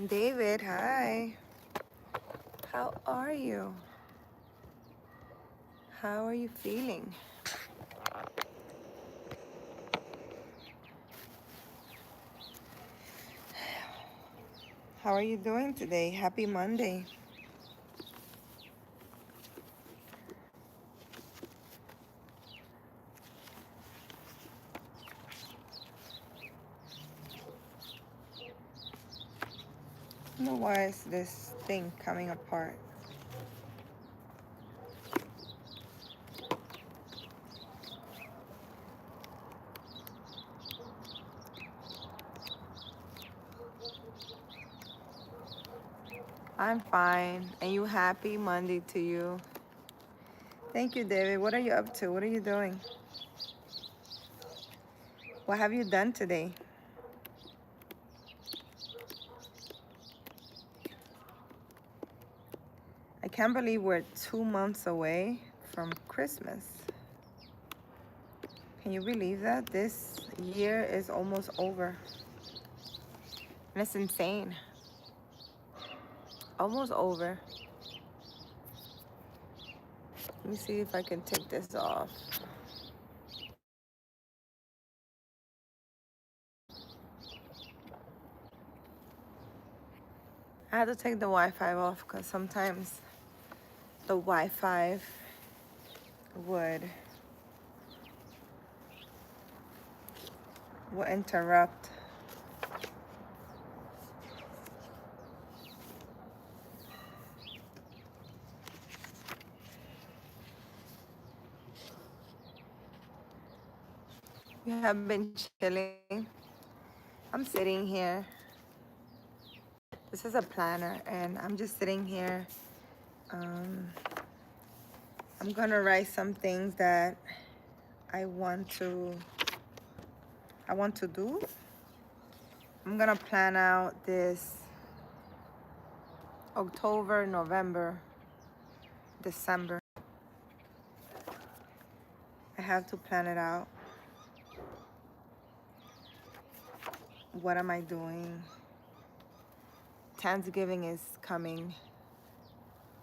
David, hi. How are you? How are you feeling? How are you doing today? Happy Monday. I don't know why is this thing coming apart. I'm fine. And you happy Monday to you? Thank you, David. What are you up to? What are you doing? What have you done today? I can't believe we're 2 months away from Christmas. Can you believe that? This year is almost over. And it's insane. Almost over. Let me see if I can take this off. I had to take the Wi-Fi off because sometimes the Wi-Fi would interrupt. We have been chilling. I'm sitting here. This is a planner and I'm just sitting here. I'm gonna write some things that I want to do. I'm gonna plan out this October, November, December. I have to plan it out. What am I doing? Thanksgiving is coming.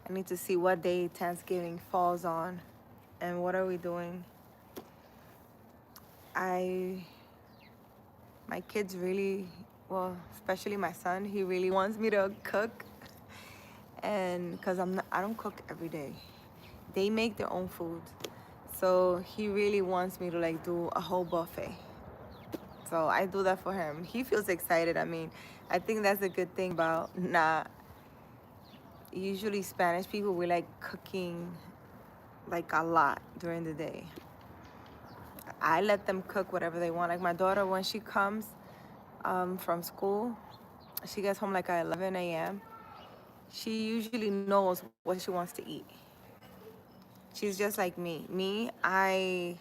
I need to see what day Thanksgiving falls on and what are we doing. My kids really, well, especially my son, he really wants me to cook. And because I don't cook every day. They make their own food. So he really wants me to like do a whole buffet. So I do that for him. He feels excited. I mean, I think that's a good thing about not, usually Spanish people, we like cooking like a lot during the day. I let them cook whatever they want. Like my daughter, when she comes from school, she gets home like at 11 a.m. She usually knows what she wants to eat. She's just like me. I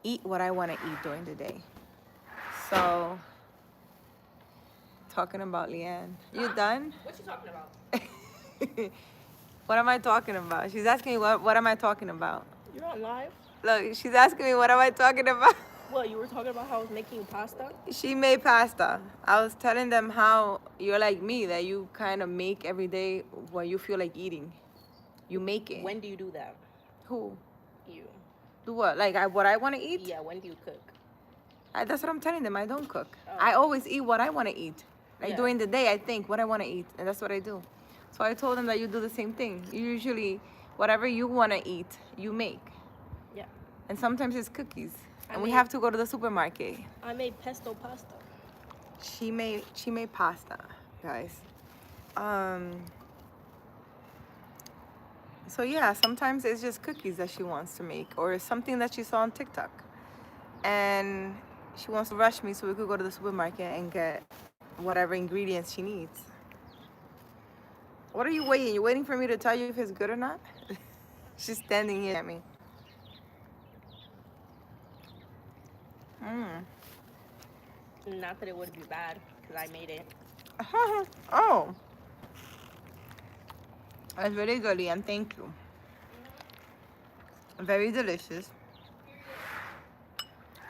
eat what I want to eat during the day. So, talking about Leanne. You done? What you talking about? What am I talking about? She's asking me what am I talking about? You're on live? Look, she's asking me what am I talking about? What, you were talking about how I was making pasta? She made pasta. I was telling them how you're like me, that you kind of make every day what you feel like eating. You make it. When do you do that? Who? You. Do what? Like what I want to eat? Yeah, when do you cook? That's what I'm telling them. I don't cook. Oh. I always eat what I want to eat. Like Yeah. during the day, I think what I want to eat, and that's what I do. So I told them that you do the same thing. You usually, whatever you want to eat, you make. Yeah. And sometimes it's cookies. And we have to go to the supermarket. I made pesto pasta. She made pasta, guys. So yeah, sometimes it's just cookies that she wants to make, or something that she saw on TikTok. and she wants to rush me so we could go to the supermarket and get whatever ingredients she needs. What are you waiting? You waiting for me to tell you if it's good or not? She's standing here at me. Mm. Not that it would be bad, because I made it. Oh, that's really good, Liam. Thank you. Very delicious.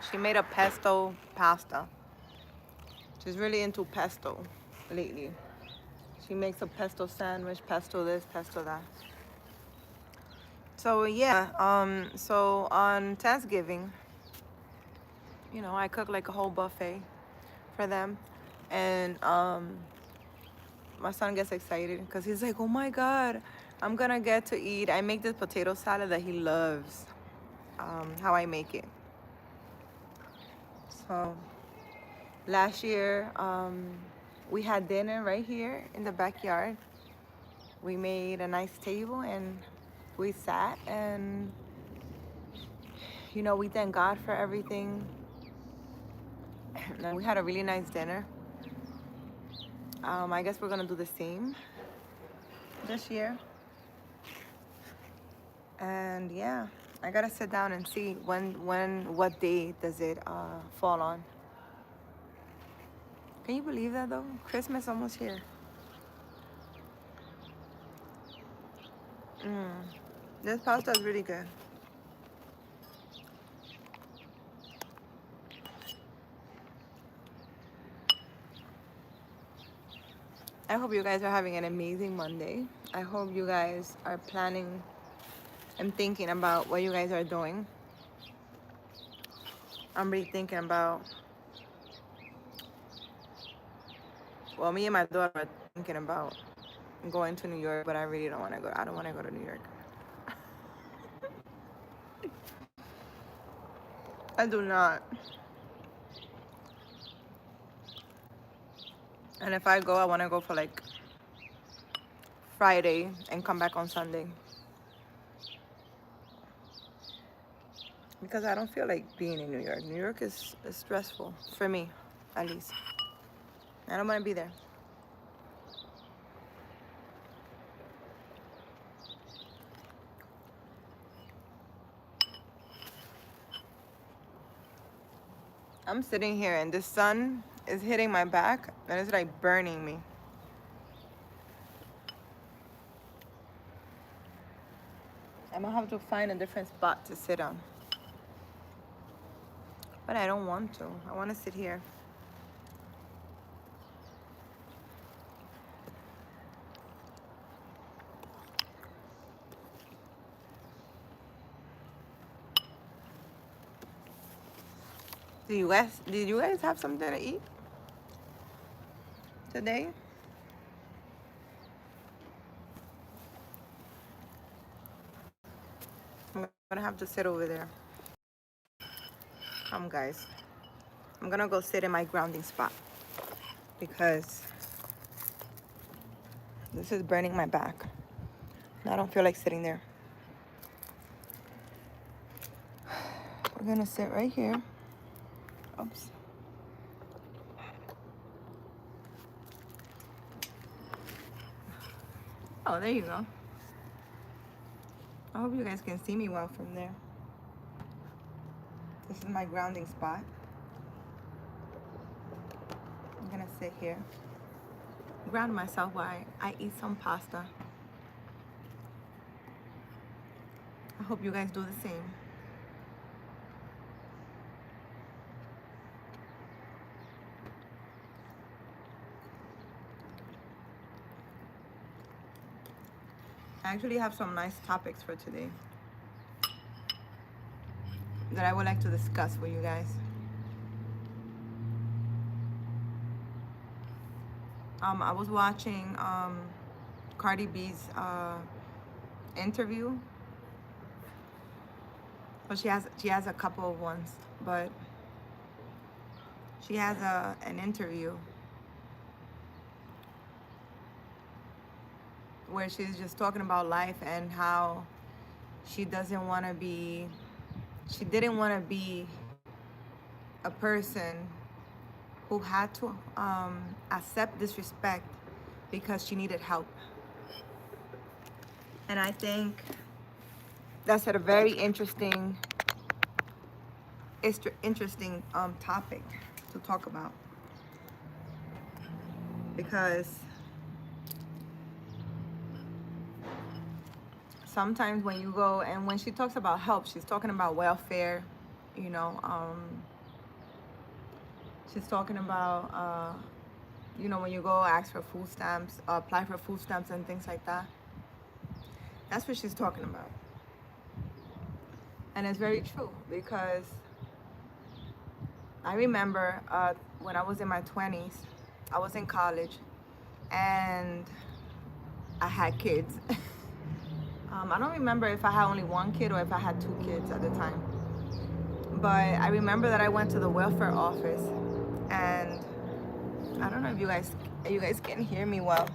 She made a pesto pasta. She's really into pesto lately. She makes a pesto sandwich, pesto this, pesto that. So yeah, so on Thanksgiving, I cook like a whole buffet for them, and my son gets excited because he's like, "Oh my God, I'm gonna get to eat." I make this potato salad that he loves. How I make it. So last year, we had dinner right here in the backyard. We made a nice table and we sat and we thank God for everything. And we had a really nice dinner. I guess we're gonna do the same this year. And yeah, I gotta sit down and see what day does it fall on. Can you believe that though? Christmas almost here. Mm. This pasta is really good. I hope you guys are having an amazing Monday. I hope you guys are planning and thinking about what you guys are doing. I'm really thinking about, well, me and my daughter are thinking about going to New York, but I really don't want to go. I don't want to go to New York. I do not. And if I go, I want to go for like Friday and come back on Sunday. Because I don't feel like being in New York. New York is stressful, for me, at least. I don't want to be there. I'm sitting here and the sun is hitting my back and it's like burning me. I'm gonna have to find a different spot to sit on. But I don't want to. I want to sit here. Did you guys have something to eat today? I'm gonna have to sit over there. Come, guys. I'm gonna go sit in my grounding spot because this is burning my back. I don't feel like sitting there. We're gonna sit right here. Oops. Oh, there you go. I hope you guys can see me well from there. This is my grounding spot. I'm gonna sit here, ground myself while I eat some pasta. I hope you guys do the same. I actually have some nice topics for today that I would like to discuss with you guys. I was watching Cardi B's interview. Well, she has a couple of ones, but she has an interview where she's just talking about life and how she didn't want to be a person who had to accept disrespect because she needed help. And I think that's a very interesting topic to talk about, because sometimes when you go, and when she talks about help, she's talking about welfare, you know, she's talking about when you go ask for food stamps, apply for food stamps and things like that. That's what she's talking about. And it's very true, because I remember when I was in my 20s, I was in college, and I had kids. I don't remember if I had only one kid or if I had two kids at the time. But I remember that I went to the welfare office, and I don't know if you guys can hear me well.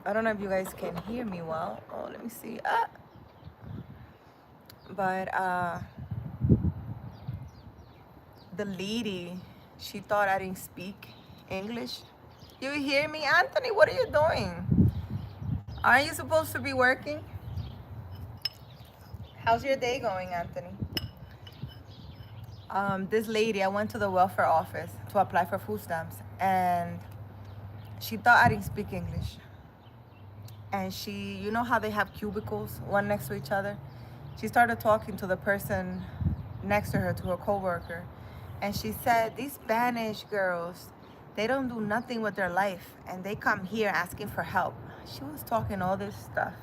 I don't know if you guys can hear me well. Oh, let me see. But the lady, she thought I didn't speak English. You hear me, Anthony? What are you doing? Aren't you supposed to be working? How's your day going, Anthony? This lady, I went to the welfare office to apply for food stamps, and she thought I didn't speak English. And she, you know how they have cubicles, one next to each other? She started talking to the person next to her, to her coworker, and she said, these Spanish girls, they don't do nothing with their life, and they come here asking for help. She was talking all this stuff.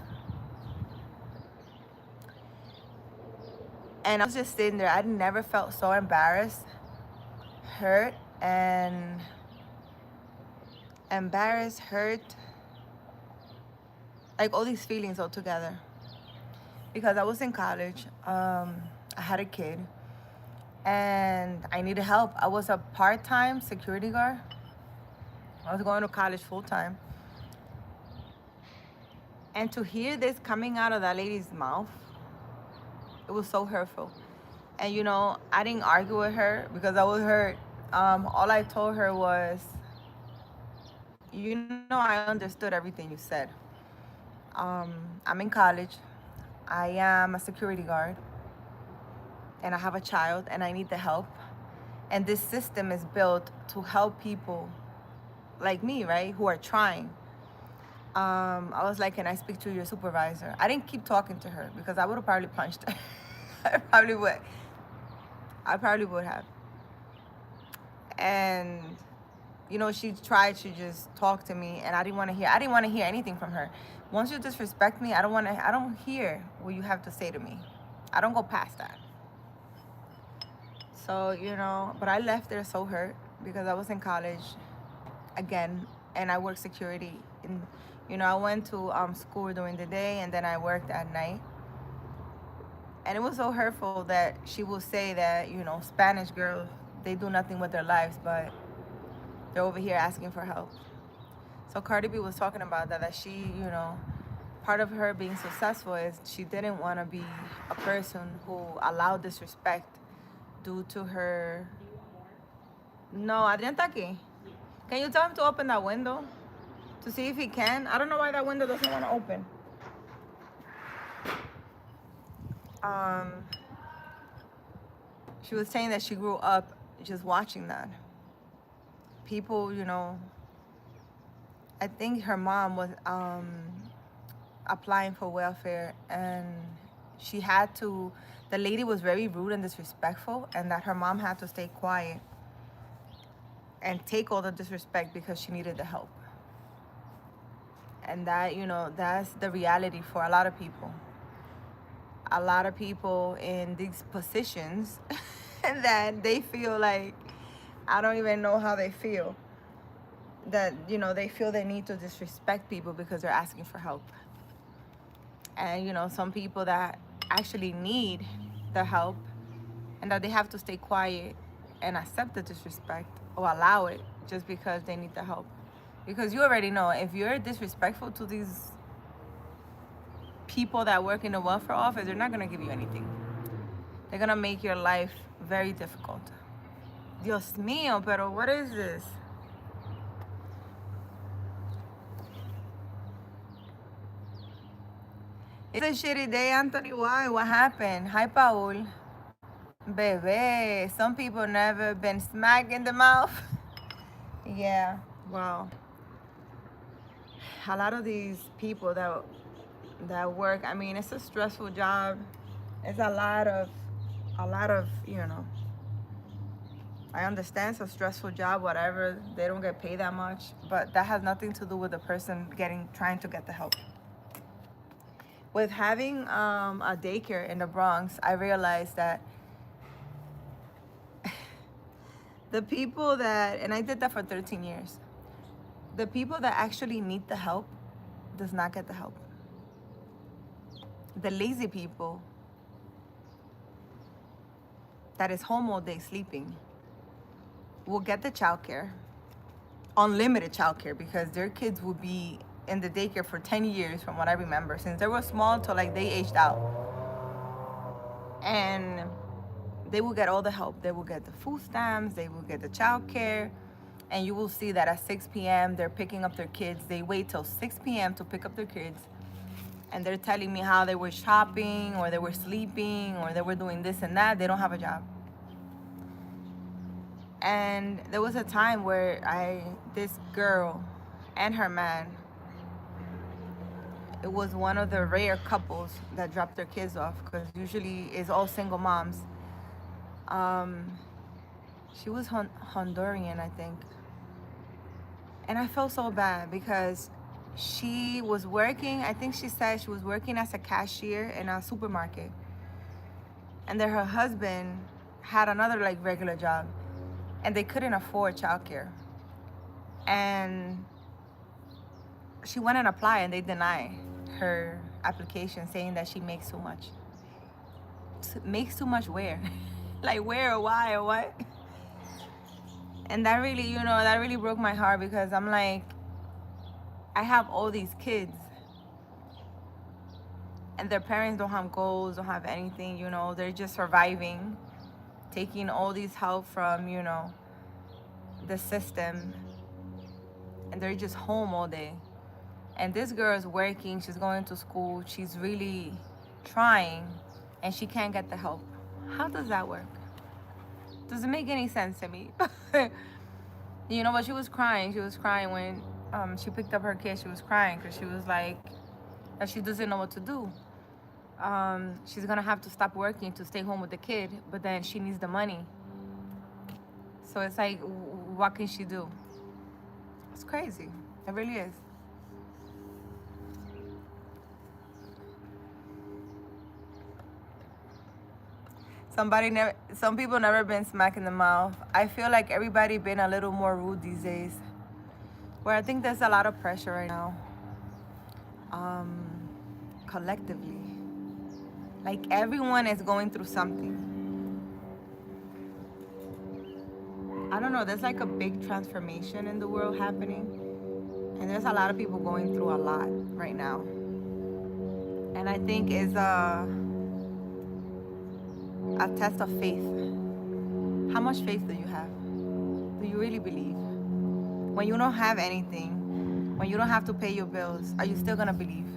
And I was just sitting there. I'd never felt so embarrassed, hurt, like all these feelings all together. Because I was in college, I had a kid, and I needed help. I was a part-time security guard. I was going to college full-time. And to hear this coming out of that lady's mouth, it was so hurtful. And I didn't argue with her because I was hurt. All I told her was, I understood everything you said. I'm in college. I am a security guard. And I have a child, and I need the help. And this system is built to help people like me, right, who are trying. I was like, can I speak to your supervisor? I didn't keep talking to her because I would have probably punched her. I probably would have. And she tried to just talk to me, and I didn't want to hear anything from her. Once you disrespect me, I don't hear what you have to say to me. I don't go past that. So, but I left there so hurt because I was in college again, and I worked security. I went to school during the day, and then I worked at night. And it was so hurtful that she will say that, Spanish girls, they do nothing with their lives, but they're over here asking for help. So Cardi B was talking about that she, part of her being successful is she didn't want to be a person who allowed disrespect due to her. No, Adrian está aquí. Can you tell him to open that window to see if he can? I don't know why that window doesn't want to open. She was saying that she grew up just watching that. People, I think her mom was applying for welfare, and the lady was very rude and disrespectful, and that her mom had to stay quiet and take all the disrespect because she needed the help. And that, that's the reality for a lot of people. A lot of people in these positions that they feel like, I don't even know how they feel, that, they feel they need to disrespect people because they're asking for help. And, some people that actually need the help, and that they have to stay quiet and accept the disrespect or allow it just because they need the help. Because you already know, if you're disrespectful to these people that work in the welfare office, they're not going to give you anything. They're gonna make your life very difficult. Dios mío, pero what is this? It's a shitty day, Anthony. Why? What happened? Hi, Paul. Bebe, some people never been smacked in the mouth. Yeah, well, a lot of these people that work, I mean, it's a stressful job. It's a lot of, I understand it's a stressful job, whatever. They don't get paid that much, but that has nothing to do with the person trying to get the help. With having a daycare in the Bronx, I realized that the people that, and I did that for 13 years, the people that actually need the help does not get the help. The lazy people that is home all day sleeping will get the childcare, unlimited childcare, because their kids will be in the daycare for 10 years from what I remember, since they were small till like they aged out. And they will get all the help. They will get the food stamps, they will get the childcare, and you will see that at 6 p.m. they're picking up their kids. They wait till 6 p.m. to pick up their kids, and they're telling me how they were shopping or they were sleeping or they were doing this and that. They don't have a job. And there was a time where this girl and her man, it was one of the rare couples that dropped their kids off, because usually it's all single moms. She was Honduran, I think. And I felt so bad because she was working, I think she said she was working as a cashier in a supermarket. And then her husband had another like regular job, and they couldn't afford childcare. And she went and applied, and they denied her application, saying that she makes too much. Makes too much where? Like where or why or what? And that really, that really broke my heart, because I'm like, I have all these kids and their parents don't have goals, don't have anything, they're just surviving, taking all these help from, the system, and they're just home all day. And this girl is working, she's going to school, she's really trying, and she can't get the help. How does that work? Doesn't make any sense to me. But she was crying. She was crying when she picked up her kid. She was crying because she was like, that she doesn't know what to do. She's gonna have to stop working to stay home with the kid, but then she needs the money. So it's like, what can she do? It's crazy. It really is. Some people never been smacked in the mouth. I feel like everybody been a little more rude these days, where I think there's a lot of pressure right now, collectively. Like everyone is going through something. I don't know, there's like a big transformation in the world happening, and there's a lot of people going through a lot right now. And I think it's a test of faith. How much faith do you have? Do you really believe? When you don't have anything, when you don't have to pay your bills, are you still gonna believe?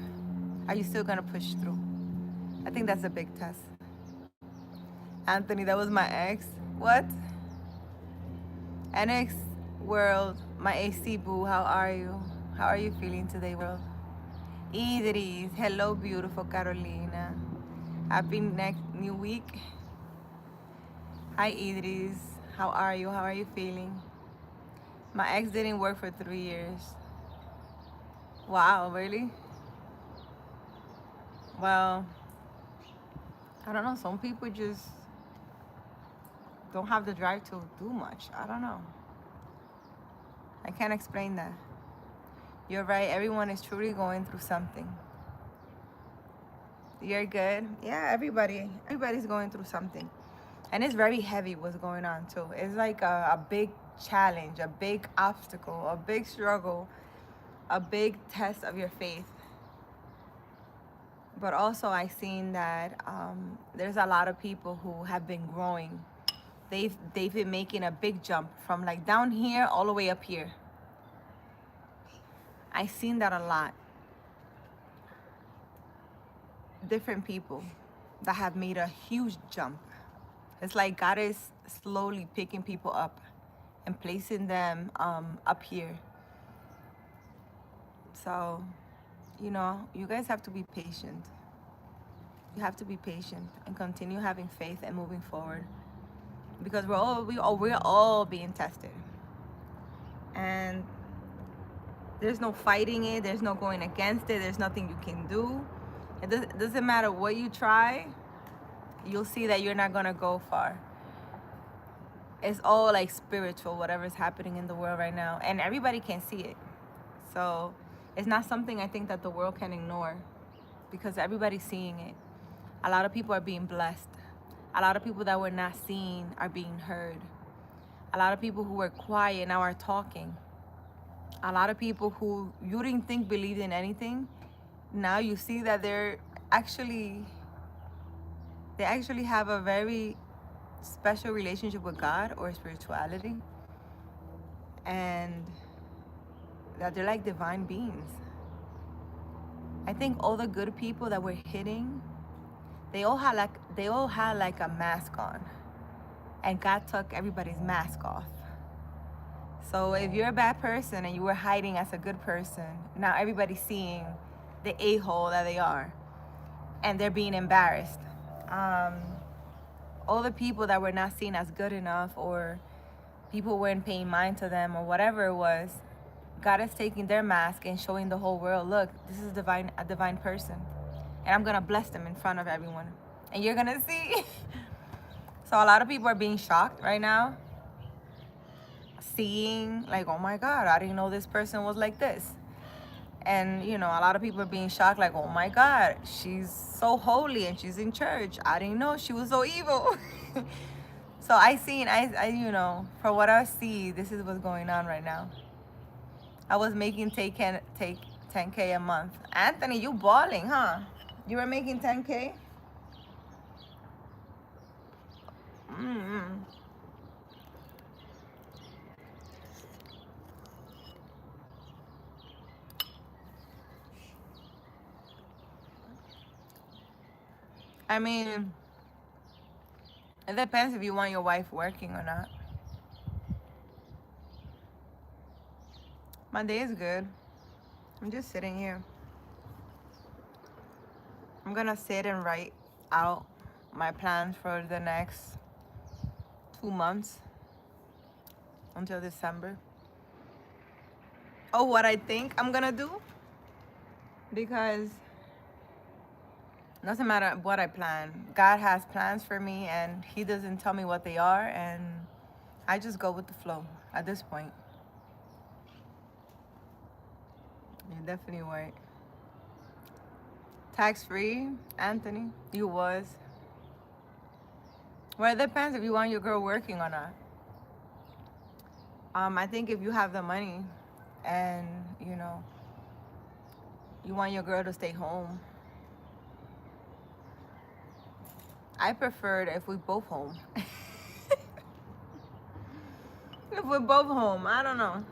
Are you still gonna push through? I think that's a big test. Anthony, that was my ex. What? NX world, my AC boo, how are you? How are you feeling today, world? Idris, hello, beautiful Carolina. Happy next new week. Hi, Idris. How are you? How are you feeling? My ex didn't work for 3 years. Wow, really? Well, I don't know. Some people just don't have the drive to do much. I don't know. I can't explain that. You're right. Everyone is truly going through something. You're good. Yeah, everybody's going through something. And it's very heavy what's going on too. It's like a big challenge, a big obstacle, a big struggle, a big test of your faith. But also I seen that there's a lot of people who have been growing. They've been making a big jump from like down here all the way up here. I seen that a lot. Different people that have made a huge jump. It's like God is slowly picking people up and placing them up here. So, you know, you guys have to be patient. You have to be patient and continue having faith and moving forward, because we're all being tested, and there's no fighting it. There's no going against it. There's nothing you can do. It doesn't matter what you try. You'll see that you're not gonna go far. It's all like spiritual, whatever's happening in the world right now, and everybody can see it. So it's not something I think that the world can ignore, because everybody's seeing it. A lot of people are being blessed. A lot of people that were not seen are being heard. A lot of people who were quiet now are talking. A lot of people who you didn't think believed in anything, now you see that they actually have a very special relationship with God or spirituality, and that they're like divine beings. I think all the good people that we're hitting, they all had like a mask on, and God took everybody's mask off. So if you're a bad person and you were hiding as a good person, now everybody's seeing the a-hole that they are, and they're being embarrassed. All the people that were not seen as good enough, or people weren't paying mind to them, or whatever it was, God is taking their mask and showing the whole world, look, this is a divine person, and I'm gonna bless them in front of everyone, and you're gonna see. So a lot of people are being shocked right now, seeing like, oh my God, I didn't know this person was like this. And you know, a lot of people are being shocked, like, oh my God, she's so holy and she's in church. I didn't know she was so evil. So I you know, for what I see, this is what's going on right now. I was making take 10K a month. Anthony, you balling, huh? You were making 10K? Mm-hmm. I mean, it depends if you want your wife working or not. My day is good. I'm just sitting here. I'm gonna sit and write out my plans for the next 2 months until December. Oh, what I think I'm gonna do? Because it doesn't matter what I plan. God has plans for me, and He doesn't tell me what they are, and I just go with the flow at this point. You're definitely right. Tax free, Anthony? You was. Well, it depends if you want your girl working or not. I think if you have the money and, you know, you want your girl to stay home, I preferred if we both home. If we're both home, I don't know.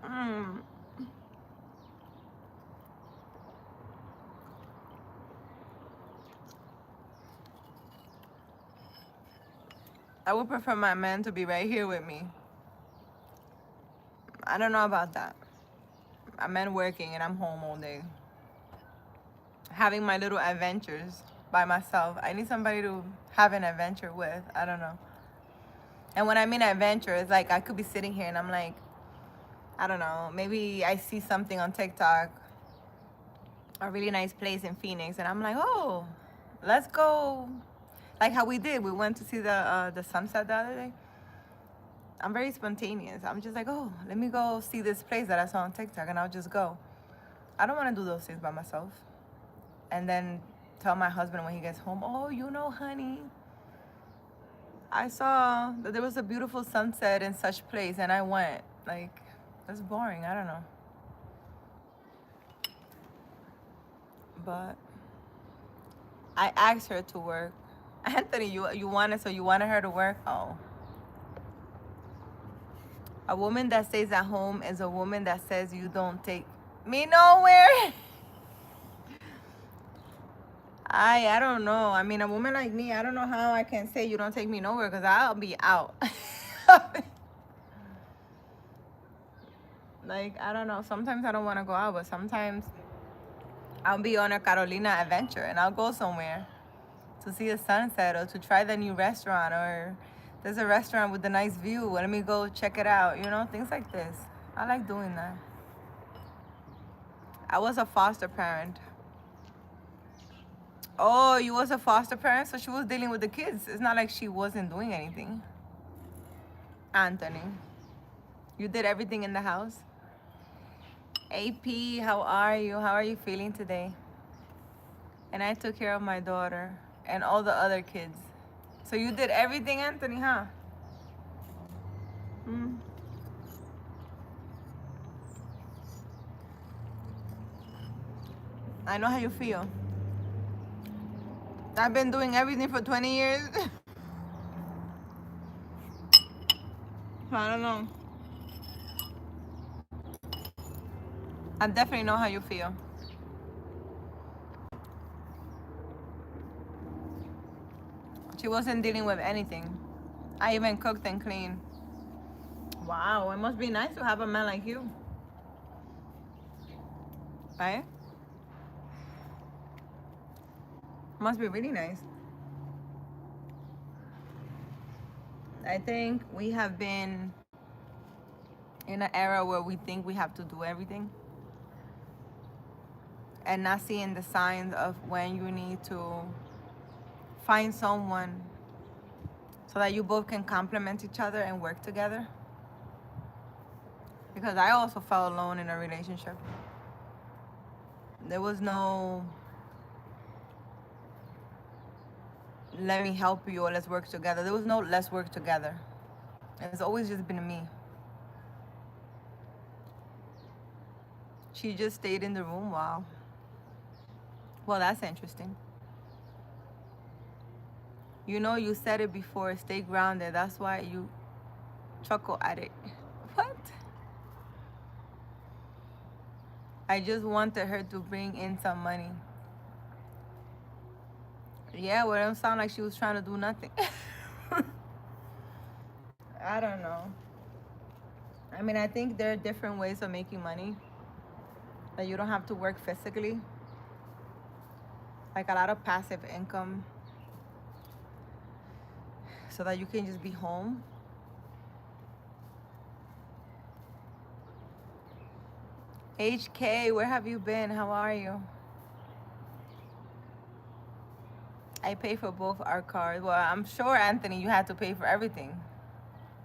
Mm. I would prefer my man to be right here with me. I don't know about that. A man working and I'm home all day, having my little adventures by myself. I need somebody to have an adventure with. I don't know. And when I mean adventure, it's like I could be sitting here and I'm like, I don't know, maybe I see something on TikTok, a really nice place in Phoenix, and I'm like, oh, let's go. Like how we did. We went to see the sunset the other day. I'm very spontaneous. I'm just like, oh, let me go see this place that I saw on TikTok, and I'll just go. I don't want to do those things by myself. And then tell my husband when he gets home, oh, you know, honey, I saw that there was a beautiful sunset in such place, and I went. Like, that's boring. I don't know. But I asked her to work. Anthony, you wanted, so you wanted her to work? Oh. A woman that stays at home is a woman that says you don't take me nowhere. I don't know. I mean, a woman like me, I don't know how I can say you don't take me nowhere because I'll be out. Like, I don't know. Sometimes I don't want to go out, but sometimes I'll be on a Carolina adventure and I'll go somewhere to see a sunset or to try the new restaurant, or there's a restaurant with a nice view. Let me go check it out. You know, things like this. I like doing that. I was a foster parent. Oh, you was a foster parent, so she was dealing with the kids. It's not like she wasn't doing anything. Anthony, you did everything in the house. AP, how are you? How are you feeling today? And I took care of my daughter and all the other kids. So you did everything, Anthony, huh? Mm. I know how you feel. I've been doing everything for 20 years. I don't know. I definitely know how you feel. She wasn't dealing with anything. I even cooked and cleaned. Wow, it must be nice to have a man like you. Right? Must be really nice. I think we have been in an era where we think we have to do everything and not seeing the signs of when you need to find someone so that you both can complement each other and work together. Because I also felt alone in a relationship. There was no let me help you or let's work together. There was no let's work together. It's always just been me. She just stayed in the room. Wow. Well, that's interesting. You know, you said it before, stay grounded. That's why you chuckle at it. What? I just wanted her to bring in some money. Yeah, well, it don't sound like she was trying to do nothing. I don't know. I mean, I think there are different ways of making money that you don't have to work physically. Like a lot of passive income so that you can just be home. HK, where have you been? How are you? I pay for both our cars. Well, I'm sure, Anthony, you had to pay for everything.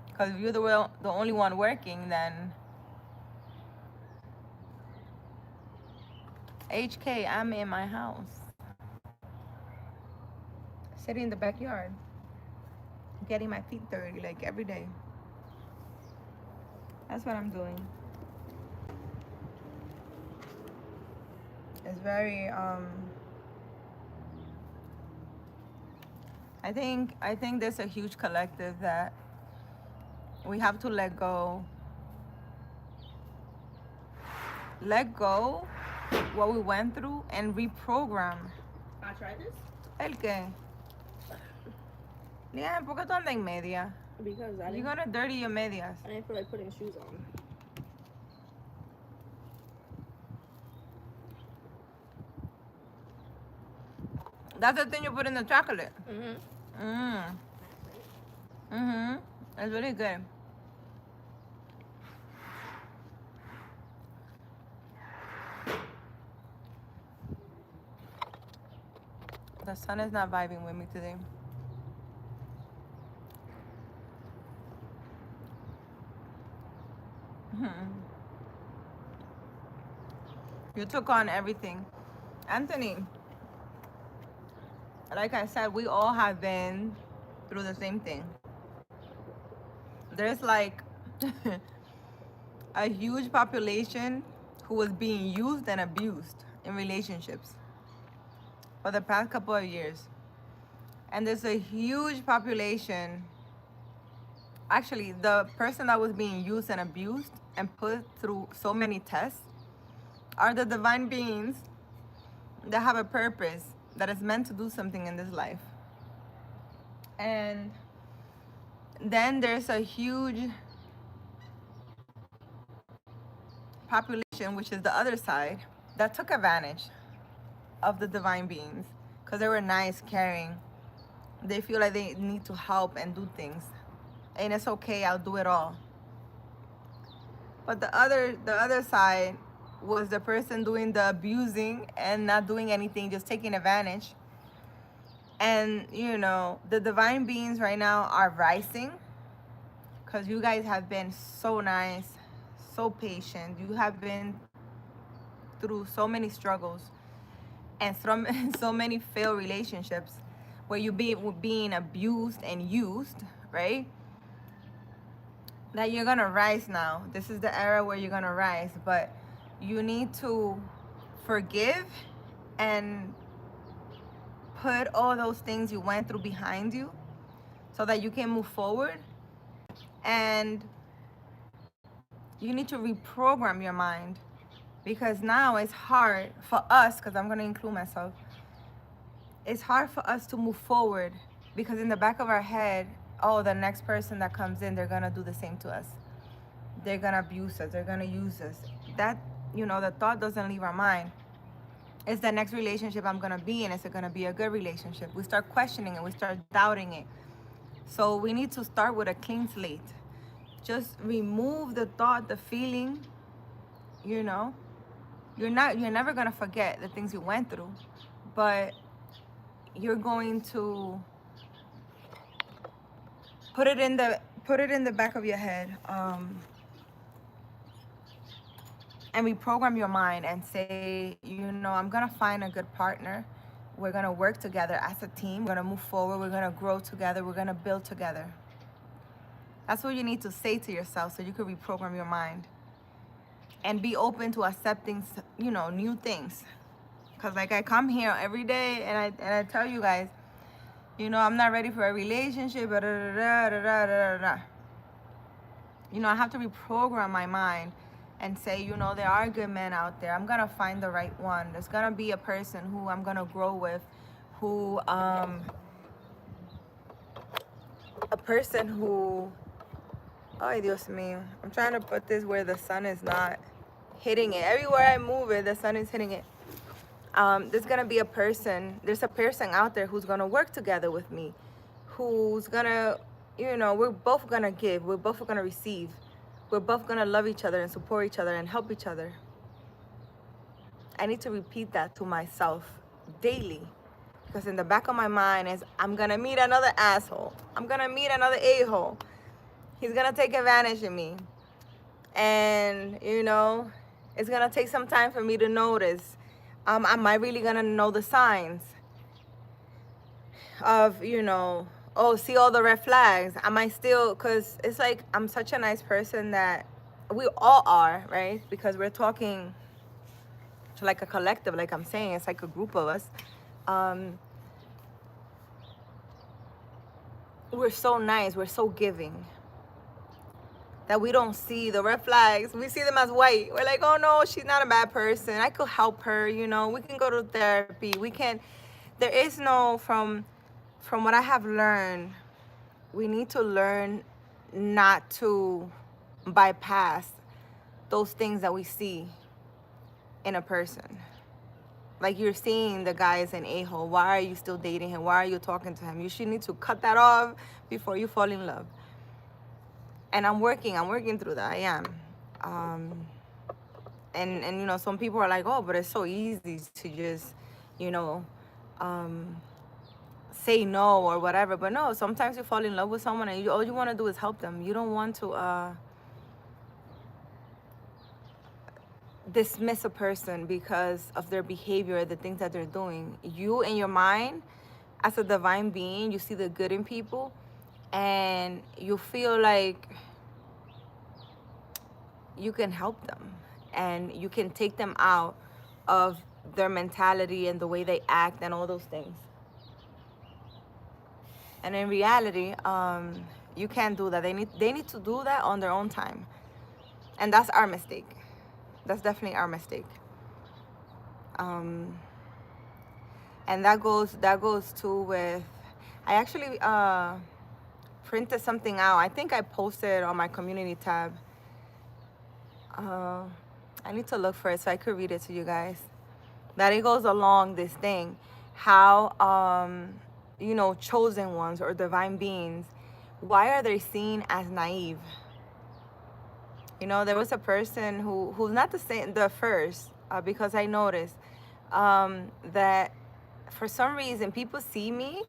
Because if you're the only one working, then... HK, I'm in my house. Sitting in the backyard. Getting my feet dirty, like, every day. That's what I'm doing. It's very, I think there's a huge collective that we have to let go what we went through and reprogram. I tried this ¿El qué? Yeah, ¿por qué tú andas en media? because You're gonna dirty your medias. I didn't feel like putting shoes on. That's the thing you put in the chocolate. Mm-hmm. It's really good. The sun is not vibing with me today. You took on everything. Anthony, like I said, we all have been through the same thing. There's like a huge population who was being used and abused in relationships. for the past couple of years. And there's a huge population. Actually, the person that was being used and abused and put through so many tests are the divine beings that have a purpose, that is meant to do something in this life. And then there's a huge population, which is the other side, that took advantage of the divine beings because they were nice, caring. They feel like they need to help and do things. And it's okay, I'll do it all. But the other side was the person doing the abusing and not doing anything, just taking advantage. And the divine beings right now are rising because you guys have been so nice, so patient. You have been through so many struggles and so many failed relationships where you being abused and used, right? That you're gonna rise now. This is the era where you're gonna rise, but you need to forgive and put all those things you went through behind you so that you can move forward. And you need to reprogram your mind, because now it's hard for us, because I'm going to include myself, it's hard for us to move forward because in the back of our head, oh, the next person that comes in, they're going to do the same to us. They're going to abuse us. They're going to use us. That, the thought doesn't leave our mind. Is the next relationship I'm going to be in, is it going to be a good relationship? We start questioning it. We start doubting it. So we need to start with a clean slate. Just remove the thought, the feeling, You're never going to forget the things you went through, but you're going to put it in the back of your head, and reprogram your mind and say, I'm going to find a good partner. We're going to work together as a team. We're going to move forward. We're going to grow together. We're going to build together. That's what you need to say to yourself so you can reprogram your mind and be open to accepting, new things. Because like I come here every day and I tell you guys, I'm not ready for a relationship. I have to reprogram my mind and say, there are good men out there. I'm going to find the right one. There's going to be a person who I'm going to grow with, a person who, ay Dios mío, I'm trying to put this where the sun is not hitting it. Everywhere I move it, the sun is hitting it. There's going to be there's a person out there who's going to work together with me, who's going to, we're both going to give, we're both going to receive. We're both going to love each other and support each other and help each other. I need to repeat that to myself daily, because in the back of my mind is, I'm going to meet another asshole. I'm going to meet another a-hole. He's going to take advantage of me. And, it's going to take some time for me to notice. Am I really going to know the signs of, see all the red flags? Am I still, because it's like I'm such a nice person that we all are, right? Because we're talking to like a collective, like I'm saying, it's like a group of us. We're so nice, we're so giving, that we don't see the red flags. We see them as white. We're like, oh no, she's not a bad person. I could help her, we can go to therapy. There is no, from what I have learned, we need to learn not to bypass those things that we see in a person. Like, you're seeing the guy is an a-hole. Why are you still dating him? Why are you talking to him? You should need to cut that off before you fall in love. And I'm working through that. I am. And some people are like, oh, but it's so easy to just, say no or whatever. But no, sometimes you fall in love with someone and all you want to do is help them. You don't want to dismiss a person because of their behavior, the things that they're doing. You, in your mind, as a divine being, you see the good in people, and you feel like you can help them and you can take them out of their mentality and the way they act and all those things. And in reality, you can't do that. They need to do that on their own time, and that's our mistake. That's definitely our mistake. Um, and that goes too with. I actually printed something out. I think I posted it on my community tab. Uh, I need to look for it so I could read it to you guys. That it goes along this thing, how chosen ones or divine beings, why are they seen as naive? There was a person who's not the first, because I noticed that for some reason people see me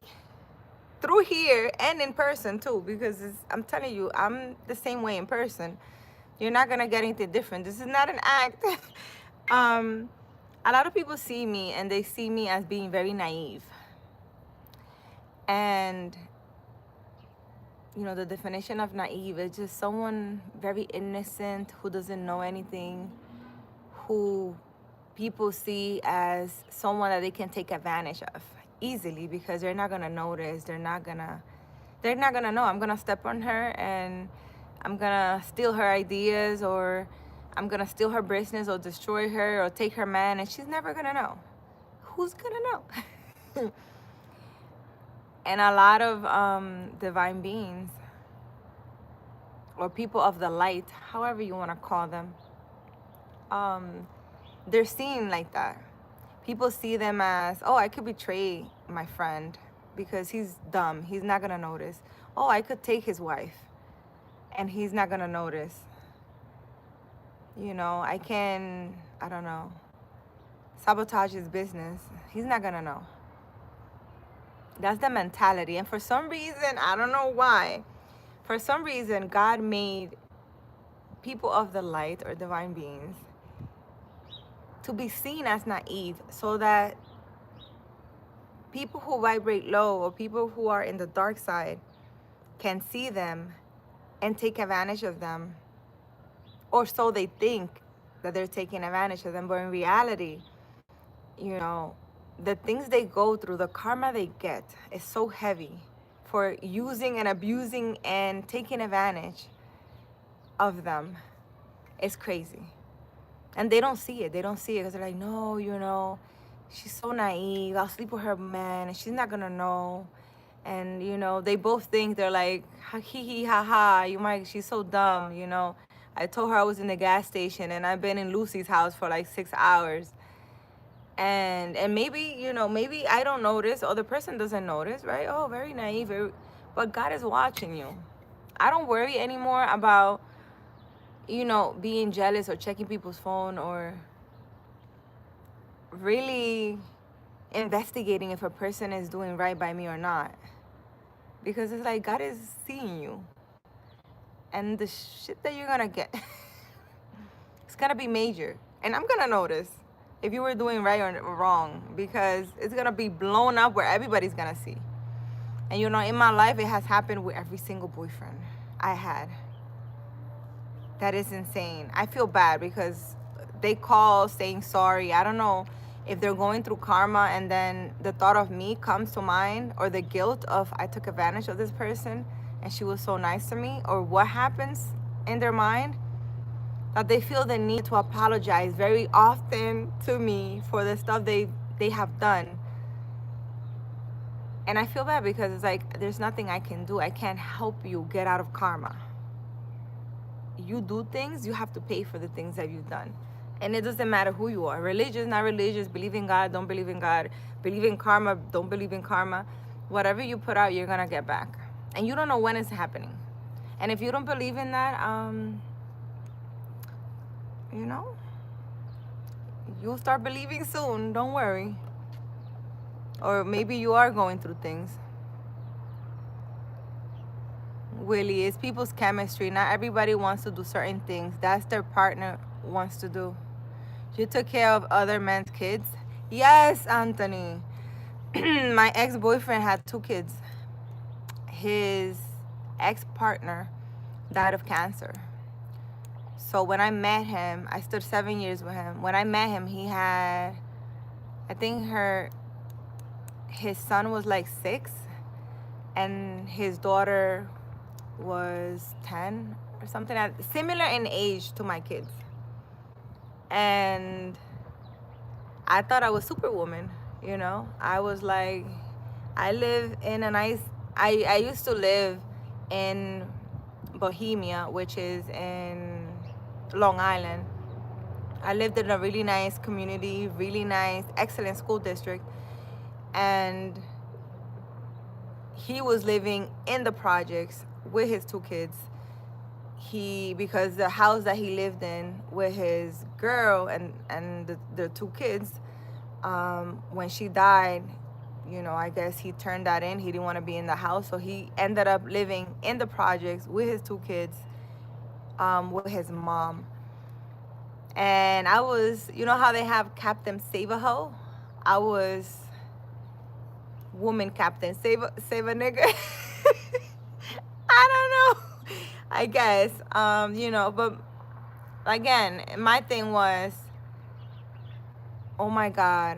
through here and in person too, because I'm telling you, I'm the same way in person. You're not gonna get anything different. This is not an act. um, a lot of people see me and they see me as being very naive. And the definition of naive is just someone very innocent who doesn't know anything, who people see as someone that they can take advantage of easily because they're not gonna notice. They're not gonna know. I'm gonna step on her and I'm gonna steal her ideas, or I'm gonna steal her business or destroy her or take her man, and she's never gonna know. Who's gonna know? And a lot of divine beings or people of the light, however you want to call them, they're seen like that. People see them as, oh, I could betray my friend because he's dumb. He's not going to notice. Oh, I could take his wife and he's not going to notice. I can, I don't know, sabotage his business. He's not going to know. That's the mentality. And for some reason, I don't know why, for some reason, God made people of the light or divine beings to be seen as naive, so that people who vibrate low or people who are in the dark side can see them and take advantage of them. Or so they think that they're taking advantage of them. But in reality, the things they go through, the karma they get is so heavy for using and abusing and taking advantage of them. It's crazy. And they don't see it. They don't see it because they're like, no, she's so naive. I'll sleep with her man and she's not going to know. And, they both think, they're like, hee hee ha ha, she's so dumb, I told her I was in the gas station and I've been in Lucy's house for like 6 hours. And maybe, maybe I don't notice, or the person doesn't notice, right? Oh, very naive. But God is watching you. I don't worry anymore about, being jealous or checking people's phone or really investigating if a person is doing right by me or not. Because it's like God is seeing you. And the shit that you're going to get, it's going to be major. And I'm going to notice if you were doing right or wrong, because it's going to be blown up where everybody's going to see. And, in my life, it has happened with every single boyfriend I had. That is insane. I feel bad because they call saying sorry. I don't know if they're going through karma and then the thought of me comes to mind, or the guilt of I took advantage of this person and she was so nice to me, or what happens in their mind, that they feel the need to apologize very often to me for the stuff they have done. And I feel bad because it's like, there's nothing I can do. I can't help you get out of karma. You do things, you have to pay for the things that you've done. And it doesn't matter who you are. Religious, not religious, believe in God, don't believe in God, believe in karma, don't believe in karma. Whatever you put out, you're gonna get back. And you don't know when it's happening. And if you don't believe in that, you'll start believing soon, don't worry. Or maybe you are going through things. Willie, it's people's chemistry. Not everybody wants to do certain things. That's their partner wants to do. You took care of other men's kids? Yes, Anthony. My ex-boyfriend had 2 kids. His ex-partner died of cancer. So when I met him, I stood 7 years with him. When I met him, he had I think his son was like 6, and his daughter was 10 or something, similar in age to my kids. And I thought I was Superwoman, you know? I was like, I live in a nice, I used to live in Bohemia, which is in Long Island. I lived in a really nice community, really nice, excellent school district. And he was living in the projects with his 2 kids. Because the house that he lived in with his girl and the 2 kids, when she died, you know, I guess he turned that in. He didn't want to be in the house, so he ended up living in the projects with his 2 kids, with his mom. And I was, you know how they have Captain Save-A-Ho? I was woman captain, save a nigga. I don't know. I guess, you know, but again, my thing was, oh my God,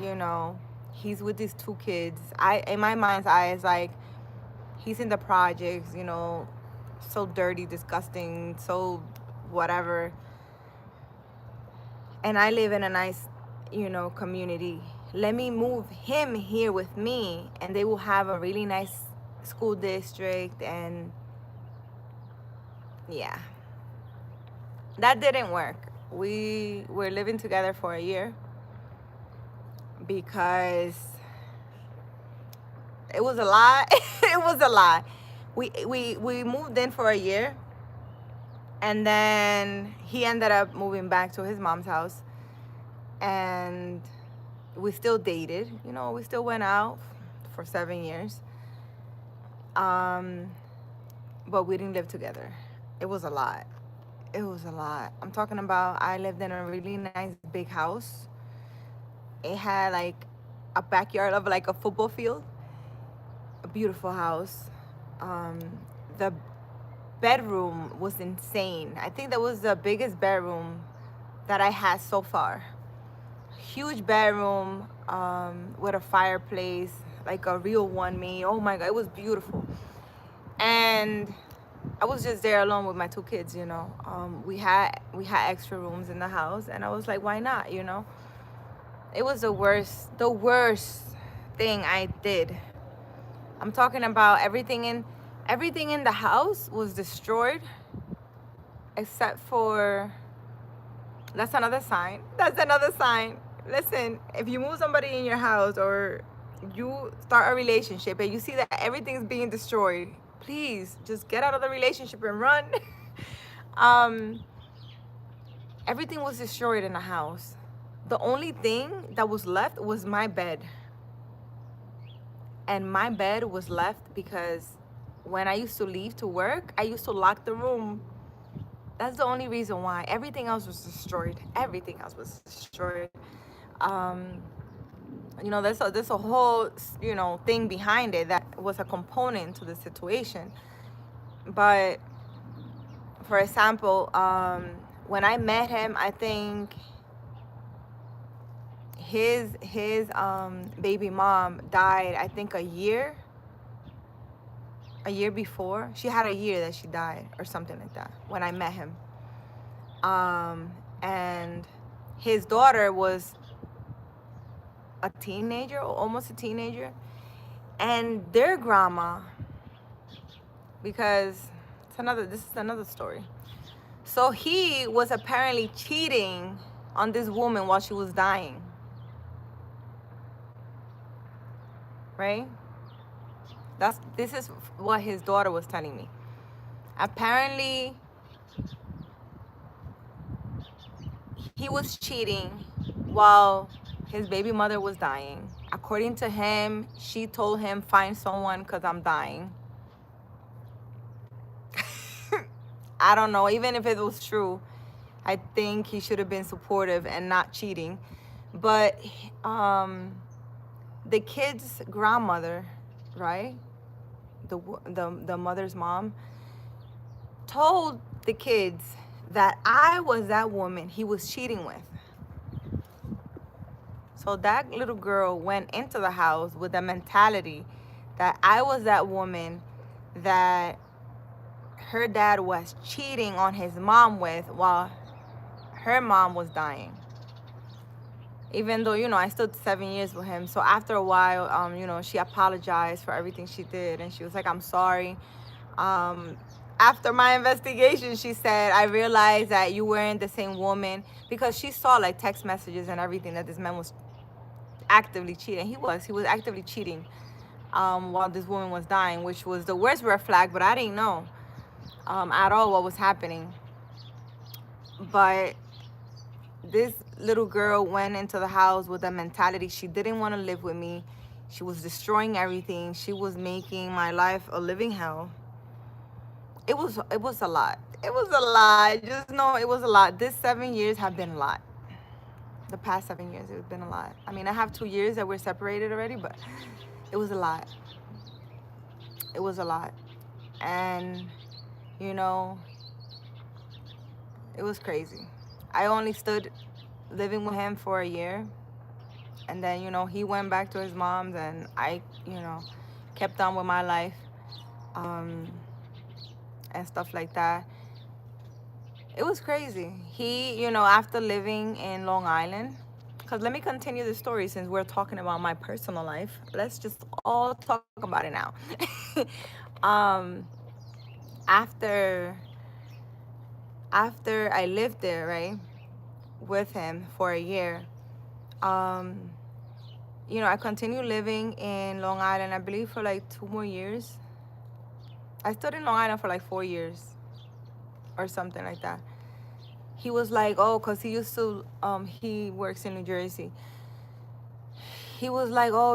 you know, he's with these 2 kids. In my mind's eye, it's like, he's in the projects, you know, so dirty, disgusting, so whatever. And I live in a nice, you know, community. Let me move him here with me, and they will have a really nice school district. And yeah, that didn't work. We were living together for a year because it was a lot. It was a lot. We moved in for a year, and then he ended up moving back to his mom's house, and we still dated. You know, we still went out for 7 years, but we didn't live together. It was a lot. It was a lot. I'm talking about, I lived in a really nice big house. It had like a backyard of like a football field. A beautiful house. The bedroom was insane. I think that was the biggest bedroom that I had so far. Huge bedroom, with a fireplace, like a real one made. Oh my God, it was beautiful. And I was just there alone with my 2 kids, you know. We had extra rooms in the house, and I was like, why not, you know? It was the worst thing I did. I'm talking about everything in the house was destroyed, except for, that's another sign. That's another sign. Listen, if you move somebody in your house, or you start a relationship and you see that everything's being destroyed, please just get out of the relationship and run. Everything was destroyed in the house. The only thing that was left was my bed. And my bed was left because when I used to leave to work, I used to lock the room. That's the only reason why. Everything else was destroyed. Everything else was destroyed. You know, there's a whole, you know, thing behind it that was a component to the situation. But for example, when I met him, I think his baby mom died, I think a year before. She had a year that she died or something like that when I met him. And his daughter was a teenager, or almost a teenager, and their grandma, because this is another story. So he was apparently cheating on this woman while she was dying. Right? This is what his daughter was telling me. Apparently, he was cheating while his baby mother was dying. According to him, she told him, find someone because I'm dying. I don't know. Even if it was true, I think he should have been supportive and not cheating. But the kid's grandmother, right? The mother's mom told the kids that I was that woman he was cheating with. So that little girl went into the house with the mentality that I was that woman that her dad was cheating on his mom with while her mom was dying. Even though, I stood 7 years with him. So after a while, she apologized for everything she did. And she was like, I'm sorry. Um, After my investigation, she said, I realized that you weren't the same woman, because she saw like text messages and everything that this man was actively cheating. He was actively cheating while this woman was dying, which was the worst red flag, but I didn't know at all what was happening. But this little girl went into the house with a mentality she didn't want to live with me. She was destroying everything. She was making my life a living hell. It was a lot. It was a lot. Just know it was a lot. This 7 years have been a lot. The past 7 years, it's been a lot. I mean, I have 2 years that we're separated already, but it was a lot. It was a lot. And, you know, it was crazy. I only stood living with him for a year. And then, he went back to his mom's, and I, kept on with my life um, and stuff like that. It was crazy. He, after living in Long Island, because let me continue the story since we're talking about my personal life. Let's just all talk about it now. um, after after I lived there, right, with him for a year, um, I continued living in Long Island, I believe, for like 2 more years. I stood in Long Island for like 4 years or something like that. He was like, oh, because he works in New Jersey. He was like, oh,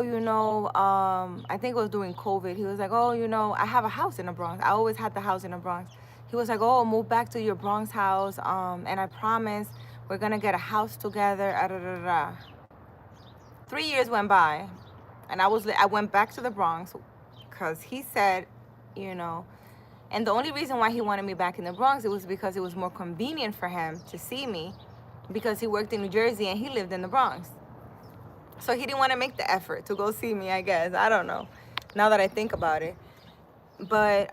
I think it was during COVID. He was like, oh, I have a house in the Bronx. I always had the house in the Bronx. He was like, oh, move back to your Bronx house. And I promise we're going to get a house together. 3 years went by, and I went back to the Bronx because he said, you know, and the only reason why he wanted me back in the Bronx, it was because it was more convenient for him to see me, because he worked in New Jersey and he lived in the Bronx. So he didn't want to make the effort to go see me, I guess. I don't know, now that I think about it. But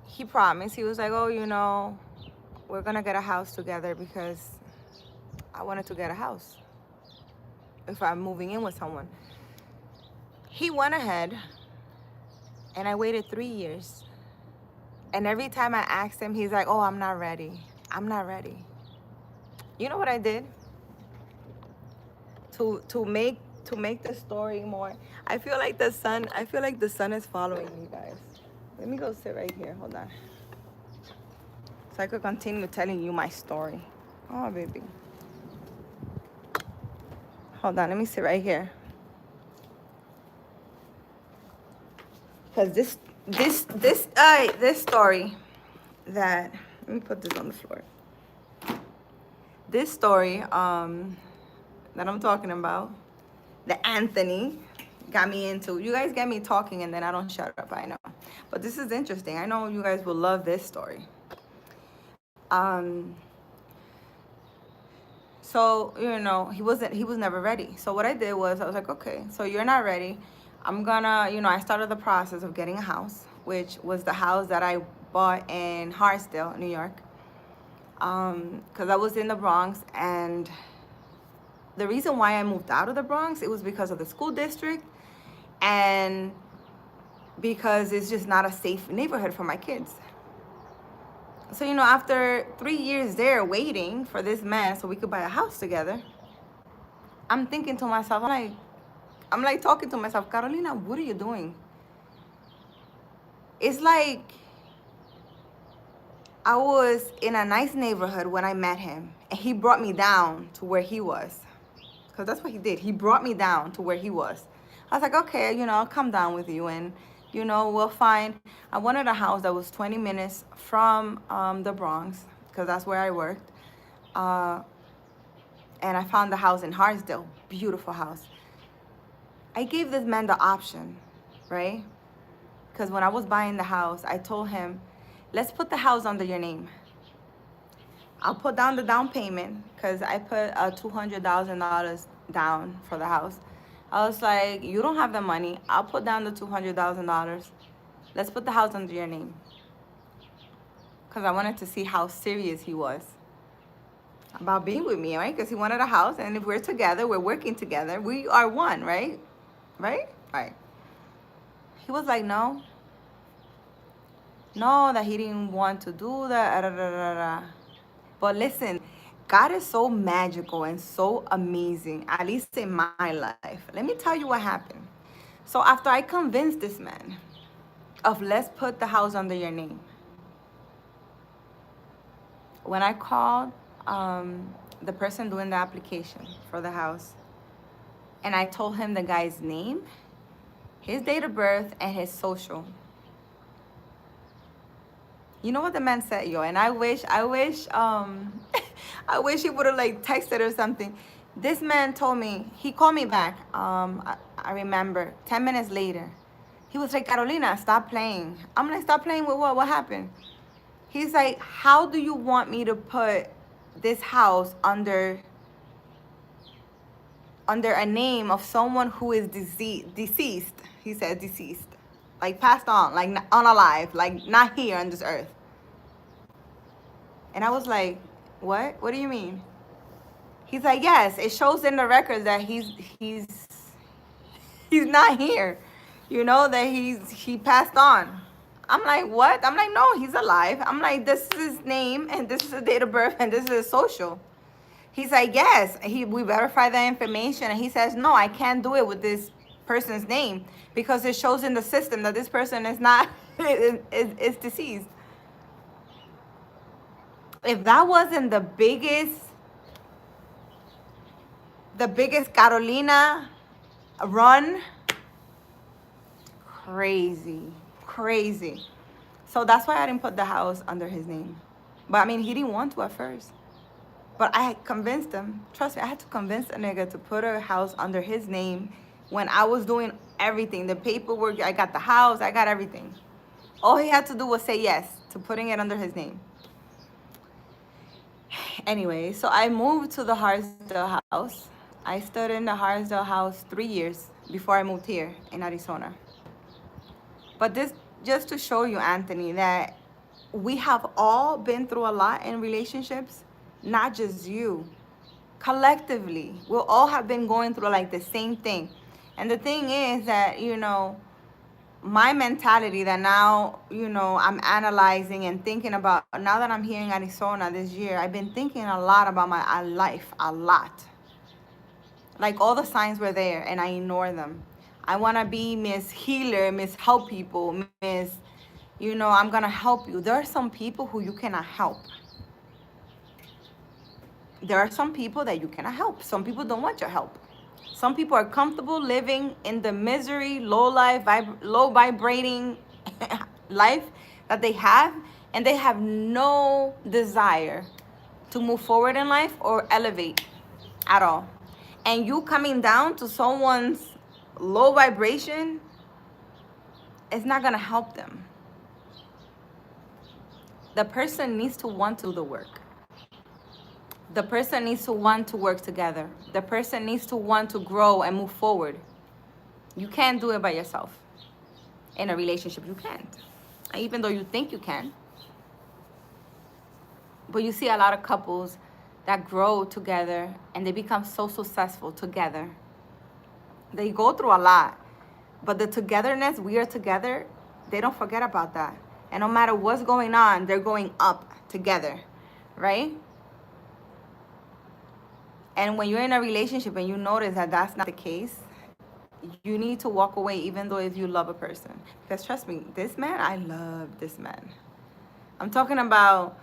he promised. He was like, oh, we're going to get a house together, because I wanted to get a house if I'm moving in with someone. He went ahead, and I waited 3 years. And every time I asked him, he's like, oh, I'm not ready. I'm not ready. You know what I did? To make the story more. I feel like the sun is following me, guys. Let me go sit right here. Hold on. So I could continue telling you my story. Oh, baby. Hold on, let me sit right here. Because this story that, let me put this on the floor. This story that I'm talking about, that Anthony got me into. You guys get me talking and then I don't shut up, I know. But this is interesting. I know you guys will love this story. So, he was never ready. So what I did was, I was like, okay, so you're not ready. I'm gonna, I started the process of getting a house, which was the house that I bought in Hartsdale, New York. Because I was in the Bronx, and the reason why I moved out of the Bronx, it was because of the school district, and because it's just not a safe neighborhood for my kids. So, after 3 years there waiting for this man so we could buy a house together, I'm thinking to myself, I'm like talking to myself, Carolina, what are you doing? It's like I was in a nice neighborhood when I met him, and he brought me down to where he was. Because that's what he did. He brought me down to where he was. I was like, okay, I'll come down with you, and, we'll find. I wanted a house that was 20 minutes from the Bronx, because that's where I worked. And I found the house in Hartsdale. Beautiful house. I gave this man the option, right? Because when I was buying the house, I told him, let's put the house under your name. I'll put down the down payment because I put $200,000 down for the house. I was like, you don't have the money. I'll put down the $200,000. Let's put the house under your name. Because I wanted to see how serious he was about being with me, right? Because he wanted a house, and if we're together, we're working together. We are one, right? Right? Right. He was like, no. No, that he didn't want to do that. But listen, God is so magical and so amazing, at least in my life. Let me tell you what happened. So after I convinced this man of let's put the house under your name, when I called the person doing the application for the house, and I told him the guy's name, his date of birth, and his social, you know what the man said, yo? And I wish, I wish he would have like texted or something. This man told me, he called me back. I remember 10 minutes later. He was like, Carolina, stop playing. I'm like, stop playing with what? What happened? He's like, how do you want me to put this house under a name of someone who is deceased? He said deceased. Like passed on, like unalive, like not here on this earth. And I was like, what? What do you mean? He's like, yes, it shows in the records that he's not here. You know, that he passed on. I'm like, what? I'm like, no, he's alive. I'm like, this is his name and this is his date of birth and this is his social. He's like, yes. We verify that information, and he says, no, I can't do it with this person's name because it shows in the system that this person is not is deceased. If that wasn't the biggest Carolina run, crazy. So that's why I didn't put the house under his name. But I mean, he didn't want to at first. But I convinced him. Trust me, I had to convince a nigga to put a house under his name when I was doing everything. The paperwork, I got the house, I got everything. All he had to do was say yes to putting it under his name. Anyway, so I moved to the Harsdale house. I stood in the Harsdale house 3 years before I moved here in Arizona. But this just to show you, Anthony, that we have all been through a lot in relationships, not just you. Collectively, we'll all have been going through like the same thing. And the thing is that, you know, my mentality that now, you know, I'm analyzing and thinking about, now that I'm here in Arizona this year, I've been thinking a lot about my life, a lot. Like all the signs were there and I ignore them. I want to be Miss Healer, Miss Help People, Miss, you know, I'm going to help you. There are some people who you cannot help. There are some people that you cannot help. Some people don't want your help. Some people are comfortable living in the misery, low vibrating life that they have, and they have no desire to move forward in life or elevate at all. And you coming down to someone's low vibration, it's not gonna help them. The person needs to want to do the work. The person needs to want to work together. The person needs to want to grow and move forward. You can't do it by yourself. In a relationship, you can't. Even though you think you can. But you see a lot of couples that grow together and they become so successful together. They go through a lot. But the togetherness, we are together, they don't forget about that. And no matter what's going on, they're going up together, right? And when you're in a relationship and you notice that that's not the case, you need to walk away even though if you love a person. Because trust me, this man, I love this man. I'm talking about,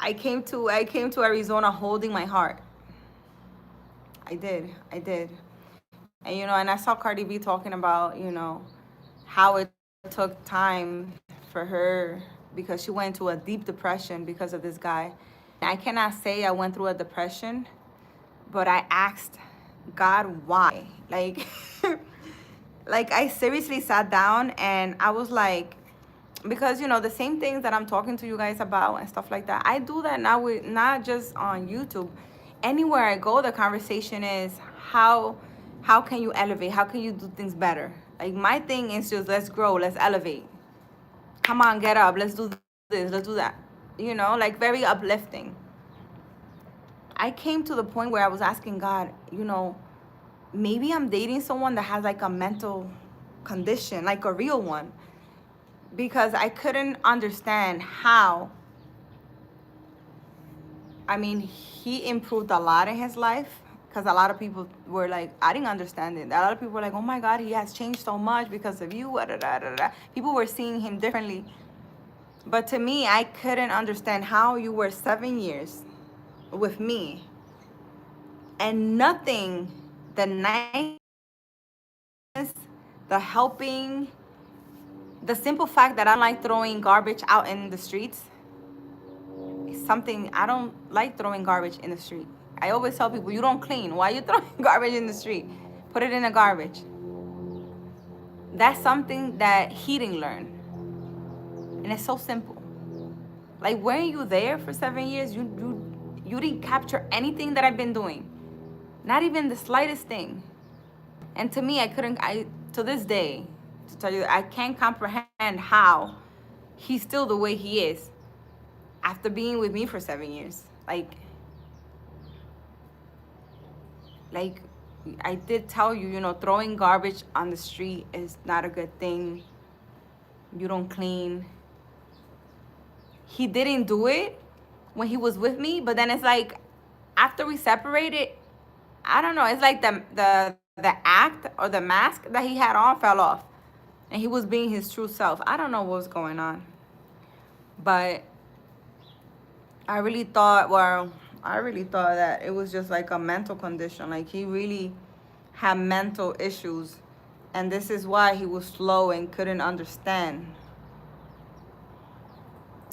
I came to Arizona holding my heart. I did. And, you know, and I saw Cardi B talking about, you know, how it took time for her because she went into a deep depression because of this guy. I cannot say I went through a depression, but I asked God why. Like, like I seriously sat down and I was like, because the same things that I'm talking to you guys about and stuff like that, I do that now, with not just on YouTube. Anywhere I go, the conversation is how can you elevate, how can you do things better. Like, my thing is just, let's grow, let's elevate, come on, get up, let's do this, let's do that, like, very uplifting. I came to the point where I was asking God, maybe I'm dating someone that has like a mental condition, like a real one, because I couldn't understand how. I mean, he improved a lot in his life, because a lot of people were like, I didn't understand it. A lot of people were like, oh my God, he has changed so much because of you. Da, da, da, da. People were seeing him differently. But to me, I couldn't understand how you were 7 years with me and nothing, the niceness, the helping, the simple fact that I don't like throwing garbage out in the streets. Something, I don't like throwing garbage in the street. I always tell people, you don't clean. Why are you throwing garbage in the street? Put it in the garbage. That's something that he didn't learn. And it's so simple. Like, weren't you there for 7 years? You didn't capture anything that I've been doing. Not even the slightest thing. And to me, I to this day, to tell you, I can't comprehend how he's still the way he is after being with me for 7 years. Like I did tell you, throwing garbage on the street is not a good thing. You don't clean. He didn't do it when he was with me, but then it's like, after we separated, I don't know, it's like the act or the mask that he had on fell off, and he was being his true self. I don't know what was going on, but I really thought that it was just like a mental condition. Like, he really had mental issues, and this is why he was slow and couldn't understand.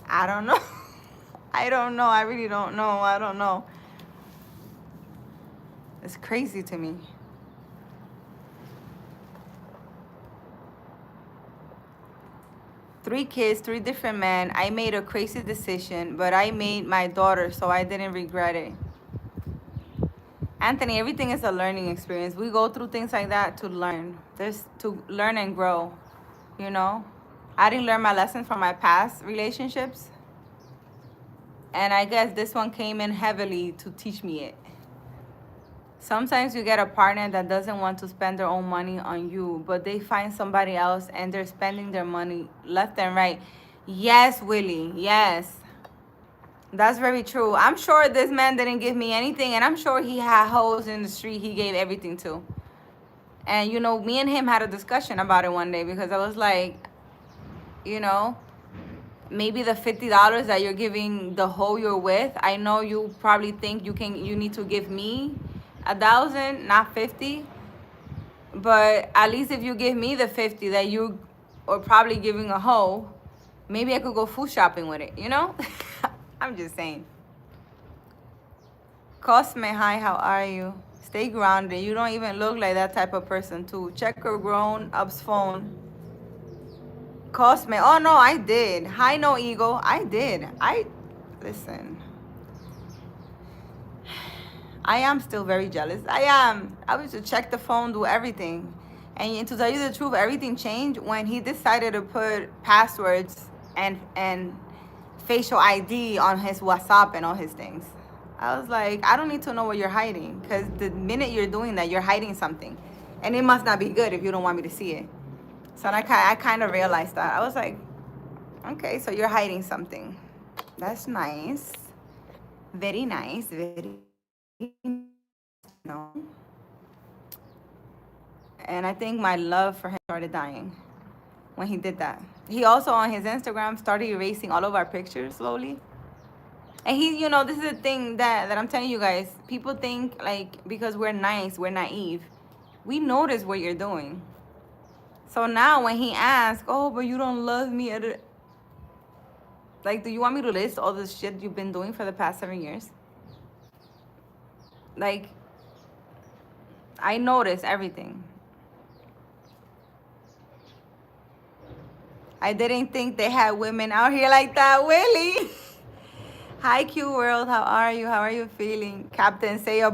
I don't know. I don't know. I really don't know. I don't know. It's crazy to me. 3 kids, 3 different men. I made a crazy decision, but I made my daughter, so I didn't regret it. Anthony, everything is a learning experience. We go through things like that to learn. There's to learn and grow, you know? I didn't learn my lessons from my past relationships. And I guess this one came in heavily to teach me it. Sometimes you get a partner that doesn't want to spend their own money on you, but they find somebody else and they're spending their money left and right. Yes, Willie, yes. That's very true. I'm sure this man didn't give me anything, and I'm sure he had hoes in the street he gave everything to. And, me and him had a discussion about it one day, because I was like, you know, maybe the $50 that you're giving the hoe you're with, I know you probably think you need to give me 1,000, not 50. But at least if you give me the 50 that you are probably giving a hoe, maybe I could go food shopping with it, I'm just saying. Cosme, hi, how are you? Stay grounded. You don't even look like that type of person, too. Check your grown up's phone. Cosme, oh no, I did. Hi, no ego. I did. Listen. I am still very jealous. I am. I was to check the phone, do everything. And to tell you the truth, everything changed when he decided to put passwords and facial ID on his WhatsApp and all his things. I was like, I don't need to know what you're hiding, because the minute you're doing that, you're hiding something. And it must not be good if you don't want me to see it. So I kind of realized that. I was like, okay, so you're hiding something. That's nice. Very nice. Very no. And I think my love for him started dying when he did that. He also, on his Instagram, started erasing all of our pictures slowly. And this is the thing that I'm telling you guys. People think, like, because we're nice, we're naive. We notice what you're doing. So now when he asks, oh, but you don't love me, like, do you want me to list all the shit you've been doing for the past 7 years? Like, I notice everything. I didn't think they had women out here like that, Willie. Hi, Q World. How are you? How are you feeling? Captain, save a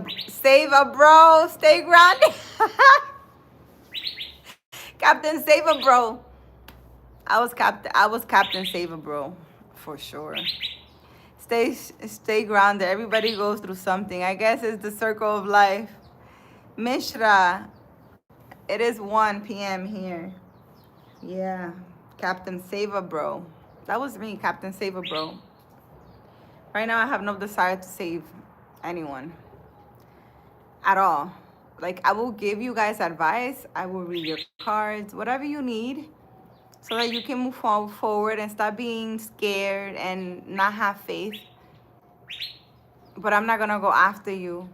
bro. Stay grounded. Captain, save a bro. I was Captain Save a bro, for sure. Stay grounded. Everybody goes through something. I guess it's the circle of life. Mishra, it is 1 p.m. here. Yeah. Captain Save a bro. That was me, Captain Save a bro. Right now I have no desire to save anyone at all. Like, I will give you guys advice. I will read your cards, whatever you need, so that you can move forward and stop being scared and not have faith. But I'm not gonna go after you,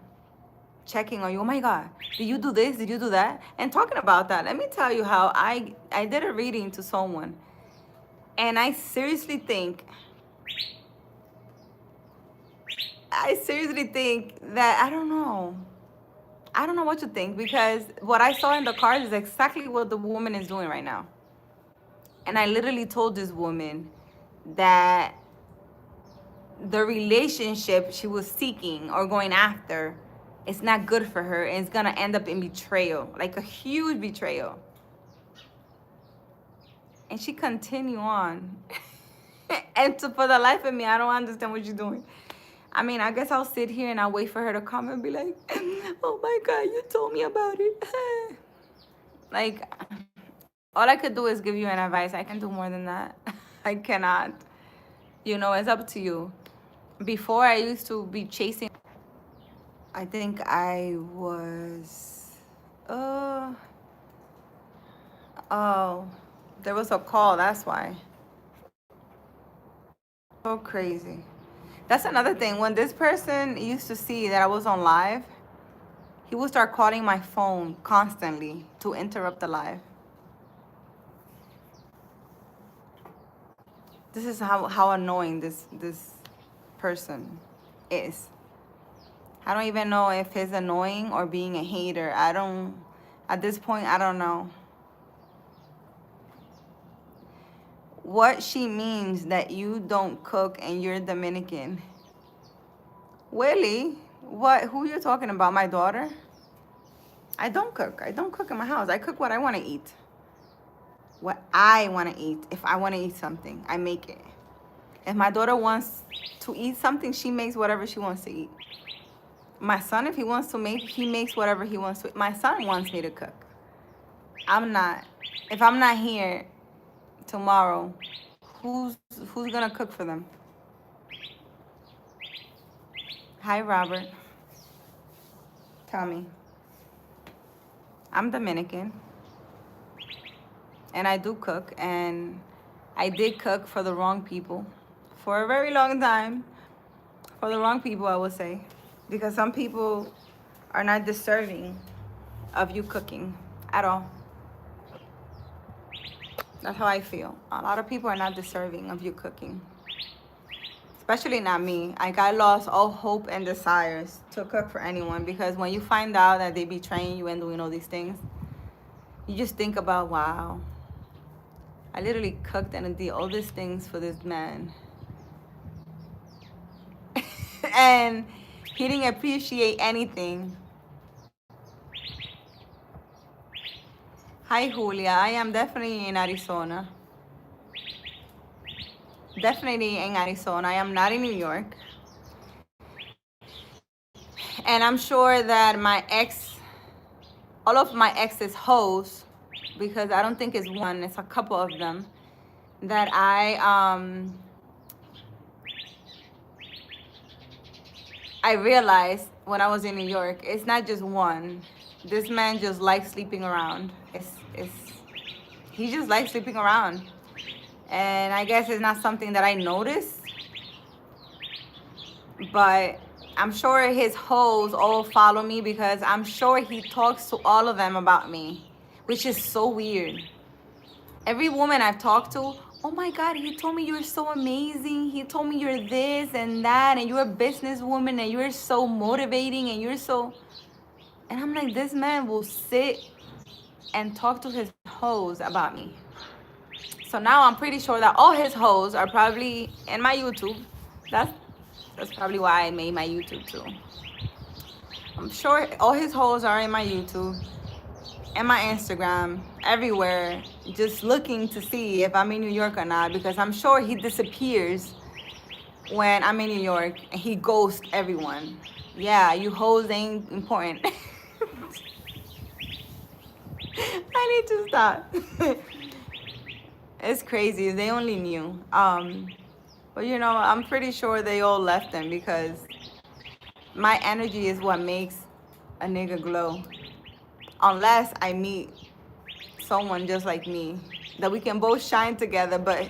checking on you. Oh my God, did you do this? Did you do that? And talking about that, let me tell you how I did a reading to someone, and I seriously think that I don't know what to think, because what I saw in the cards is exactly what the woman is doing right now. And I literally told this woman that the relationship she was seeking or going after is not good for her, and it's gonna end up in betrayal, like a huge betrayal. And she continued on. And for the life of me, I don't understand what she's doing. I mean, I guess I'll sit here and I'll wait for her to come and be like, oh my God, you told me about it. Like, all I could do is give you an advice. I can do more than that. I cannot. You know, it's up to you. Before, I used to be chasing. I think I was, oh, there was a call, that's why. So crazy. That's another thing. When this person used to see that I was on live, he would start calling my phone constantly to interrupt the live. This is how annoying this person is. I don't even know if he's annoying or being a hater. At this point, I don't know. What she means that you don't cook and you're Dominican. Willie, who you talking about? My daughter? I don't cook. I don't cook in my house. I cook what I want to eat. What I want to eat. If I want to eat something, I make it. If my daughter wants to eat something, she makes whatever she wants to eat. My son, if he wants to make, he makes whatever he wants to. My son wants me to cook. I'm not. If I'm not here tomorrow, who's gonna cook for them? Hi, Robert. Tell me. I'm Dominican, and I do cook, and I did cook for the wrong people for a very long time. For the wrong people, I would say, because some people are not deserving of you cooking at all. That's how I feel. A lot of people are not deserving of you cooking. Especially not me. Like, I lost all hope and desires to cook for anyone, because when you find out that they betraying you and doing all these things, you just think about, wow, I literally cooked and did all these things for this man. And he didn't appreciate anything. Hi, Julia. I am definitely in Arizona. Definitely in Arizona. I am not in New York. And I'm sure that all of my ex's hoes, because I don't think it's one, it's a couple of them, that I realized when I was in New York, it's not just one. This man just likes sleeping around. He just likes sleeping around. And I guess it's not something that I noticed, but I'm sure his hoes all follow me, because I'm sure he talks to all of them about me, which is so weird. Every woman I've talked to, oh my God, he told me you're so amazing. He told me you're this and that, and you're a businesswoman, and you're so motivating, and you're so... And I'm like, this man will sit and talk to his hoes about me. So now I'm pretty sure that all his hoes are probably in my YouTube. That's that's probably why I made my YouTube too. I'm sure all his hoes are in my YouTube and my Instagram, everywhere, just looking to see if I'm in New York or not, because I'm sure he disappears when I'm in New York and he ghosts everyone. Yeah, you hoes ain't important. I need to stop. It's crazy. They only knew. But you know, I'm pretty sure they all left him because my energy is what makes a nigga glow. Unless I meet someone just like me, that we can both shine together, but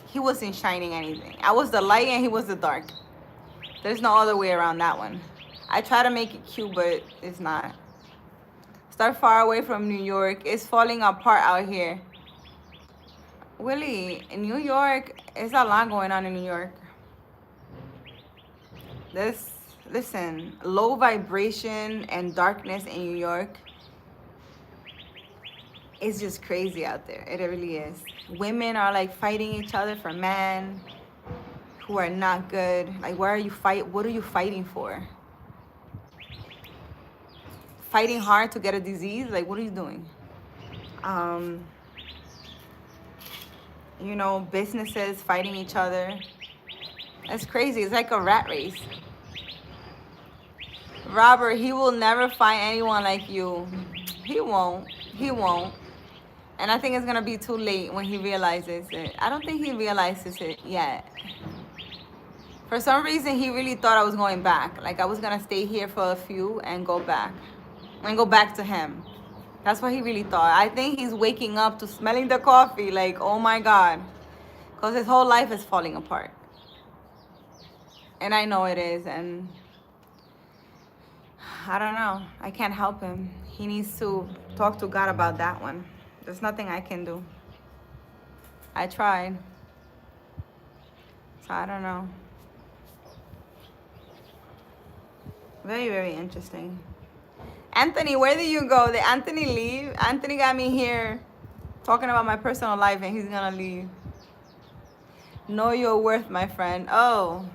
he wasn't shining anything. I was the light and he was the dark. There's no other way around that one. I try to make it cute, but it's not. Start far away from New York. It's falling apart out here. Willie, in New York, there's a lot going on in New York. This, listen, low vibration and darkness in New York is just crazy out there. It really is. Women are like fighting each other for men who are not good. Like, why are you fight? What are you fighting for? Fighting hard to get a disease? Like, what are you doing? Um, you know, businesses fighting each other. That's crazy. It's like a rat race. Robert, he will never find anyone like you. He won't. He won't. And I think it's gonna be too late when he realizes it. I don't think he realizes it yet. For some reason, he really thought I was going back. Like I was gonna stay here for a few and go back. And go back to him. That's what he really thought. I think he's waking up to smelling the coffee like, oh my God. Because his whole life is falling apart. And I know it is. And I don't know. I can't help him. He needs to talk to God about that one. There's nothing I can do. I tried. So I don't know. Very, very interesting. Anthony, where did you go? Did Anthony leave? Anthony got me here talking about my personal life and he's gonna leave. Know your worth, my friend. Oh,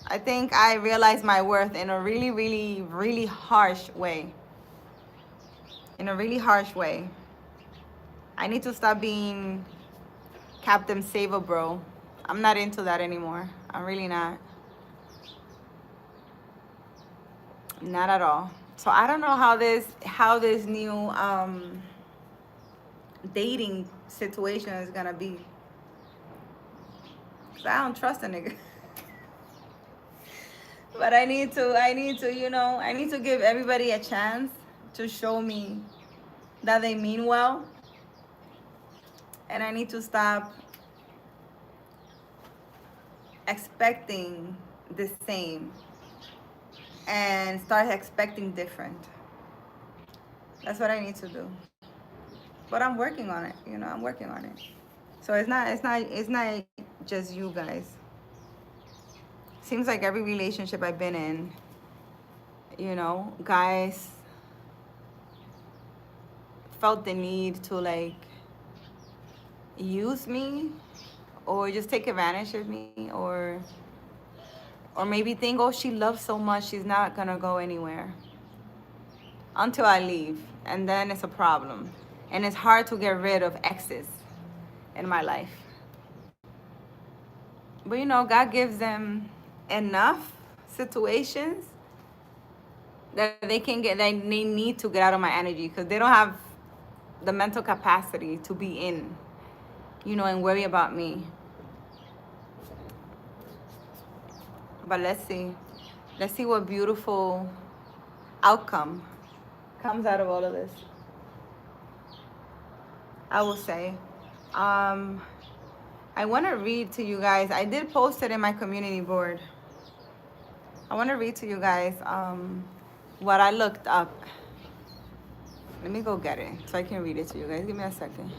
I think I realized my worth in a really, really, really harsh way. In a really harsh way. I need to stop being Captain Saver, bro. I'm not into that anymore. I'm really not. Not at all. So I don't know how this new dating situation is gonna be. Cause I don't trust a nigga. But I need to, you know, I need to give everybody a chance to show me that they mean well. And I need to stop expecting the same and start expecting different. That's what I need to do. But I'm working on it, you know, I'm working on it. So it's not just you guys. Seems like every relationship I've been in, you know, guys felt the need to like use me or just take advantage of me or maybe think, oh, she loves so much she's not gonna go anywhere until I leave, and then it's a problem. And it's hard to get rid of exes in my life. But you know, God gives them enough situations that they can get, that they need to get out of my energy because they don't have the mental capacity to be in, you know, and worry about me. But let's see. Let's see what beautiful outcome comes out of all of this. I will say. I want to read to you guys. I did post it in my community board. I want to read to you guys what I looked up. Let me go get it so I can read it to you guys. Give me a second.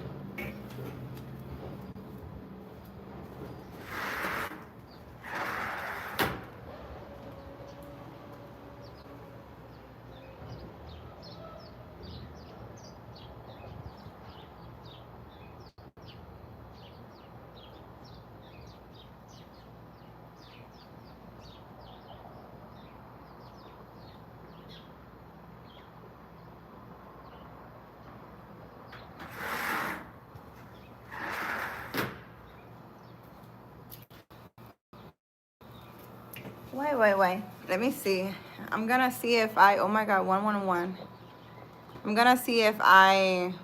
Wait. Let me see. I'm gonna see if I, oh my God, 111. I'm gonna see if I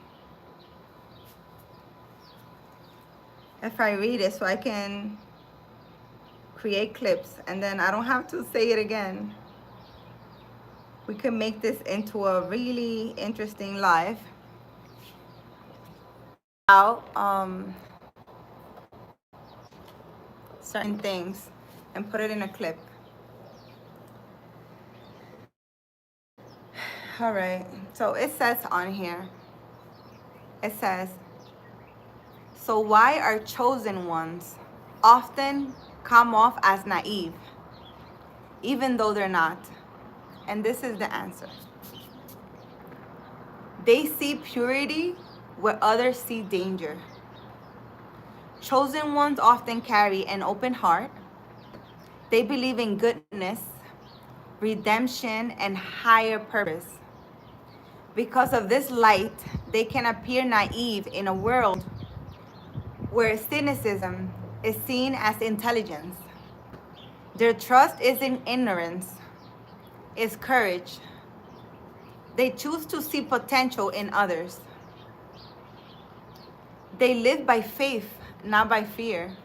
read it so I can create clips and then I don't have to say it again. We can make this into a really interesting live. Out certain things and put it in a clip. All right, so it says on here, it says, so why are chosen ones often come off as naive, even though they're not? And this is the answer. They see purity where others see danger. Chosen ones often carry an open heart. They believe in goodness, redemption, and higher purpose. Because of this light, they can appear naive in a world where cynicism is seen as intelligence. Their trust isn't ignorance, it's courage. They choose to see potential in others. They live by faith, not by fear.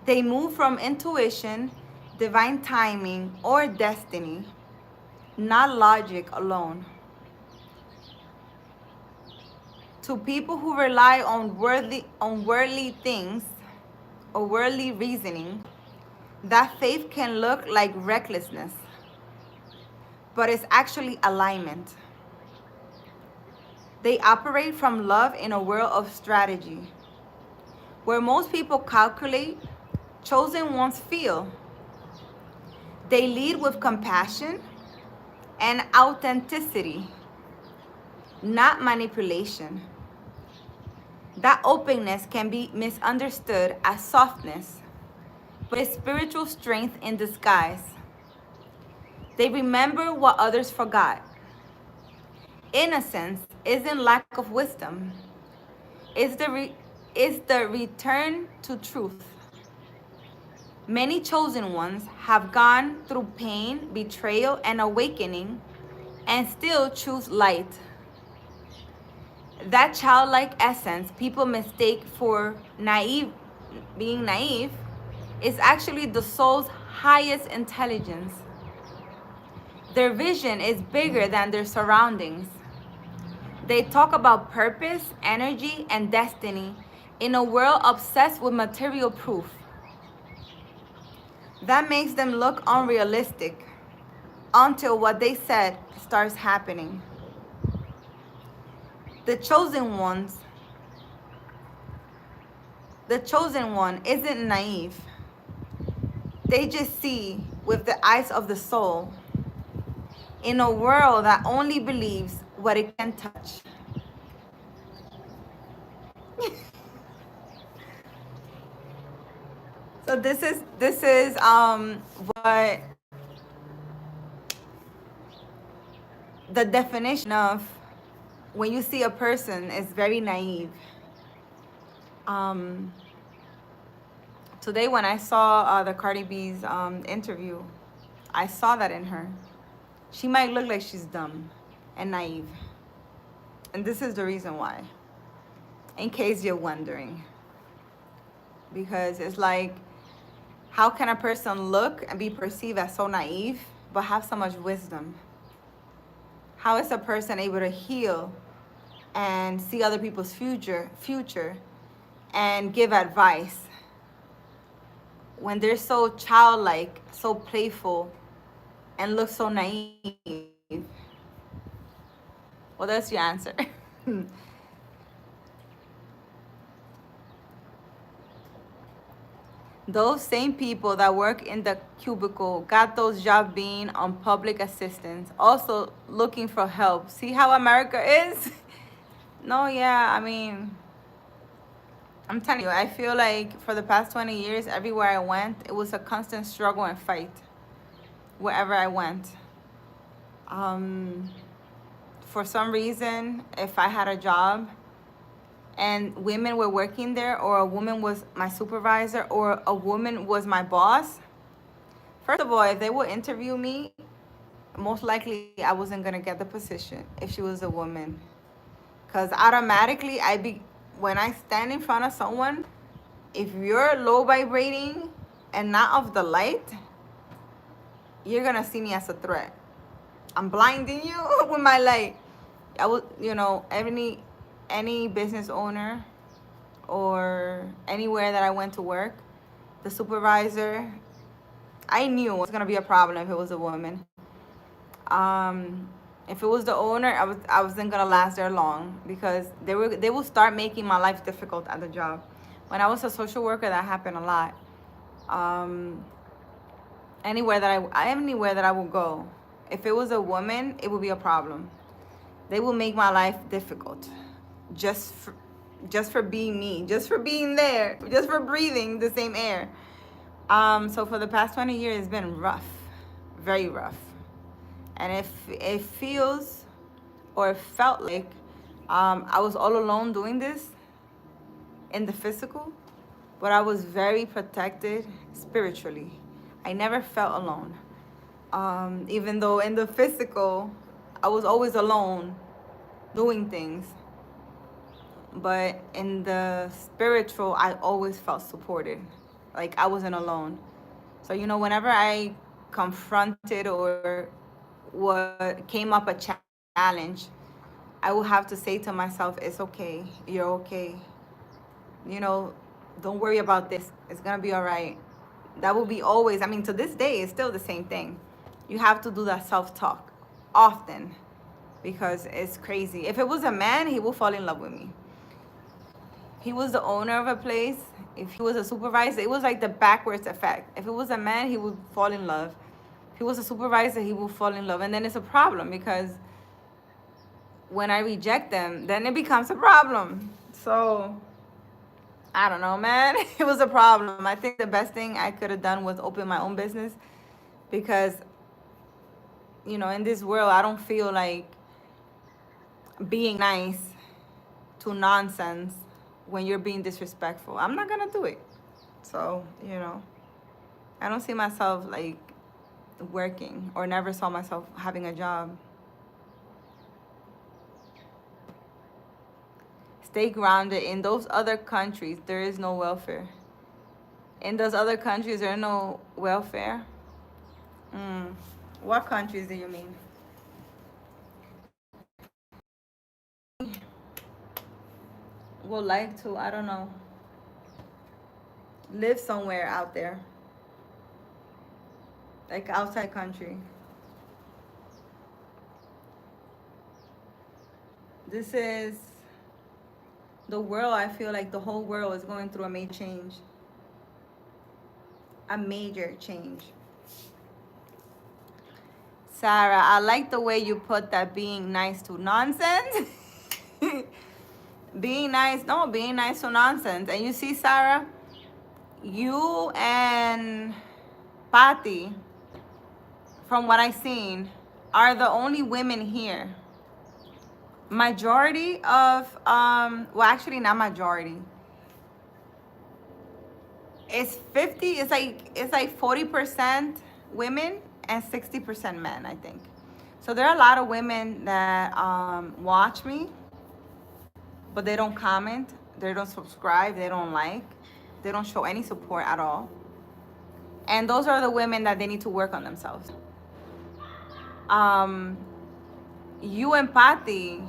They move from intuition, divine timing, or destiny, not logic alone. To people who rely on worldly things or worldly reasoning, that faith can look like recklessness, but it's actually alignment. They operate from love in a world of strategy. Where most people calculate, chosen ones feel. They lead with compassion and authenticity, not manipulation. That openness can be misunderstood as softness, but it's spiritual strength in disguise. They remember what others forgot. Innocence isn't lack of wisdom. It's the return to truth. Many chosen ones have gone through pain, betrayal, and awakening and still choose light. That childlike essence people mistake for being naive, is actually the soul's highest intelligence. Their vision is bigger than their surroundings. They talk about purpose, energy, and destiny in a world obsessed with material proof. That makes them look unrealistic until what they said starts happening. The chosen one isn't naive. They just see with the eyes of the soul in a world that only believes what it can touch. So this is what the definition of when you see a person is very naive. Today when I saw the Cardi B's interview, I saw that in her. She might look like she's dumb and naive. And this is the reason why, in case you're wondering. Because it's like, how can a person look and be perceived as so naive, but have so much wisdom? How is a person able to heal and see other people's future and give advice when they're so childlike, so playful, and look so naive? Well, that's your answer. Those same people that work in the cubicle got those jobs being on public assistance, also looking for help. See how America is? No, yeah, I mean, I'm telling you, I feel like for the past 20 years, everywhere I went, it was a constant struggle and fight. Wherever I went. For some reason, if I had a job and women were working there, or a woman was my supervisor, or a woman was my boss, First of all, if they would interview me, most likely I wasn't gonna get the position if she was a woman. Cause automatically when I stand in front of someone, if you're low vibrating and not of the light, you're gonna see me as a threat. I'm blinding you with my light. I would, any business owner or anywhere that I went to work, the supervisor, I knew it was gonna be a problem if it was a woman. If it was the owner, I wasn't gonna last there long because they will start making my life difficult at the job. When I was a social worker, that happened a lot. Um, anywhere that I will go, if it was a woman, it would be a problem. They will make my life difficult, just for, just for being me, just for being there, just for breathing the same air. So for the past 20 years, it's been rough, very rough. And if it feels or felt like I was all alone doing this in the physical, but I was very protected spiritually. I never felt alone. Even though in the physical, I was always alone doing things. But in the spiritual, I always felt supported. Like I wasn't alone. So, whenever I confronted or what came up a challenge, I will have to say to myself, it's okay. You're okay. You know, don't worry about this. It's going to be all right. That will be always, to this day, it's still the same thing. You have to do that self-talk often because it's crazy. If it was a man, he will fall in love with me. He was the owner of a place. If he was a supervisor, it was like the backwards effect. If it was a man, he would fall in love. If he was a supervisor, he would fall in love. And then it's a problem because when I reject them, then it becomes a problem. So I don't know, man. It was a problem. I think the best thing I could have done was open my own business because, in this world, I don't feel like being nice to nonsense when you're being disrespectful. I'm not going to do it. So, I don't see myself like working or never saw myself having a job. Stay grounded. In those other countries, there is no welfare. In those other countries, there is no welfare. What countries do you mean? Would like to, I don't know, live somewhere out there, like outside country. This is the world. I feel like the whole world is going through a major change. A major change. Sarah, I like the way you put that being nice to nonsense. Being nice to nonsense. And you see, Sarah, you and Patty, from what I've seen, are the only women here. Majority of, well, actually not majority. It's 50, it's like 40% women and 60% men, I think. So there are a lot of women that watch me, but they don't comment, they don't subscribe, they don't like, they don't show any support at all. And those are the women that they need to work on themselves. You and Patty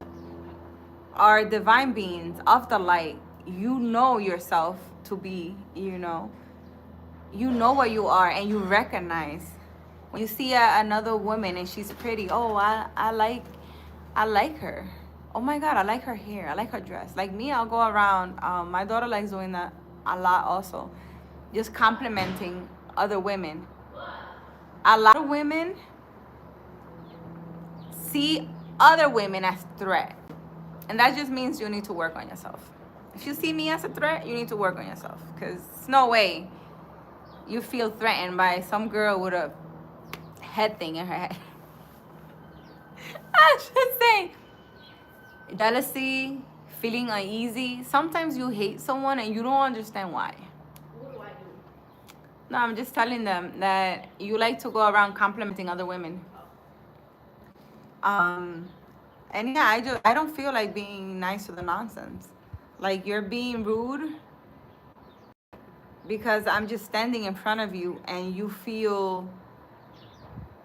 are divine beings of the light. You know yourself to be, you know what you are, and you recognize when you see another woman and she's pretty. Oh, I like her. Oh my God, I like her hair, I like her dress. Like me, I'll go around, my daughter likes doing that a lot also, just complimenting other women. A lot of women see other women as threat, and that just means you need to work on yourself. If you see me as a threat, you need to work on yourself, because it's no way you feel threatened by some girl with a head thing in her head. I should say jealousy, feeling uneasy. Sometimes you hate someone and you don't understand why. What do I do? No, I'm just telling them that you like to go around complimenting other women. Um, and yeah, I don't feel like being nice to the nonsense. Like you're being rude because I'm just standing in front of you and you feel,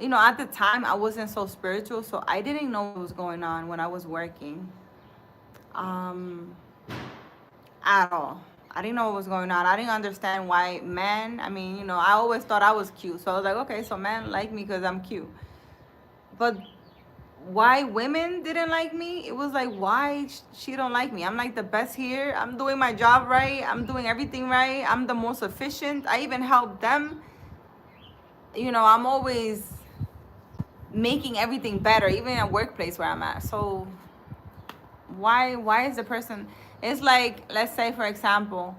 at the time I wasn't so spiritual, so I didn't know what was going on when I was working. Um, at all. I didn't know what was going on. I didn't understand why men, I mean, I always thought I was cute. So I was like, okay, so men like me because I'm cute. But why women didn't like me? It was like, why she don't like me? I'm like the best here. I'm doing my job right. I'm doing everything right. I'm the most efficient. I even help them. I'm always making everything better, even in a workplace where I'm at. So why is the person, it's like, let's say for example,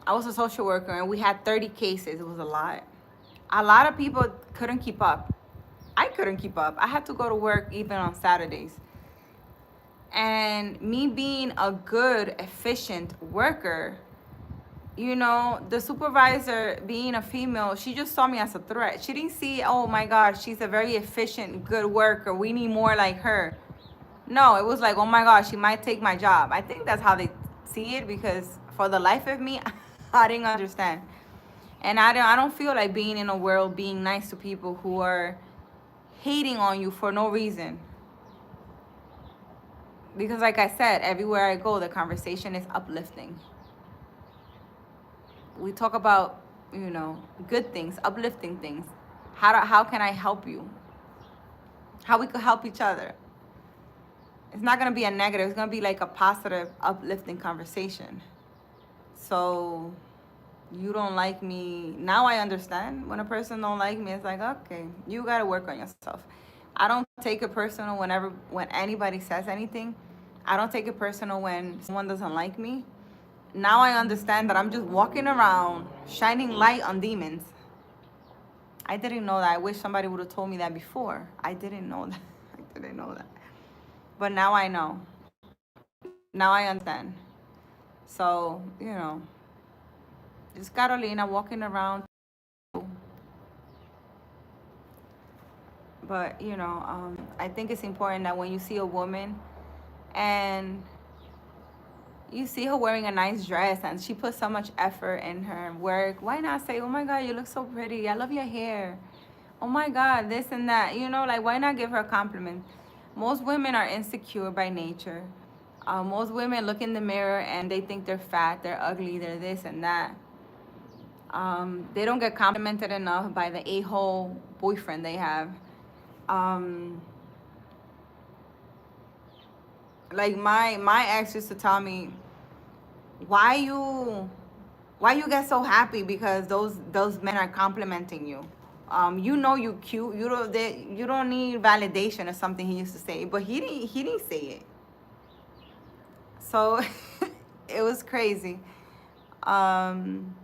I was a social worker and we had 30 cases. It was a lot. A lot of people couldn't keep up. I couldn't keep up. I had to go to work even on Saturdays. And me being a good, efficient worker, the supervisor being a female, she just saw me as a threat. She didn't see, oh my God, she's a very efficient, good worker. We need more like her. No, it was like, oh my God, she might take my job. I think that's how they see it because for the life of me, I didn't understand. And I don't feel like being in a world being nice to people who are hating on you for no reason. Because like I said, everywhere I go, the conversation is uplifting. We talk about, good things, uplifting things. How can I help you? How we could help each other. It's not gonna be a negative, it's gonna be like a positive, uplifting conversation. So you don't like me. Now I understand when a person don't like me. It's like, okay, you got to work on yourself. I don't take it personal when anybody says anything. I don't take it personal when someone doesn't like me. Now I understand that I'm just walking around shining light on demons. I didn't know that. I wish somebody would have told me that before. I didn't know that. I didn't know that. But now I know. Now I understand. So, just Carolina walking around. But I think it's important that when you see a woman and you see her wearing a nice dress and she puts so much effort in her work, why not say, oh my God, you look so pretty, I love your hair, oh my God, this and that, like, why not give her a compliment? Most women are insecure by nature. Most women look in the mirror and they think they're fat, they're ugly, they're this and that. They don't get complimented enough by the a-hole boyfriend they have. um like my ex used to tell me, why you get so happy because those men are complimenting you. You cute, you don't need validation or something, he used to say, but he didn't say it. So it was crazy. um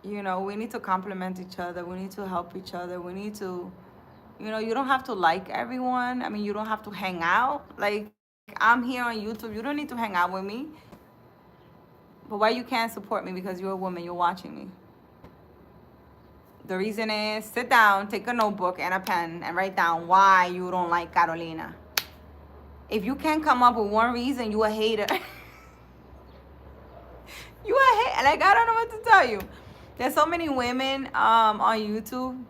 we need to compliment each other, we need to help each other, we need to, you don't have to like everyone. I mean, you don't have to hang out. Like, I'm here on YouTube. You don't need to hang out with me. But why you can't support me? Because you're a woman. You're watching me. The reason is, sit down, take a notebook and a pen, and write down why you don't like Carolina. If you can't come up with one reason, you a hater. You a hater. Like, I don't know what to tell you. There's so many women on YouTube.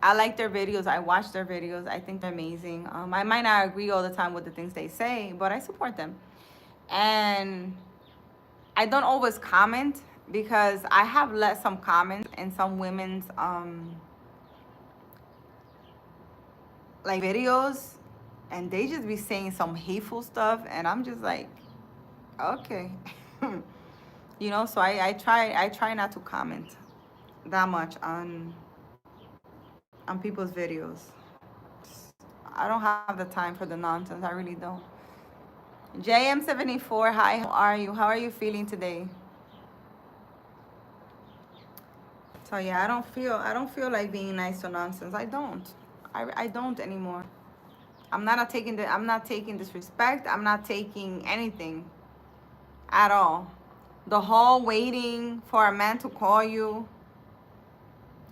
I like their videos. I watch their videos. I think they're amazing. I might not agree all the time with the things they say, but I support them. And I don't always comment because I have let some comments in some women's like videos, and they just be saying some hateful stuff, and I'm just like, okay. So I try not to comment that much on people's videos. I don't have the time for the nonsense. I really don't. JM74, hi, how are you? How are you feeling today? So yeah, I don't feel like being nice to nonsense. I don't. I don't anymore. I'm not taking disrespect. I'm not taking anything at all. The whole waiting for a man to call you.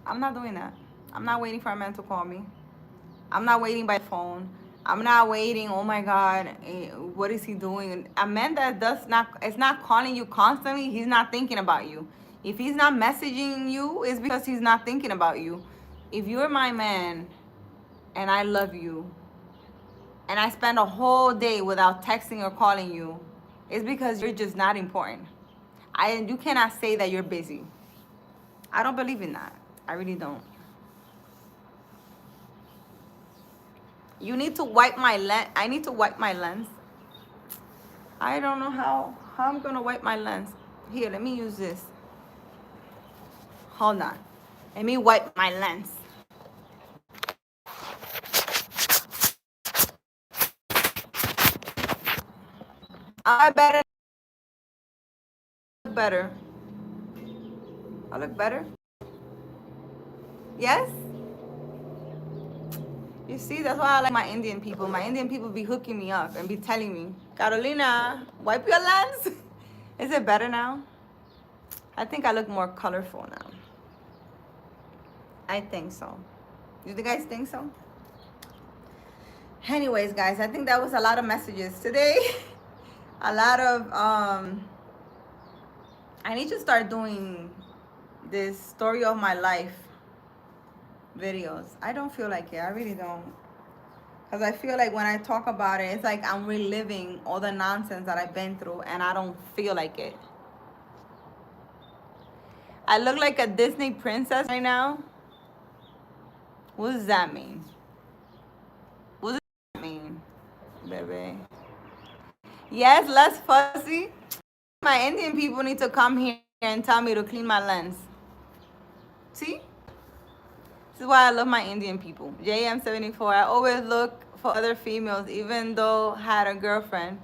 I'm not doing that. I'm not waiting for a man to call me. I'm not waiting by phone. I'm not waiting. Oh my God, what is he doing? A man that does not is not calling you constantly. He's not thinking about you. If he's not messaging you, it's because he's not thinking about you. If you're my man and I love you, and I spend a whole day without texting or calling you, it's because you're just not important. You cannot say that you're busy. I don't believe in that. I really don't. You need to wipe my lens. I need to wipe my lens. I don't know how I'm gonna wipe my lens. Here, let me use this. Hold on. Let me wipe my lens. I better look better. I look better. Yes. You see, that's why I like my Indian people. My Indian people be hooking me up and be telling me, Carolina, wipe your lens. Is it better now? I think I look more colorful now. I think so. Do you guys think so? Anyways, guys, I think that was a lot of messages today. A lot of I need to start doing this story of my life videos. I don't feel like it. I really don't. Because I feel like when I talk about it, it's like I'm reliving all the nonsense that I've been through, and I don't feel like it. I look like a Disney princess right now. What does that mean? What does that mean, baby? Yes, less fussy. My Indian people need to come here and tell me to clean my lens. See? This is why I love my Indian people. JM74. I always look for other females, even though I had a girlfriend.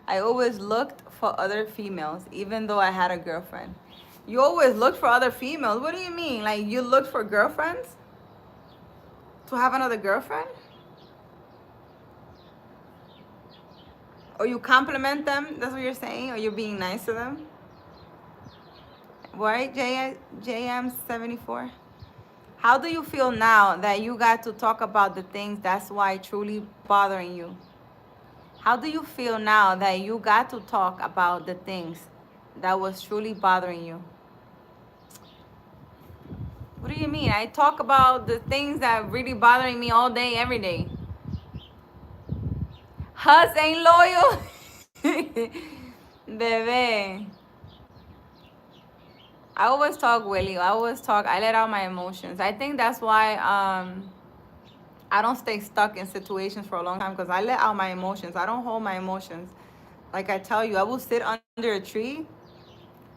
I always looked for other females, even though I had a girlfriend. You always looked for other females? What do you mean? Like you looked for girlfriends? To have another girlfriend? Or you compliment them? That's what you're saying? Or you're being nice to them? Right, JM74? How do you feel now that you got to talk about the things that's why truly bothering you? How do you feel now that you got to talk about the things that was truly bothering you? What do you mean? I talk about the things that really bothering me all day, every day. Hus ain't loyal. Bebe. I always talk, Willie. I let out my emotions. I think that's why I don't stay stuck in situations for a long time because I let out my emotions. I don't hold my emotions. Like I tell you, I will sit under a tree,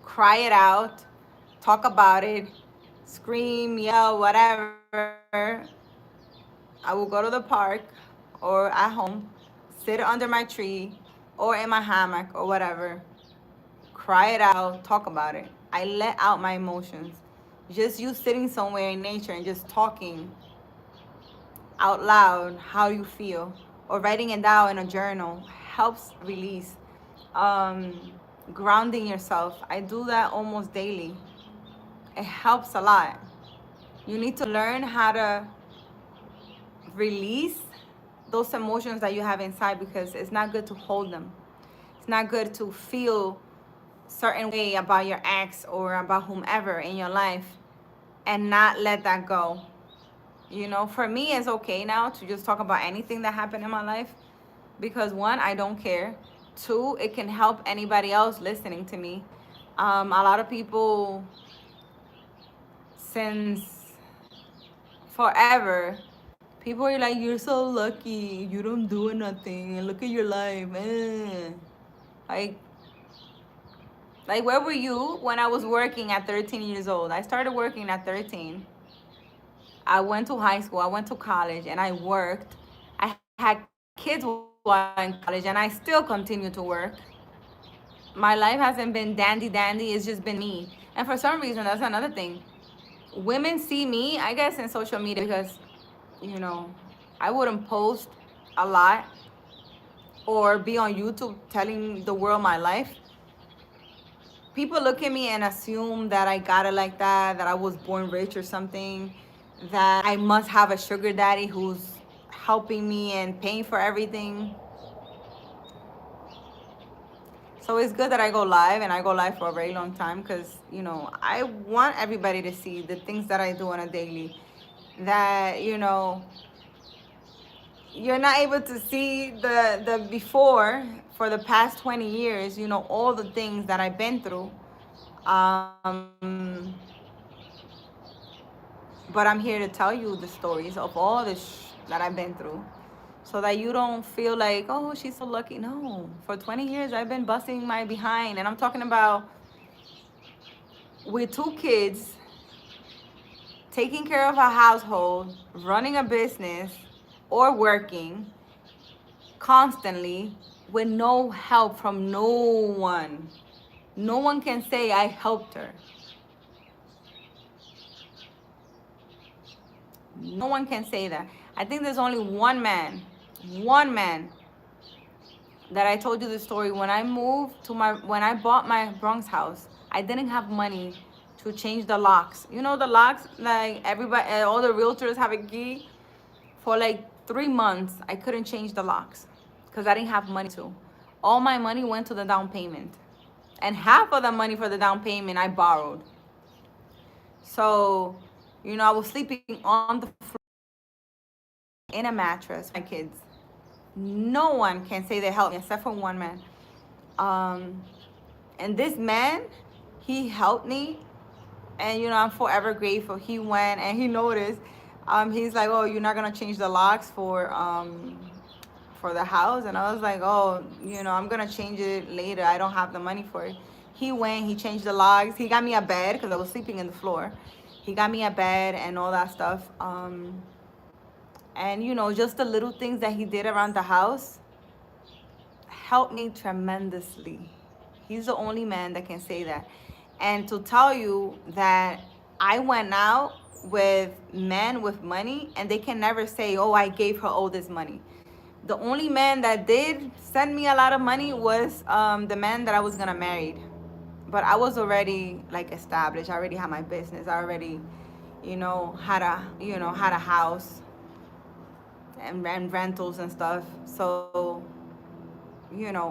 cry it out, talk about it, scream, yell, whatever. I will go to the park or at home, sit under my tree or in my hammock or whatever, cry it out, talk about it. I let out my emotions. Just you sitting somewhere in nature and just talking out loud how you feel or writing it down in a journal helps release. Grounding yourself. I do that almost daily. It helps a lot. You need to learn how to release those emotions that you have inside because it's not good to hold them. It's not good to feel certain way about your ex or about whomever in your life and not let that go. You know, for me, it's okay now to just talk about anything that happened in my life because one, I don't care. Two, it can help anybody else listening to me. A lot of people since forever, people are like, you're so lucky, you don't do nothing, and look at your life. Like, where were you when I was working at 13 years old? I started working at 13. I went to high school, I went to college, and I worked. I had kids while in college, and I still continue to work. My life hasn't been dandy, it's just been me. And for some reason, that's another thing. Women see me, I guess, in social media because, you know, I wouldn't post a lot or be on YouTube telling the world my life. people look at me and assume that I got it like that I was born rich or something, that I must have a sugar daddy who's helping me and paying for everything. So it's good that I go live, and I go live for a very long time, because, I want everybody to see the things that I do on a daily, that, you're not able to see the before for the past 20 years, all the things that I've been through. Um, but I'm here to tell you the stories of all the that I've been through, so that you don't feel like, oh, she's so lucky. No, for 20 years I've been busting my behind, and I'm talking about with 2 kids, taking care of a household, running a business, or working constantly with no help from no one. No one can say I helped her. No one can say that. I think there's only one man that I told you the story. When I moved to when I bought my Bronx house, I didn't have money to change the locks. You know the locks, like everybody, all the realtors have a key. For like 3 months, I couldn't change the locks because I didn't have money to. All my money went to the down payment, and half of the money for the down payment I borrowed. So, I was sleeping on the floor in a mattress. My kids. No one can say they helped me except for one man. Um, and this man, he helped me, and I'm forever grateful. He went and he noticed. He's like, "Oh, you're not gonna change the locks for the house?" And I was like, "Oh, I'm gonna change it later. I don't have the money for it." He went, he changed the locks. He got me a bed because I was sleeping in the floor. He got me a bed and all that stuff. And just the little things that he did around the house helped me tremendously. He's the only man that can say that. And to tell you that I went out with men with money, and they can never say, "Oh, I gave her all this money." The only man that did send me a lot of money was the man that I was gonna marry. But I was already like established. I already had my business. I already, had a house and rentals and stuff. So,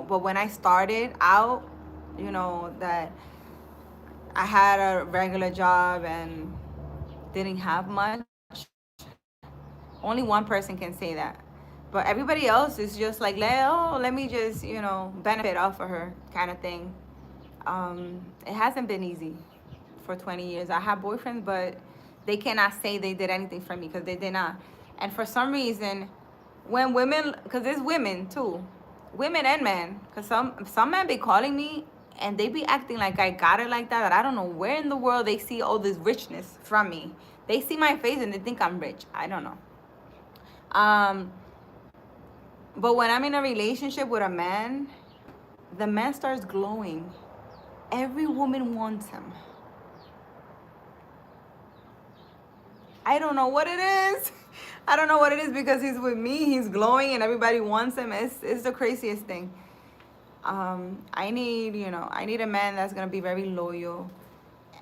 but when I started out, that I had a regular job and didn't have much, only one person can say that. But everybody else is just like, let me just, benefit off of her kind of thing. It hasn't been easy for 20 years. I have boyfriends, but they cannot say they did anything for me because they did not. And for some reason, when women, because it's women too, women and men, because some men be calling me and they be acting like I got it like that, that I don't know where in the world they see all this richness from me. They see my face and they think I'm rich. I don't know. But when I'm in a relationship with a man, the man starts glowing. Every woman wants him. I don't know what it is. I don't know what it is, because he's with me, he's glowing, and everybody wants him. It's the craziest thing. I need a man that's gonna be very loyal,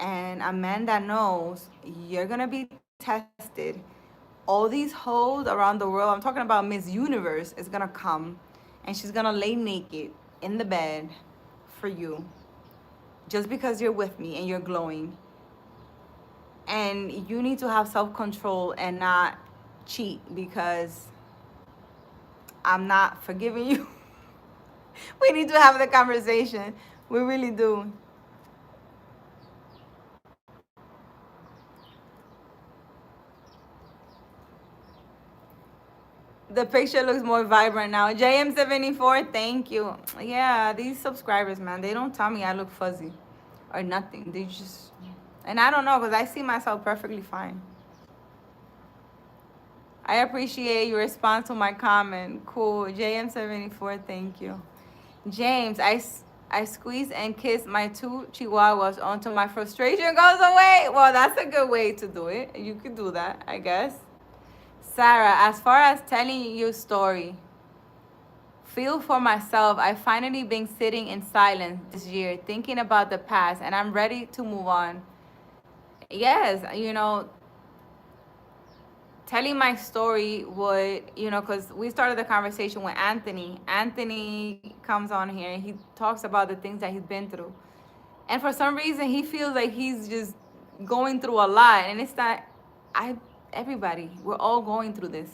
and a man that knows you're gonna be tested. All these hoes around the world, I'm talking about Miss Universe, is gonna come, and she's gonna lay naked in the bed for you, just because you're with me and you're glowing. And you need to have self-control and not cheat, because I'm not forgiving you. We need to have the conversation. We really do. The picture looks more vibrant now. JM74, thank you. Yeah, these subscribers, man, they don't tell me I look fuzzy or nothing. They just, and I don't know, because I see myself perfectly fine. I appreciate your response to my comment. Cool. JM74, thank you. James, I squeeze and kiss my 2 chihuahuas until my frustration goes away. Well, that's a good way to do it. You could do that, I guess. Sarah, as far as telling you story, Feel for myself. I finally been sitting in silence this year, thinking about the past, and I'm ready to move on. Yes, telling my story would, because we started the conversation with Anthony. Anthony comes on here and he talks about the things that he's been through. And for some reason, he feels like he's just going through a lot. And it's not, everybody, we're all going through this.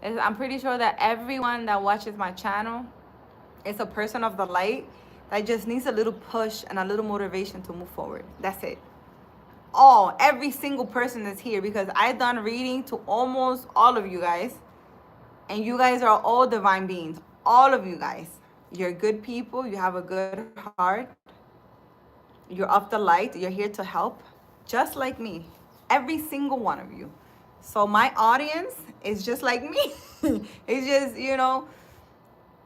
I'm pretty sure that everyone that watches my channel is a person of the light that just needs a little push and a little motivation to move forward. That's it. Every single person that's here, because I've done reading to almost all of you guys, and you guys are all divine beings. All of you guys, you're good people. You have a good heart. You're of the light. You're here to help, just like me. Every single one of you. So my audience is just like me. It's just,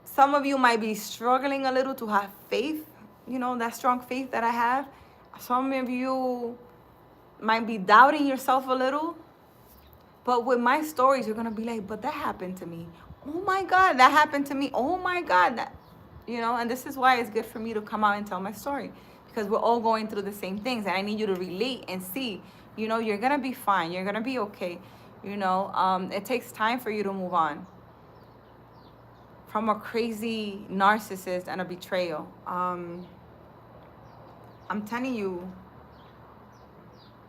some of you might be struggling a little to have faith, that strong faith that I have. Some of you might be doubting yourself a little. But with my stories, you're going to be like, but that happened to me. Oh my God, that happened to me. Oh my God. And this is why it's good for me to come out and tell my story, because we're all going through the same things. And I need you to relate and see, you're going to be fine. You're going to be okay. It takes time for you to move on from a crazy narcissist and a betrayal. I'm telling you,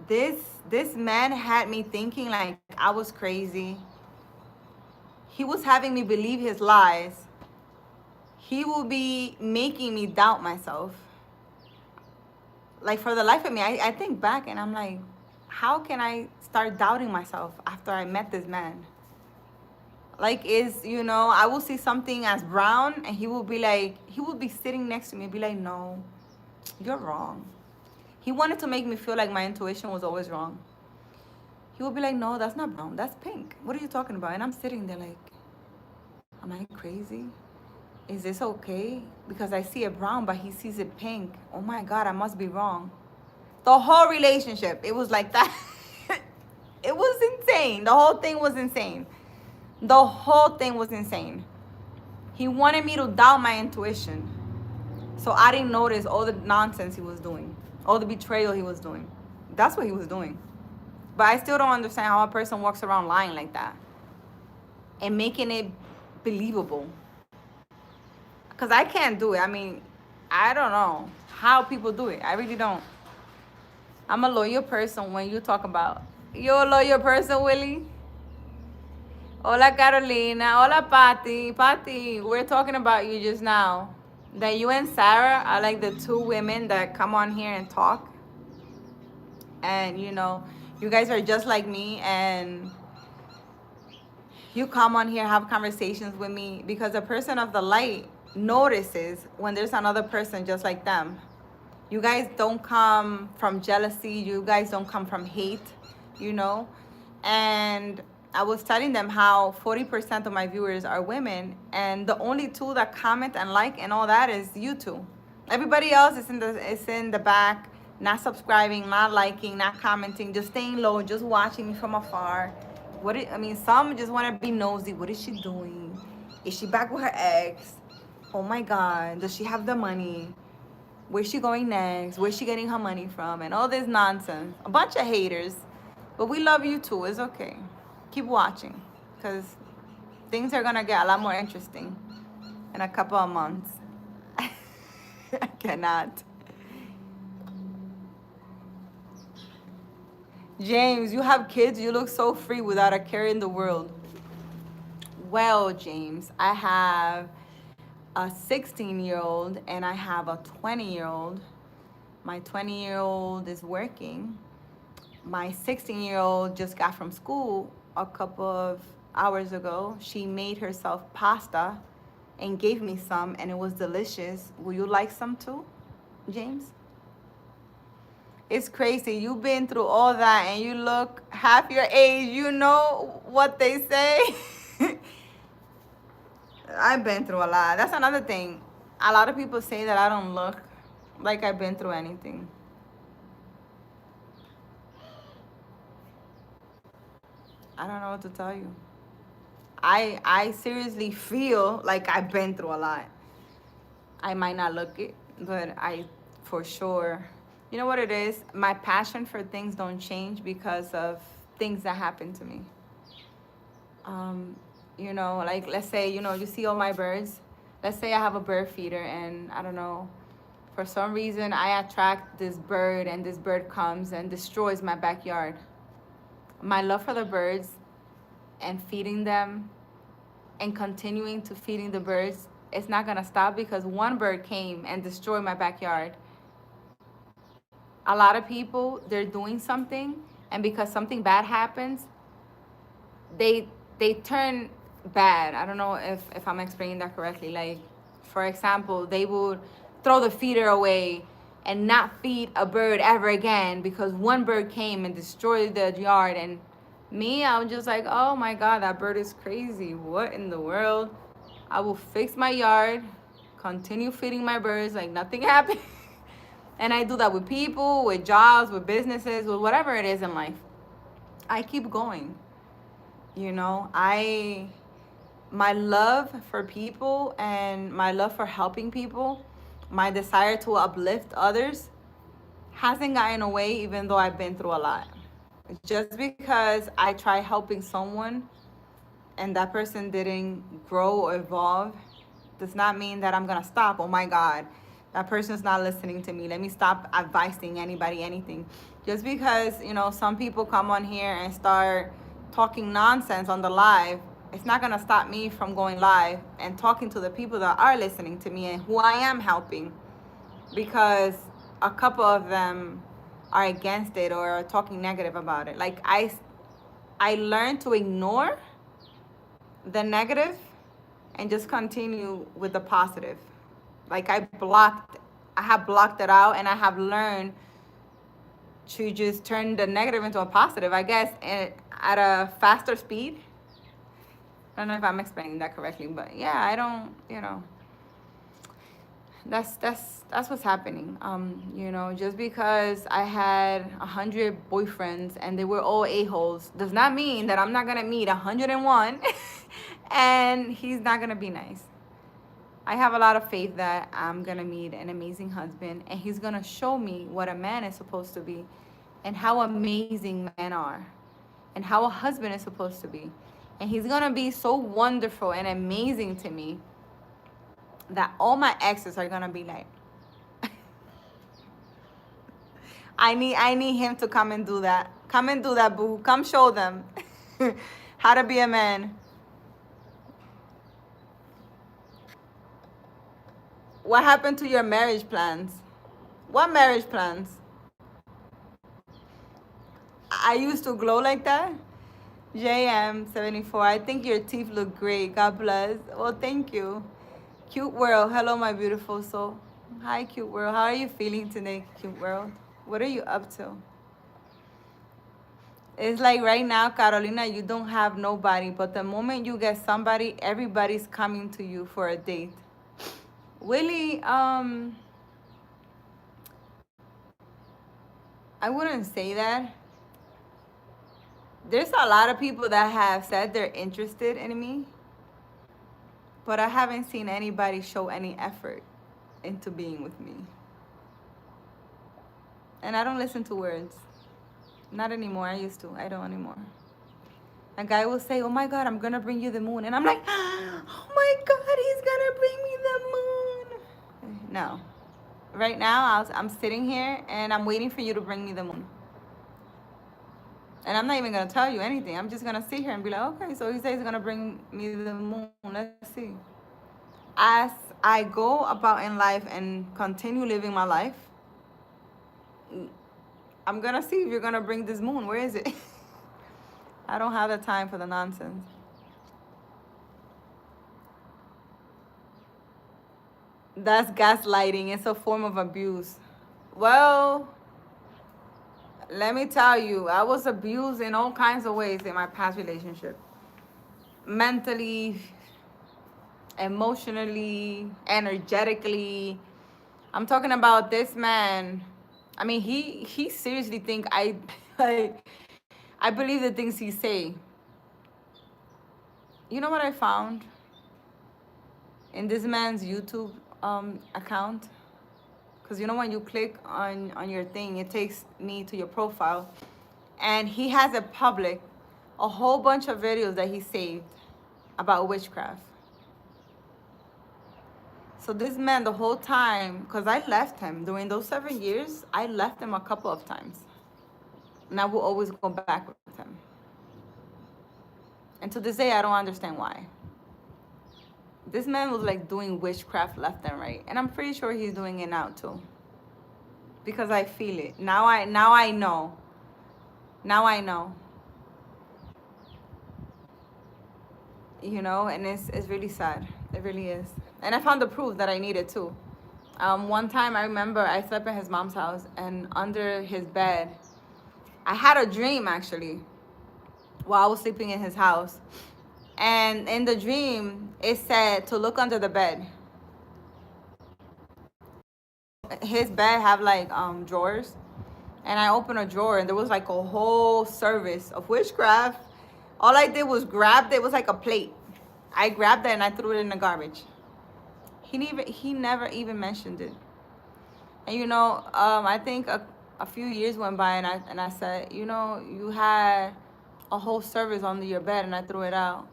this man had me thinking like I was crazy. He was having me believe his lies. He will be making me doubt myself. Like, for the life of me, I think back and I'm like, how can I start doubting myself after I met this man? Like, I will see something as brown and he will be sitting next to me and be like, no, you're wrong. He wanted to make me feel like my intuition was always wrong. He would be like, no, that's not brown, that's pink. What are you talking about? And I'm sitting there like, am I crazy? Is this okay? Because I see it brown, but he sees it pink. Oh my God, I must be wrong. The whole relationship, it was like that. It was insane. The whole thing was insane. The whole thing was insane. He wanted me to doubt my intuition. So I didn't notice all the nonsense he was doing, all the betrayal he was doing. That's what he was doing. But I still don't understand how a person walks around lying like that and making it believable. Because I can't do it. I mean, I don't know how people do it. I really don't. I'm a loyal person when you talk about, you're a loyal person, Willie. Hola, Carolina. Hola, Patty. Patty, we're talking about you just now. That you and Sarah are like the two women that come on here and talk. And, you guys are just like me. And you come on here, have conversations with me, because a person of the light notices when there's another person just like them. You guys don't come from jealousy. You guys don't come from hate, And I was telling them how 40% of my viewers are women, and the only two that comment and like and all that is you two. Everybody else is in the back, not subscribing, not liking, not commenting, just staying low, just watching me from afar. Some just want to be nosy. What is she doing? Is she back with her ex? Oh my God, does she have the money? Where's she going next? Where's she getting her money from? And all this nonsense. A bunch of haters. But we love you too. It's okay. Keep watching, because things are going to get a lot more interesting in a couple of months. I cannot. James, you have kids. You look so free without a care in the world. Well, James, I have a 16-year-old and I have a 20-year-old. My 20-year-old is working. My 16-year-old just got from school a couple of hours ago. She made herself pasta and gave me some, and it was delicious. Will you like some too, James? It's crazy. You've been through all that and you look half your age. You know what they say? I've been through a lot. That's another thing. A lot of people say that I don't look like I've been through anything. I don't know what to tell you. I seriously feel like I've been through a lot. I might not look it, but I for sure. You know what it is? My passion for things don't change because of things that happen to me. Um, like let's say, you see all my birds. Let's say I have a bird feeder and I don't know, for some reason I attract this bird and this bird comes and destroys my backyard. My love for the birds and feeding them and continuing to feeding the birds, it's not gonna stop because one bird came and destroyed my backyard. A lot of people, they're doing something, and because something bad happens, they they turn bad. I don't know if I'm explaining that correctly. Like, for example, they would throw the feeder away and not feed a bird ever again because one bird came and destroyed the yard. And me, I was just like, oh my God, that bird is crazy. What in the world? I will fix my yard, continue feeding my birds like nothing happened. And I do that with people, with jobs, with businesses, with whatever it is in life. I keep going. I my love for people and my love for helping people, my desire to uplift others hasn't gotten away even though I've been through a lot. Just because I try helping someone and that person didn't grow or evolve does not mean that I'm gonna stop. Oh my God, that person's not listening to me. Let me stop advising anybody anything. Just because, some people come on here and start talking nonsense on the live, it's not gonna stop me from going live and talking to the people that are listening to me and who I am helping, because a couple of them are against it or are talking negative about it. Like I learned to ignore the negative and just continue with the positive. Like I have blocked it out, and I have learned to just turn the negative into a positive, I guess, at a faster speed. I don't know if I'm explaining that correctly, but yeah, I don't, that's what's happening. Just because I had 100 boyfriends and they were all a-holes does not mean that I'm not gonna meet 101 and he's not gonna be nice. I have a lot of faith that I'm gonna meet an amazing husband and he's gonna show me what a man is supposed to be and how amazing men are and how a husband is supposed to be. And he's gonna be so wonderful and amazing to me that all my exes are gonna be like, I need him to come and do that. Come and do that, boo. Come show them how to be a man. What happened to your marriage plans? What marriage plans? I used to glow like that. JM74. I think your teeth look great. God bless. Well, thank you. Cute world. Hello, my beautiful soul. Hi, cute world. How are you feeling today, cute world? What are you up to? It's like right now, Carolina, you don't have nobody, but the moment you get somebody, everybody's coming to you for a date. Willie, I wouldn't say that. There's a lot of people that have said they're interested in me, but I haven't seen anybody show any effort into being with me. And I don't listen to words. Not anymore. I used to. I don't anymore. A guy will say, oh my God, I'm going to bring you the moon. And I'm like, oh my God, he's going to bring me the moon. No. Right now, I'm sitting here and I'm waiting for you to bring me the moon. And I'm not even going to tell you anything. I'm just going to sit here and be like, okay, so he says he's going to bring me the moon. Let's see. As I go about in life and continue living my life, I'm going to see if you're going to bring this moon. Where is it? I don't have the time for the nonsense. That's gaslighting. It's a form of abuse. Well, let me tell you, I was abused in all kinds of ways in my past relationship. Mentally, emotionally, energetically. I'm talking about this man. I mean, he seriously think I believe the things he say. You know what I found in this man's YouTube account? Because you know when you click on your thing, it takes me to your profile, and he has it public, a whole bunch of videos that he saved about witchcraft. So this man, the whole time, because I left him during those 7 years, I left him a couple of times, and I will always go back with him. And to this day, I don't understand why. This man was like doing witchcraft left and right, and I'm pretty sure he's doing it now too, because I feel it now. I know. Now I know. You know, and it's really sad. It really is. And I found the proof that I needed too. One time I remember I slept in his mom's house, and under his bed, I had a dream actually while I was sleeping in his house. And in the dream, it said to look under the bed. His bed have like drawers, and I opened a drawer, and there was like a whole service of witchcraft. All I did was grab it. It was like a plate. I grabbed it and I threw it in the garbage. He never even mentioned it. And you know, I think a few years went by, and I said, you know, you had a whole service under your bed, and I threw it out.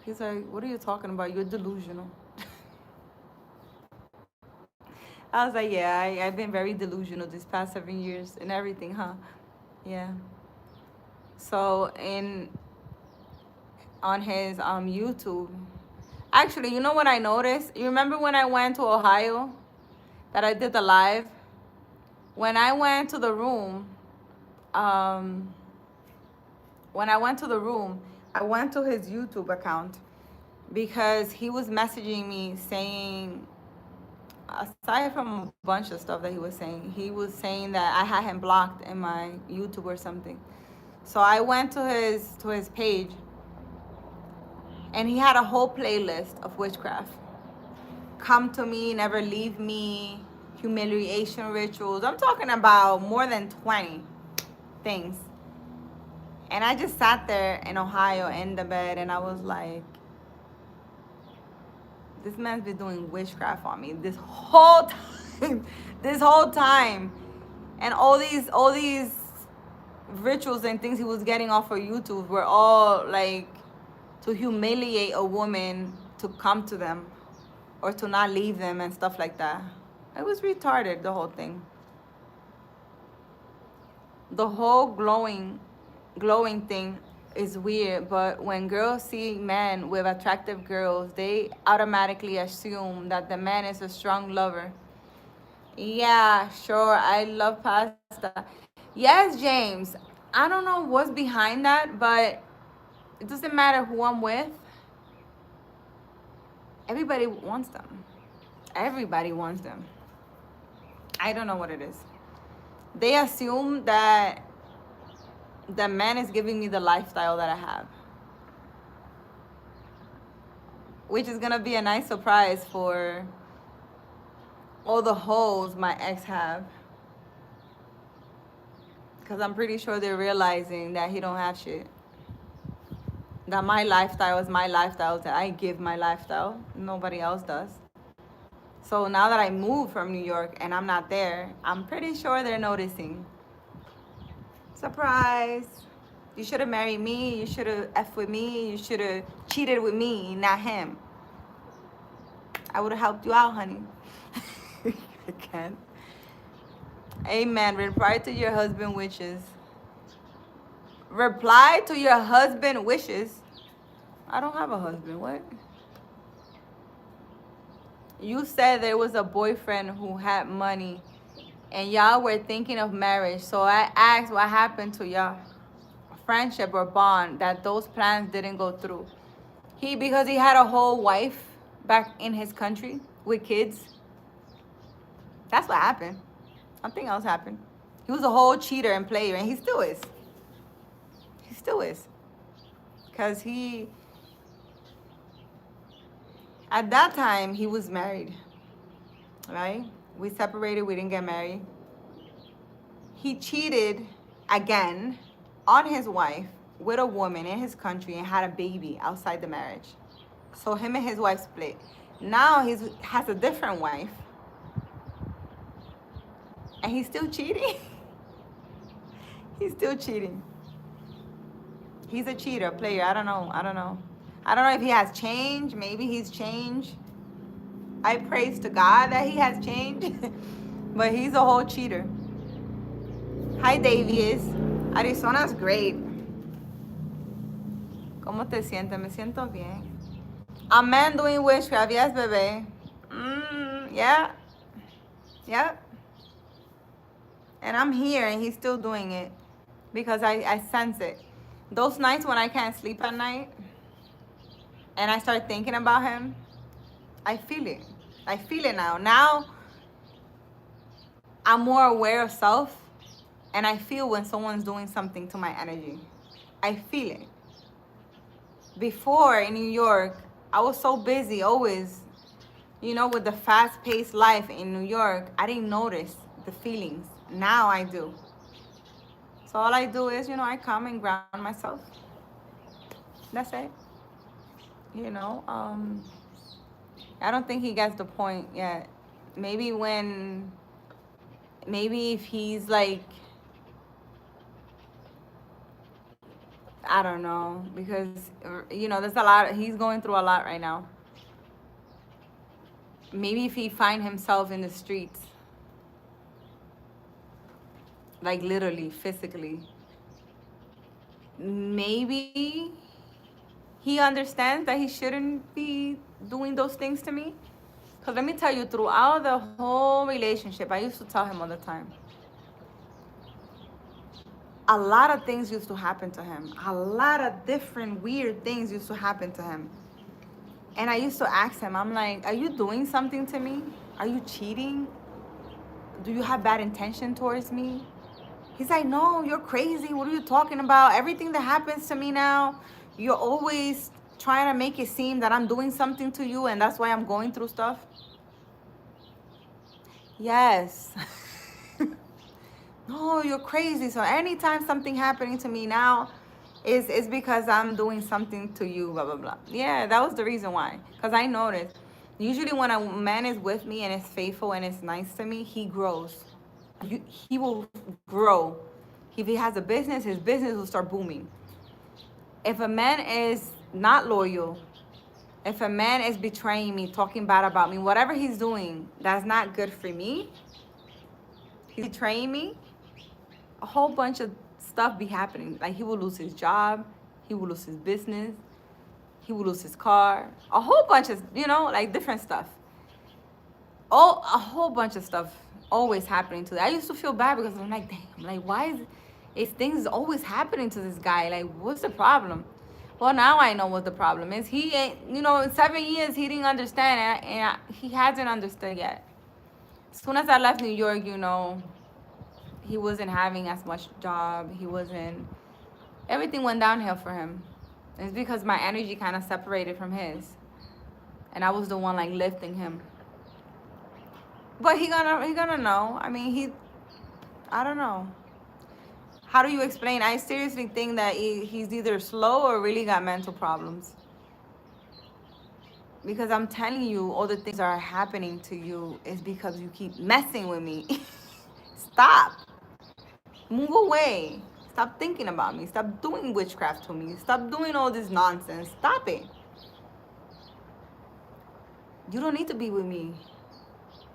He's like, what are you talking about? You're delusional. I was like, yeah, I've been very delusional these past 7 years and everything, huh? Yeah. So on his YouTube, actually, you know what I noticed? You remember when I went to Ohio that I did the live? When I went to the room, I went to his YouTube account because he was messaging me saying, aside from a bunch of stuff that he was saying that I had him blocked in my YouTube or something. So I went to his page, and he had a whole playlist of witchcraft. Come to me, never leave me, humiliation rituals. I'm talking about more than 20 things. And I just sat there in Ohio in the bed, and I was like, this man's been doing witchcraft on me this whole time. This whole time. And all these rituals and things he was getting off of YouTube were all like to humiliate a woman to come to them or to not leave them and stuff like that. It was retarded, the whole thing. The whole glowing thing is weird, but when girls see men with attractive girls, they automatically assume that the man is a strong lover. Yeah, sure, I love pasta. Yes, James. I don't know what's behind that, but it doesn't matter who I'm with. Everybody wants them. Everybody wants them. I don't know what it is. They assume that the man is giving me the lifestyle that I have, which is gonna be a nice surprise for all the hoes my ex have, because I'm pretty sure they're realizing that he don't have shit, that my lifestyle is my lifestyle, that I give my lifestyle, nobody else does. So now that I moved from New York and I'm not there, I'm pretty sure they're noticing. Surprise. You should have married me. You should have F with me. You should have cheated with me, not him. I would have helped you out, honey. I can't. Amen. Reply to your husband wishes. Reply to your husband wishes. I don't have a husband. What? You said there was a boyfriend who had money and y'all were thinking of marriage. So I asked what happened to y'all friendship or bond that those plans didn't go through. Because he had a whole wife back in his country with kids. That's what happened. Something else happened. He was a whole cheater and player, and he still is. He still is. Because at that time, he was married, right? We separated, we didn't get married. He cheated again on his wife with a woman in his country and had a baby outside the marriage. So him and his wife split. Now he has a different wife, and he's still cheating. He's still cheating. He's a cheater, player. I don't know. I don't know. I don't know if he has changed. Maybe he's changed. I praise to God that he has changed. But he's a whole cheater. Hi, Davies. Arizona's great. ¿Cómo te sientes? Me siento bien. A man doing witchcraft. Yes, bebé. Yeah. Yep. And I'm here and he's still doing it because I sense it. Those nights when I can't sleep at night and I start thinking about him, I feel it. I feel it now. Now I'm more aware of self and I feel when someone's doing something to my energy. I feel it. Before in New York, I was so busy always, with the fast-paced life in New York, I didn't notice the feelings. Now I do. So all I do is, I come and ground myself. That's it. I don't think he gets the point yet. Maybe if he's like, I don't know, because, there's a lot, he's going through a lot right now. Maybe if he find himself in the streets, like literally, physically, maybe he understands that he shouldn't be doing those things to me. Because let me tell you, throughout the whole relationship, I used to tell him all the time, a lot of things used to happen to him. A lot of different weird things used to happen to him. And I used to ask him, I'm like, are you doing something to me? Are you cheating? Do you have bad intention towards me? He's like, no, you're crazy. What are you talking about? Everything that happens to me now, you're always trying to make it seem that I'm doing something to you and that's why I'm going through stuff. Yes. No, you're crazy. So anytime something happening to me now is because I'm doing something to you, blah, blah, blah. Yeah, that was the reason why. Because I noticed, usually when a man is with me and is faithful and is nice to me, he grows. He will grow. If he has a business, his business will start booming. If a man is not loyal, if a man is betraying me, talking bad about me, whatever he's doing that's not good for me, he's betraying me, a whole bunch of stuff be happening. Like he will lose his job, he will lose his business, he will lose his car, a whole bunch of, like different stuff. A whole bunch of stuff always happening to that. I used to feel bad because I'm like, damn, why is things always happening to this guy? Like, what's the problem? Well, now I know what the problem is. He ain't, in 7 years, he didn't understand, and he hasn't understood yet. As soon as I left New York, he wasn't having as much job. Everything went downhill for him. It's because my energy kind of separated from his. And I was the one, lifting him. But he gonna know. I mean, I don't know. How do you explain? I seriously think that he's either slow or really got mental problems. Because I'm telling you, all the things that are happening to you is because you keep messing with me. Stop. Move away. Stop thinking about me. Stop doing witchcraft to me. Stop doing all this nonsense. Stop it. You don't need to be with me.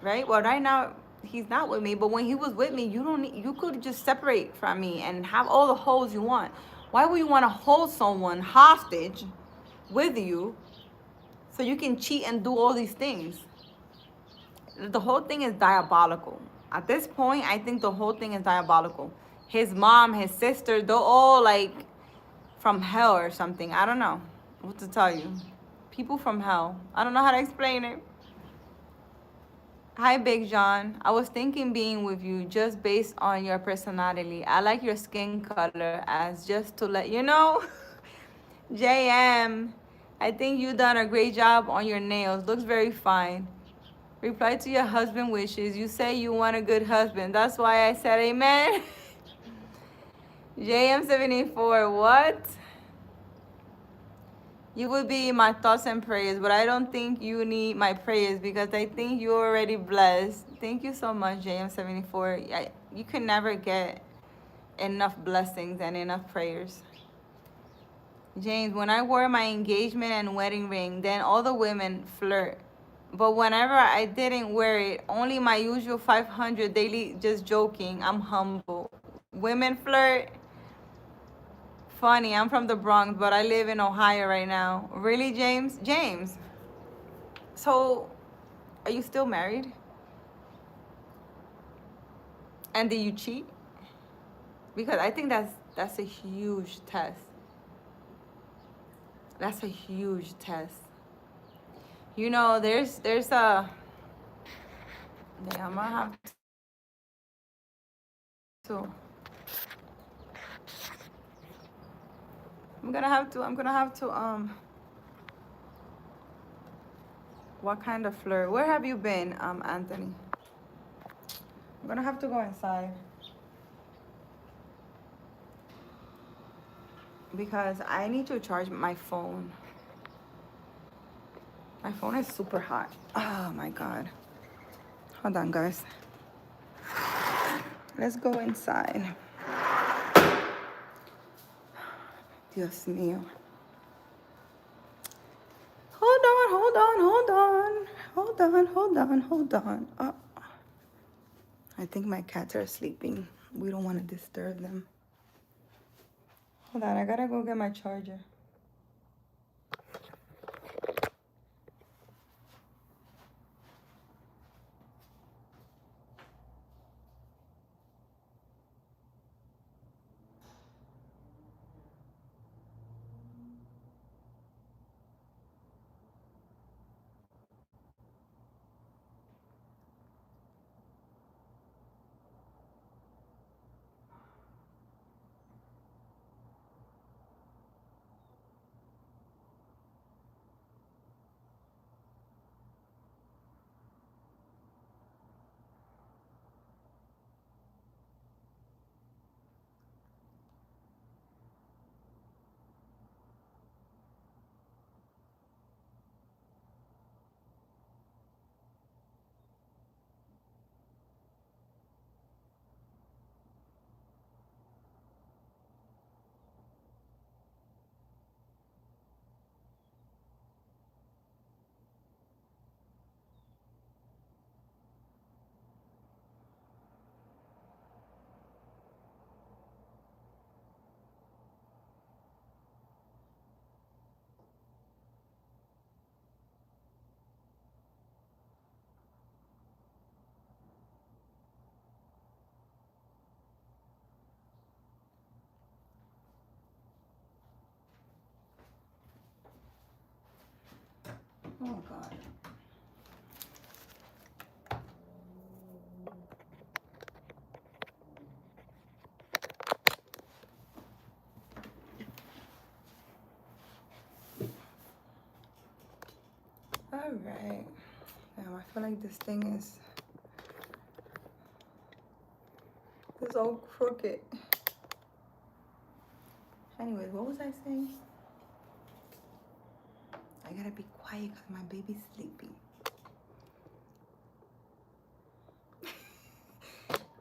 Right? Well, right now, he's not with me. But when he was with me, you could just separate from me and have all the holes you want. Why would you want to hold someone hostage with you so you can cheat and do all these things? The whole thing is diabolical. At this point, I think the whole thing is diabolical. His mom, his sister, they're all from hell or something. I don't know what to tell you. People from hell. I don't know how to explain it. Hi, Big John. I was thinking being with you just based on your personality. I like your skin color as just to let you know. JM, I think you done a great job on your nails. Looks very fine. Reply to your husband wishes. You say you want a good husband. That's why I said amen. JM74, what? You would be in my thoughts and prayers, but I don't think you need my prayers because I think you're already blessed. Thank you so much, JM74. You can never get enough blessings and enough prayers. James, when I wore my engagement and wedding ring, then all the women flirt. But whenever I didn't wear it, only my usual 500 daily, just joking. I'm humble. Women flirt. Funny, I'm from the Bronx, but I live in Ohio right now. Really, James? James, so are you still married? And did you cheat? Because I think that's a huge test. That's a huge test. You know, there's a yeah, I'm gonna have to what kind of flirt? Where have you been, Anthony? I'm gonna have to go inside because I need to charge my phone. My phone is super hot. Oh my god. Hold on, guys. Let's go inside. Dios mío. Hold on, hold on, hold on. Hold on, hold on, hold on. I think my cats are sleeping. We don't want to disturb them. Hold on, I gotta go get my charger. Oh god. Alright. Damn, I feel like this thing is all crooked. Anyways, what was I saying? I gotta be quiet because my baby's sleeping.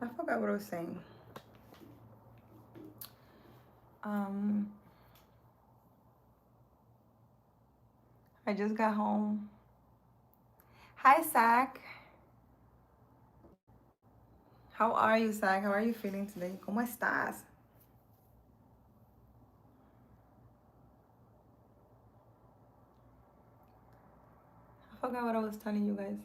I forgot what I was saying. I just got home. Hi, Zach. How are you, Zach? How are you feeling today? ¿Cómo estás? I forgot what I was telling you guys.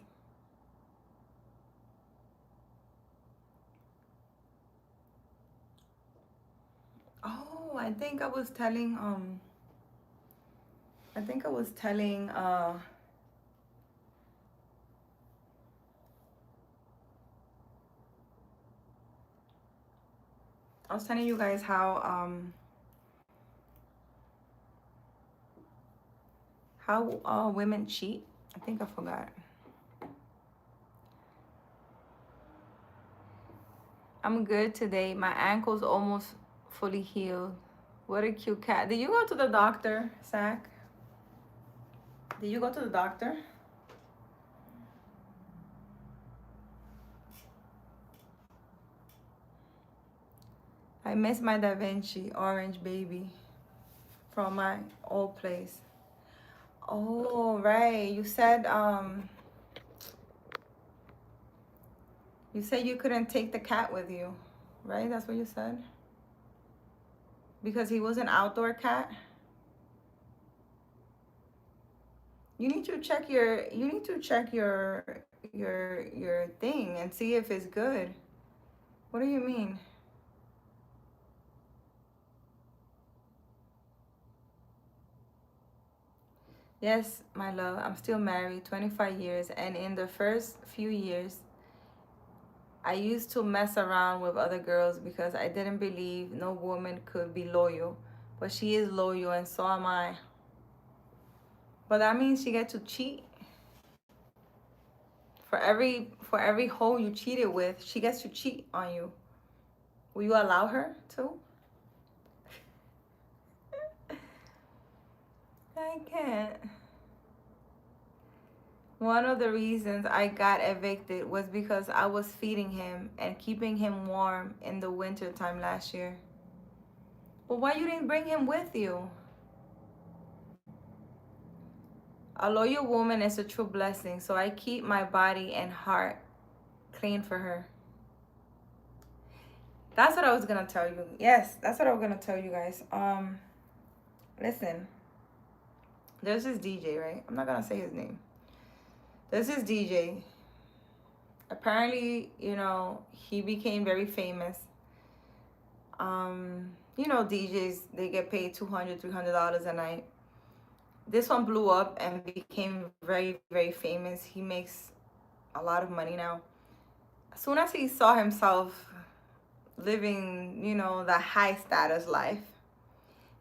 Oh, I think I was telling you guys how women cheat. I think I forgot. I'm good today. My ankle's almost fully healed. What a cute cat. Did you go to the doctor, Zach? Did you go to the doctor? I miss my Da Vinci orange baby from my old place. Oh, right. You said you couldn't take the cat with you, right? That's what you said? Because he was an outdoor cat? You need to check your thing and see if it's good. What do you mean? Yes, my love, I'm still married 25 years, and in the first few years I used to mess around with other girls because I didn't believe no woman could be loyal. But she is loyal and so am I. But that means she gets to cheat. For every hoe you cheated with, she gets to cheat on you. Will you allow her to? I can't. One of the reasons I got evicted was because I was feeding him and keeping him warm in the winter time last year. But why you didn't bring him with you? A loyal woman is a true blessing, so I keep my body and heart clean for her. That's what I was gonna tell you. Yes, that's what I was gonna tell you guys. Listen, there's this DJ, right? I'm not gonna say his name. There's this DJ. Apparently, he became very famous. DJs, they get paid $200, $300 a night. This one blew up and became very, very famous. He makes a lot of money now. As soon as he saw himself living, the high status life,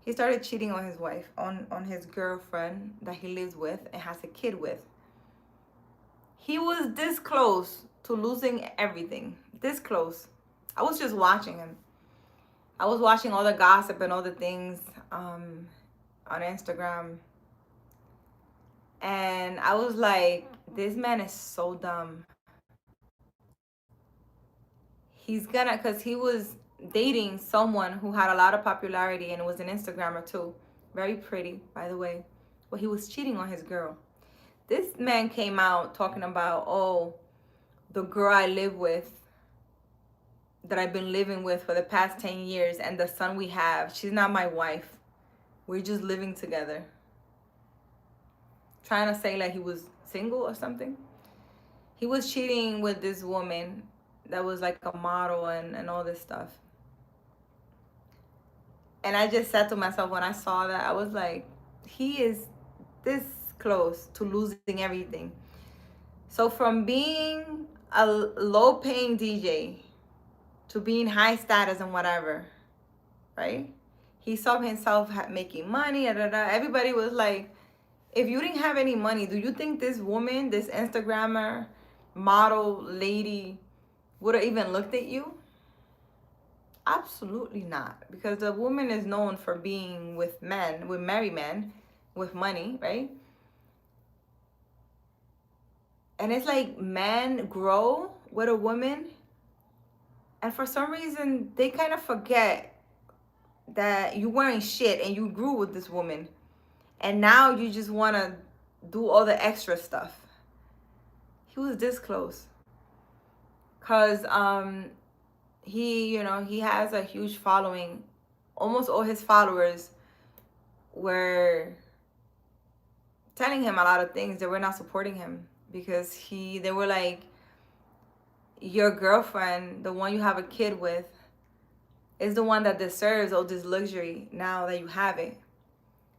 he started cheating on his wife, on his girlfriend that he lives with and has a kid with. He was this close to losing everything. This close. I was just watching him. I was watching all the gossip and all the things on Instagram. And I was like, this man is so dumb. Because he was dating someone who had a lot of popularity and was an Instagrammer too. Very pretty, by the way. But he was cheating on his girl. This man came out talking about, the girl I live with, that I've been living with for the past 10 years, and the son we have, she's not my wife. We're just living together. Trying to say like he was single or something. He was cheating with this woman that was like a model and all this stuff. And I just said to myself when I saw that, I was like, he is this close to losing everything. So from being a low-paying DJ to being high status and whatever, right? He saw himself making money. Everybody was like, if you didn't have any money, do you think this woman, this Instagrammer, model lady, would have even looked at you? Absolutely not. Because the woman is known for being with men, with married men, with money, right? And it's like men grow with a woman, and for some reason they kind of forget that you weren't shit and you grew with this woman, and now you just want to do all the extra stuff. He was this close. Because he has a huge following. Almost all his followers were telling him a lot of things. They were not supporting him because they were like, your girlfriend, the one you have a kid with, is the one that deserves all this luxury now that you have it.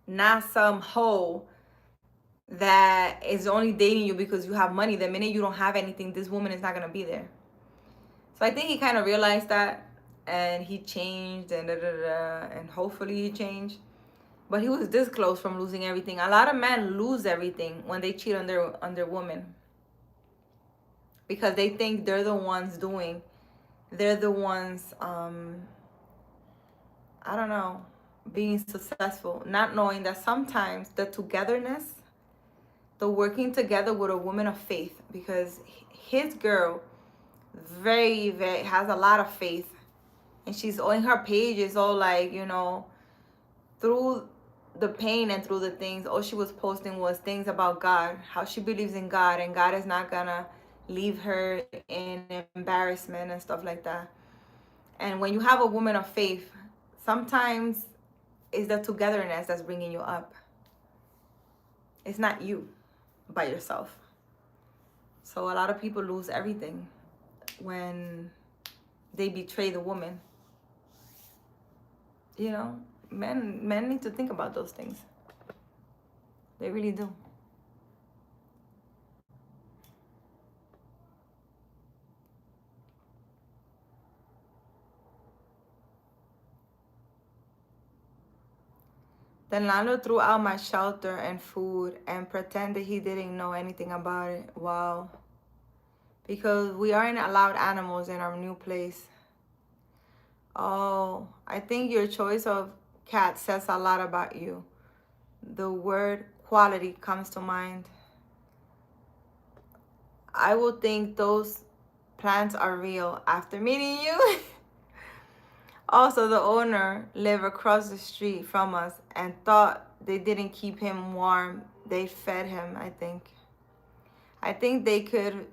Not some hoe that is only dating you because you have money. The minute you don't have anything, this woman is not going to be there. So I think he kind of realized that, and he changed, and hopefully he changed. But he was this close from losing everything. A lot of men lose everything when they cheat on their woman, because they think they're the ones I don't know, being successful, not knowing that sometimes the togetherness, the working together with a woman of faith, because his girl very has a lot of faith, and she's on her page is all like, you know, through the pain and through the things, all she was posting was things about God, how she believes in God, and God is not gonna leave her in embarrassment and stuff like that. And when you have a woman of faith, sometimes it's the togetherness that's bringing you up. It's not you by yourself. So a lot of people lose everything when they betray the woman. You know, men need to think about those things. They really do. Then Lalo threw out my shelter and food and pretended he didn't know anything about it. Wow. Because we aren't allowed animals in our new place. Oh, I think your choice of cat says a lot about you. The word quality comes to mind. I will think those plants are real after meeting you. Also, the owner lived across the street from us and thought they didn't keep him warm. They fed him, I think. I think they could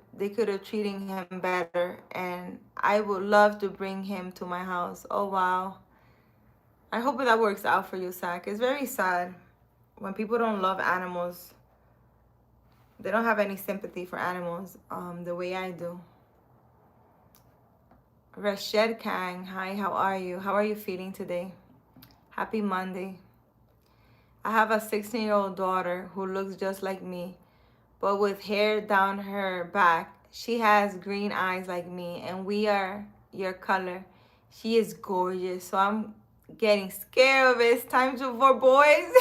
have treated him better, and I would love to bring him to my house. Oh wow. I hope that works out for you, Zach. It's very sad when people don't love animals. They don't have any sympathy for animals the way I do. Rashid Kang, hi, how are you? How are you feeling today? Happy Monday. I have a 16-year-old daughter who looks just like me, but with hair down her back. She has green eyes like me, and we are your color. She is gorgeous, so I'm getting scared of it. It's time for boys.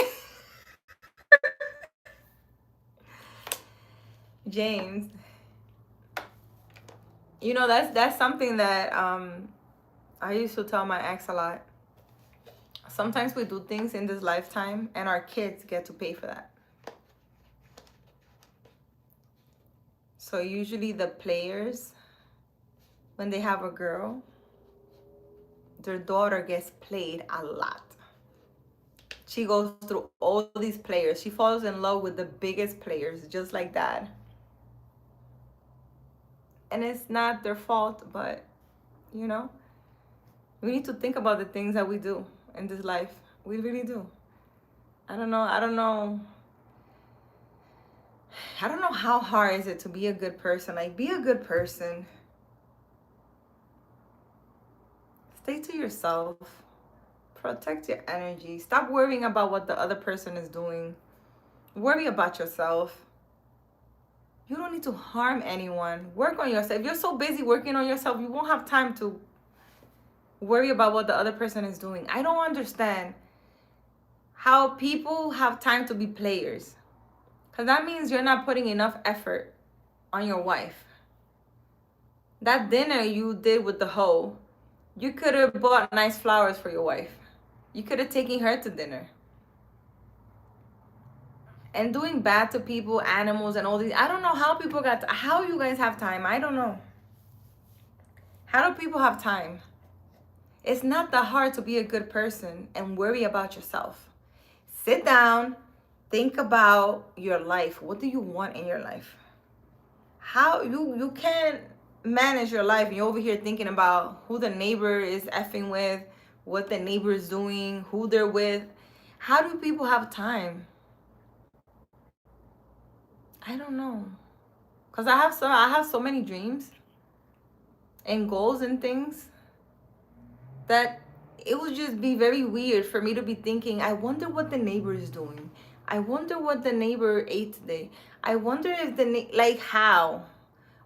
James, you know that's something that I used to tell my ex a lot. Sometimes we do things in this lifetime, and our kids get to pay for that. So usually the players, when they have a girl, their daughter gets played a lot. She goes through all these players. She falls in love with the biggest players, just like that. And it's not their fault, but you know, we need to think about the things that we do in this life. We really do. I don't know. I don't know how hard is it to be a good person. Like, be a good person. Stay to yourself. Protect your energy. Stop worrying about what the other person is doing. Worry about yourself. You don't need to harm anyone. Work on yourself. If you're so busy working on yourself, you won't have time to worry about what the other person is doing. I don't understand how people have time to be players. Because that means you're not putting enough effort on your wife. That dinner you did with the hoe, you could have bought nice flowers for your wife. You could have taken her to dinner. And doing bad to people, animals, and all these. I don't know how people how you guys have time. I don't know. How do people have time? It's not that hard to be a good person and worry about yourself. Sit down, think about your life. What do you want in your life? How you can't manage your life and you're over here thinking about who the neighbor is effing with, what the neighbor is doing, who they're with. How do people have time? I don't know. Cause I have so many dreams and goals and things that it would just be very weird for me to be thinking, I wonder what the neighbor is doing. I wonder what the neighbor ate today. I wonder if like how,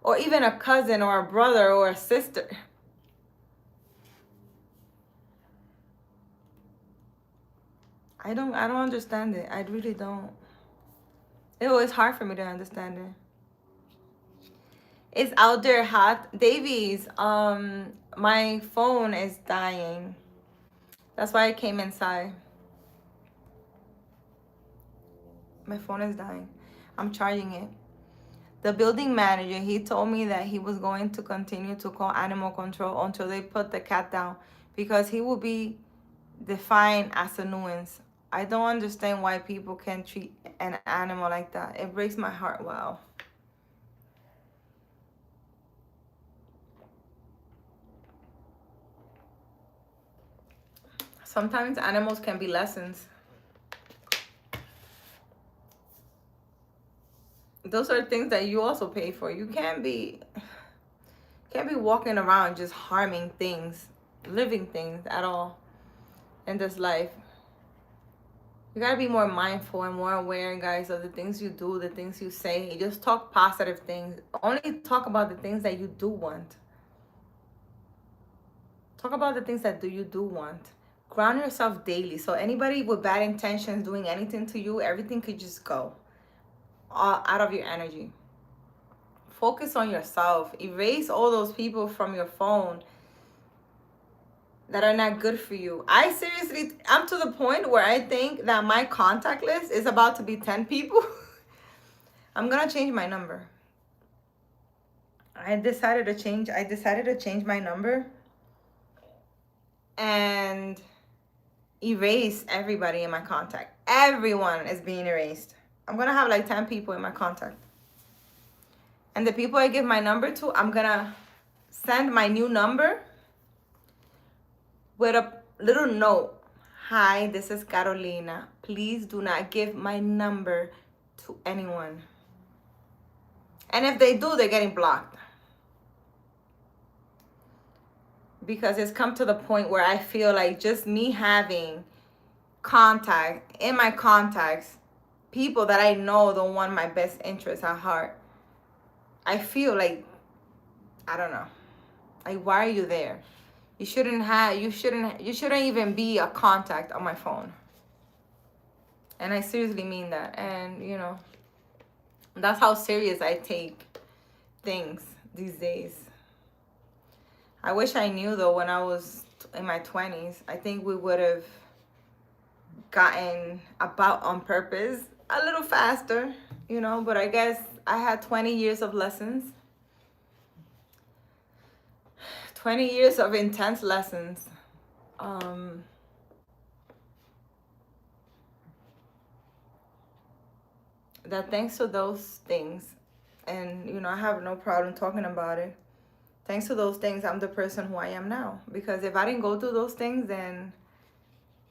or even a cousin or a brother or a sister. I don't understand it. I really don't. It was hard for me to understand it. It's out there hot. Davies, my phone is dying. That's why I came inside. My phone is dying. I'm charging it. The building manager, he told me that he was going to continue to call animal control until they put the cat down because he will be defined as a nuisance. I don't understand why people can treat an animal like that. It breaks my heart. Wow. Sometimes animals can be lessons. Those are things that you also pay for. You can't be walking around just harming things, living things at all in this life. You gotta be more mindful and more aware, guys, of the things you do, the things you say. You just talk positive things. Only talk about the things that you do want. Talk about the things that you do want. Ground yourself daily. So anybody with bad intentions doing anything to you, everything could just go out of your energy. Focus on yourself. Erase all those people from your phone that are not good for you. I'm to the point where I think that my contact list is about to be 10 people. I'm gonna change my number. I decided to change my number and erase everybody in my contact. Everyone is being erased. I'm gonna have like 10 people in my contact. And the people I give my number to, I'm gonna send my new number with a little note. Hi, this is Carolina. Please do not give my number to anyone. And if they do, they're getting blocked. Because it's come to the point where I feel like just me having contact in my contacts, people that I know don't want my best interests at heart, I feel like, I don't know, like, why are you there? You shouldn't even be a contact on my phone. And I seriously mean that. And you know, that's how serious I take things these days. I wish I knew though when I was in my 20s. I think we would have gotten about on purpose a little faster, you know, but I guess I had 20 years of lessons. 20 years of intense lessons. That thanks to those things, and you know, I have no problem talking about it. Thanks to those things, I'm the person who I am now. Because if I didn't go through those things, then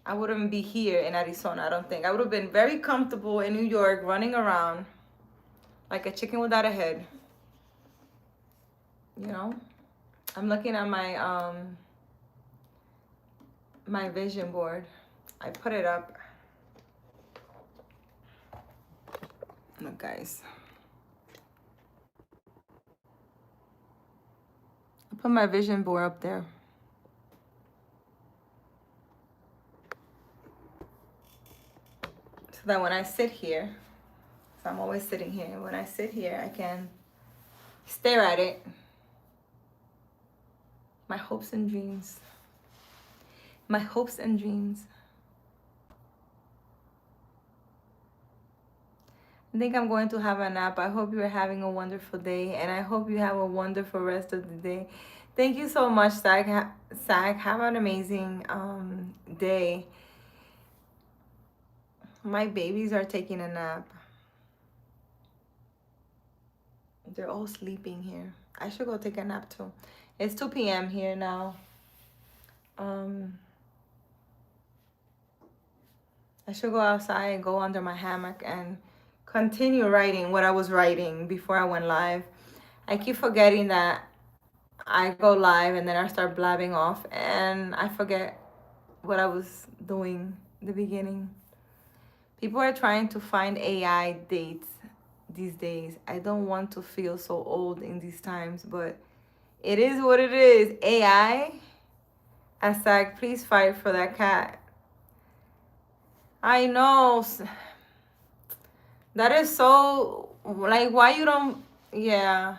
I wouldn't be here in Arizona, I don't think. I would have been very comfortable in New York, running around like a chicken without a head. You know? I'm looking at my vision board. I put it up. Look, guys. I put my vision board up there. So that when I sit here, so I'm always sitting here. When I sit here, I can stare at it. My hopes and dreams. My hopes and dreams. I think I'm going to have a nap. I hope you're having a wonderful day, and I hope you have a wonderful rest of the day. Thank you so much, Zach. Have an amazing day. My babies are taking a nap. They're all sleeping here. I should go take a nap too. It's 2 p.m. here now. I should go outside and go under my hammock and continue writing what I was writing before I went live. I keep forgetting that I go live and then I start blabbing off and I forget what I was doing in the beginning. People are trying to find AI dates these days. I don't want to feel so old in these times, but it is what it is. AI, Asak, please fight for that cat. I know. That is so, like, why you don't, yeah.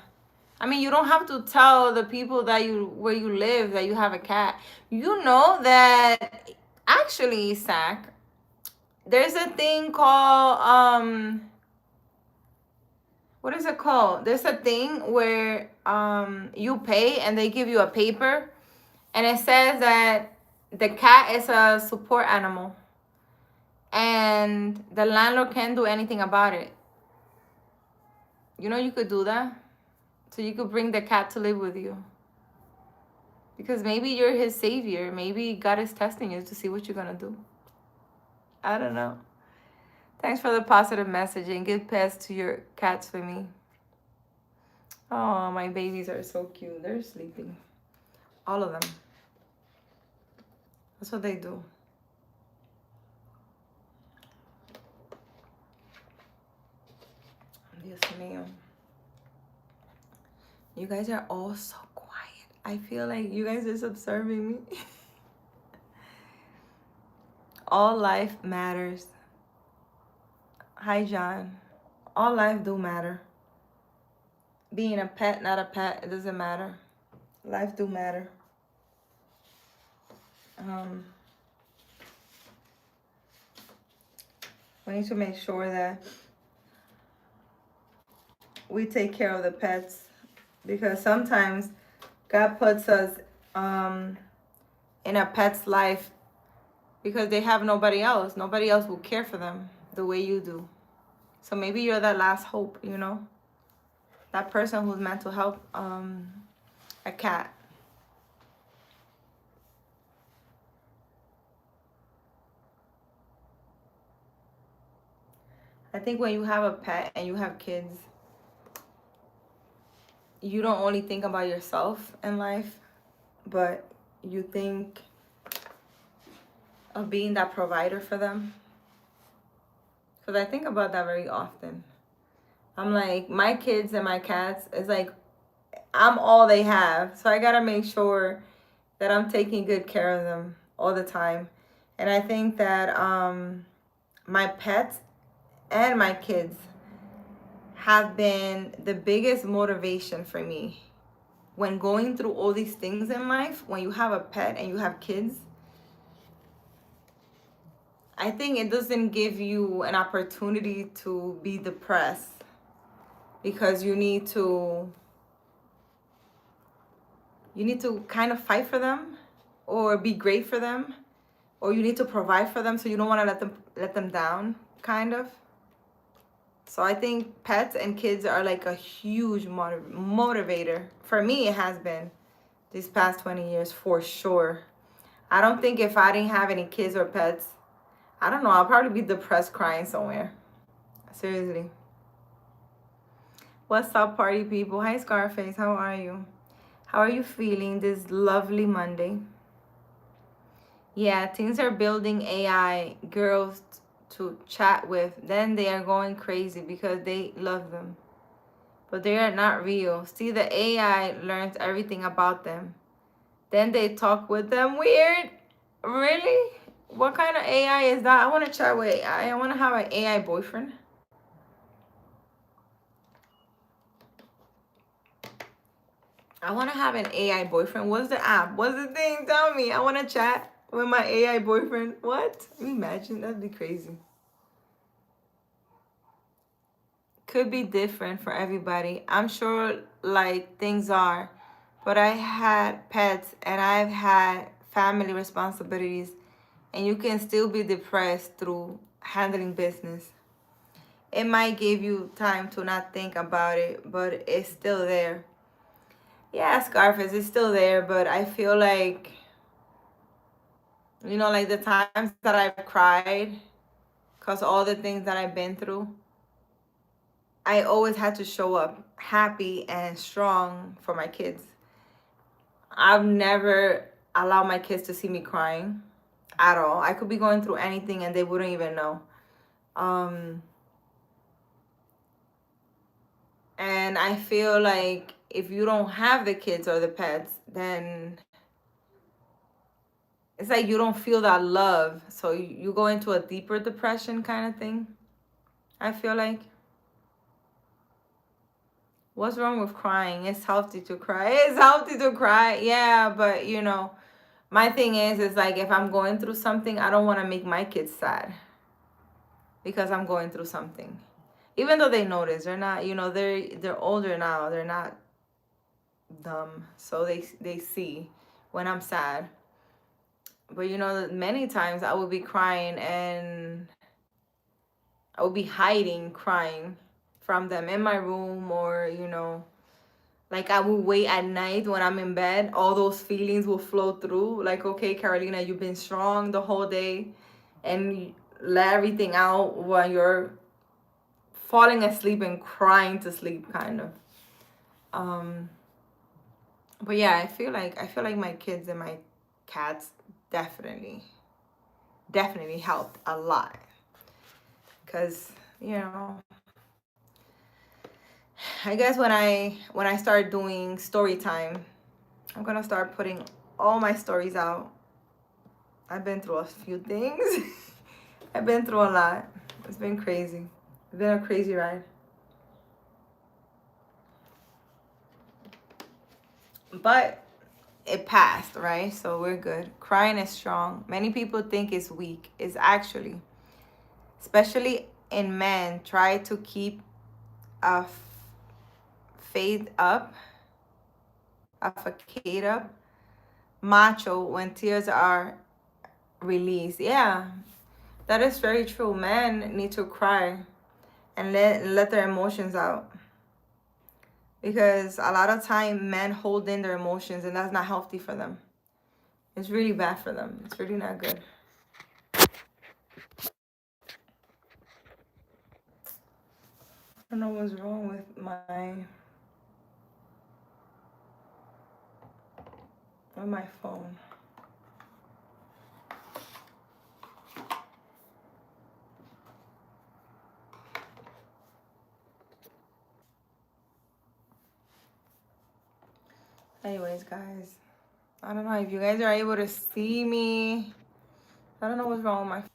I mean, you don't have to tell the people that where you live that you have a cat. You know that Actually, Zach, there's a thing called what is it called? There's a thing where you pay and they give you a paper, and it says that the cat is a support animal and the landlord can't do anything about it. You know, you could do that. So you could bring the cat to live with you. Because maybe you're his savior. Maybe God is testing you to see what you're going to do. I don't know. Thanks for the positive message, and give pets to your cats for me. Oh, my babies are so cute. They're sleeping. All of them. That's what they do. Dios mío. You guys are all so quiet. I feel like you guys are just observing me. All life matters. Hi, John. All life do matter. Being a pet, not a pet, it doesn't matter. Life do matter. We need to make sure that we take care of the pets, because sometimes God puts us in a pet's life because they have nobody else. Nobody else will care for them the way you do. So maybe you're that last hope, you know? That person who's meant to help a cat. I think when you have a pet and you have kids, you don't only think about yourself in life, but you think of being that provider for them. Because I think about that very often. I'm like, my kids and my cats, it's like I'm all they have. So I gotta make sure that I'm taking good care of them all the time. And I think that my pets and my kids have been the biggest motivation for me. When going through all these things in life, when you have a pet and you have kids, I think it doesn't give you an opportunity to be depressed, because you need to kind of fight for them or be great for them, or you need to provide for them, so you don't want to let them down, kind of. So I think pets and kids are like a huge motivator. For me, it has been these past 20 years for sure. I don't think if I didn't have any kids or pets, I don't know, I'll probably be depressed crying somewhere. Seriously. What's up, party people? Hi, Scarface. How are you? How are you feeling this lovely Monday? Yeah, teens are building AI girls to chat with. Then they are going crazy because they love them. But they are not real. See, the AI learns everything about them. Then they talk with them weird. Really? What kind of AI is that? I want to chat with AI. I want to have an AI boyfriend. I want to have an AI boyfriend. What's the app? What's the thing? Tell me. I want to chat with my AI boyfriend. What? Can you imagine? That'd be crazy. Could be different for everybody. I'm sure like things are. But I had pets and I've had family responsibilities, and you can still be depressed through handling business. It might give you time to not think about it, but it's still there. Yeah, Scarface is still there, but I feel like, you know, like the times that I've cried because all the things that I've been through, I always had to show up happy and strong for my kids. I've never allowed my kids to see me crying at all. I could be going through anything and they wouldn't even know. And I feel like if you don't have the kids or the pets, then it's like you don't feel that love. So you go into a deeper depression kind of thing, I feel like. What's wrong with crying? It's healthy to cry. It's healthy to cry. Yeah, but you know, my thing is like if I'm going through something, I don't want to make my kids sad because I'm going through something. Even though they notice, they're not, you know, they're older now. They're not dumb, so they see when I'm sad. But you know, many times I would be crying and I would be hiding crying from them in my room, or you know, like I will wait at night when I'm in bed. All those feelings will flow through. Like, okay, Carolina, you've been strong the whole day, and you let everything out while you're falling asleep and crying to sleep, kind of. Um, but yeah, I feel like my kids and my cats definitely helped a lot, because you know, I guess when I start doing story time, I'm gonna start putting all my stories out. I've been through a few things. I've been through a lot. It's been crazy. It's been a crazy ride. But it passed, right? So we're good. Crying is strong. Many people think it's weak. It's actually, especially in men, try to keep a fade up, a facade up, macho when tears are released. Yeah, that is very true. Men need to cry and let their emotions out. Because a lot of time men hold in their emotions and that's not healthy for them. It's really bad for them. It's really not good. I don't know what's wrong with my phone. Anyways, guys, I don't know if you guys are able to see me. I don't know what's wrong with my phone.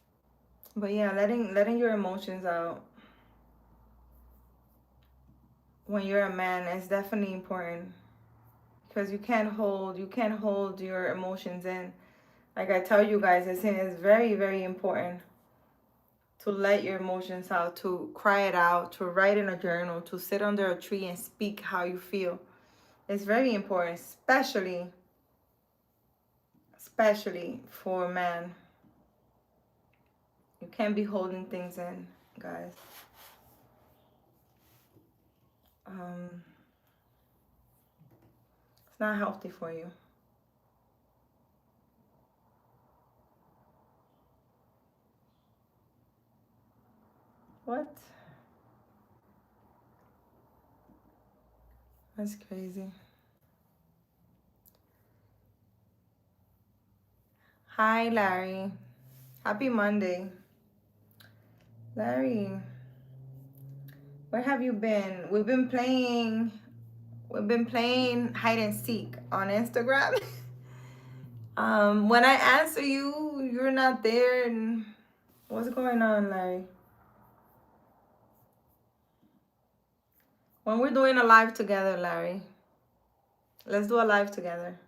But yeah, letting your emotions out when you're a man is definitely important, because you can't hold your emotions in. Like I tell you guys, I think it's very, very important to let your emotions out, to cry it out, to write in a journal, to sit under a tree and speak how you feel. It's very important, especially for men. You can't be holding things in, guys. It's not healthy for you. What? That's crazy. Hi, Larry. Happy Monday. Larry, where have you been? We've been playing hide and seek on Instagram. When I answer you, you're not there. And what's going on, Larry? When we're doing a live together, Larry, let's do a live together.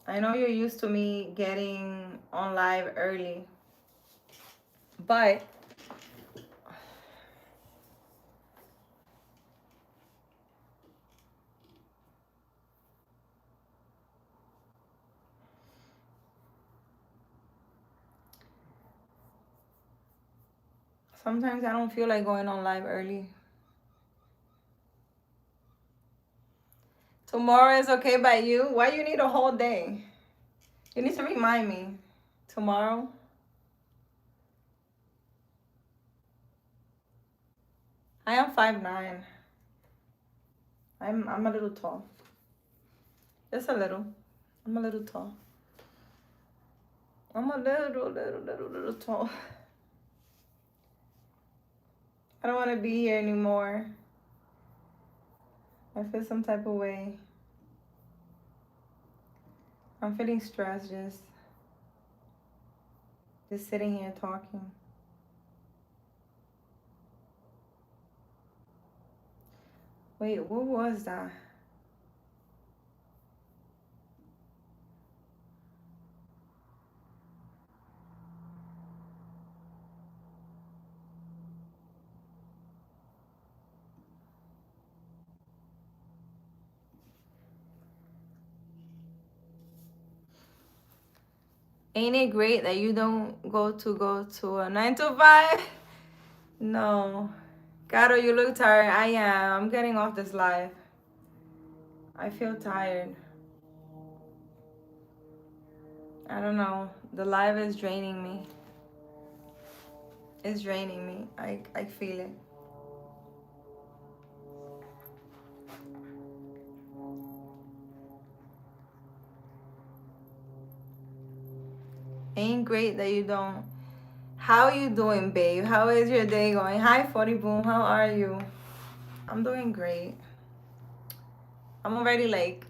I know you're used to me getting on live early, but sometimes I don't feel like going on live early. Tomorrow is okay by you? Why you need a whole day? You need to remind me. Tomorrow? I am 5'9". I'm a little tall. Just a little. I'm a little tall. I'm a little tall. I don't want to be here anymore. I feel some type of way. I'm feeling stressed just sitting here talking. Wait, what was that? Ain't it great that you don't go to a 9 to 5? No. Caro, you look tired. I am. I'm getting off this live. I feel tired. I don't know. The live is draining me. It's draining me. I feel it. Ain't great that you don't. How you doing, babe? How is your day going? Hi, 40 Boom. How are you? I'm doing great. I'm already like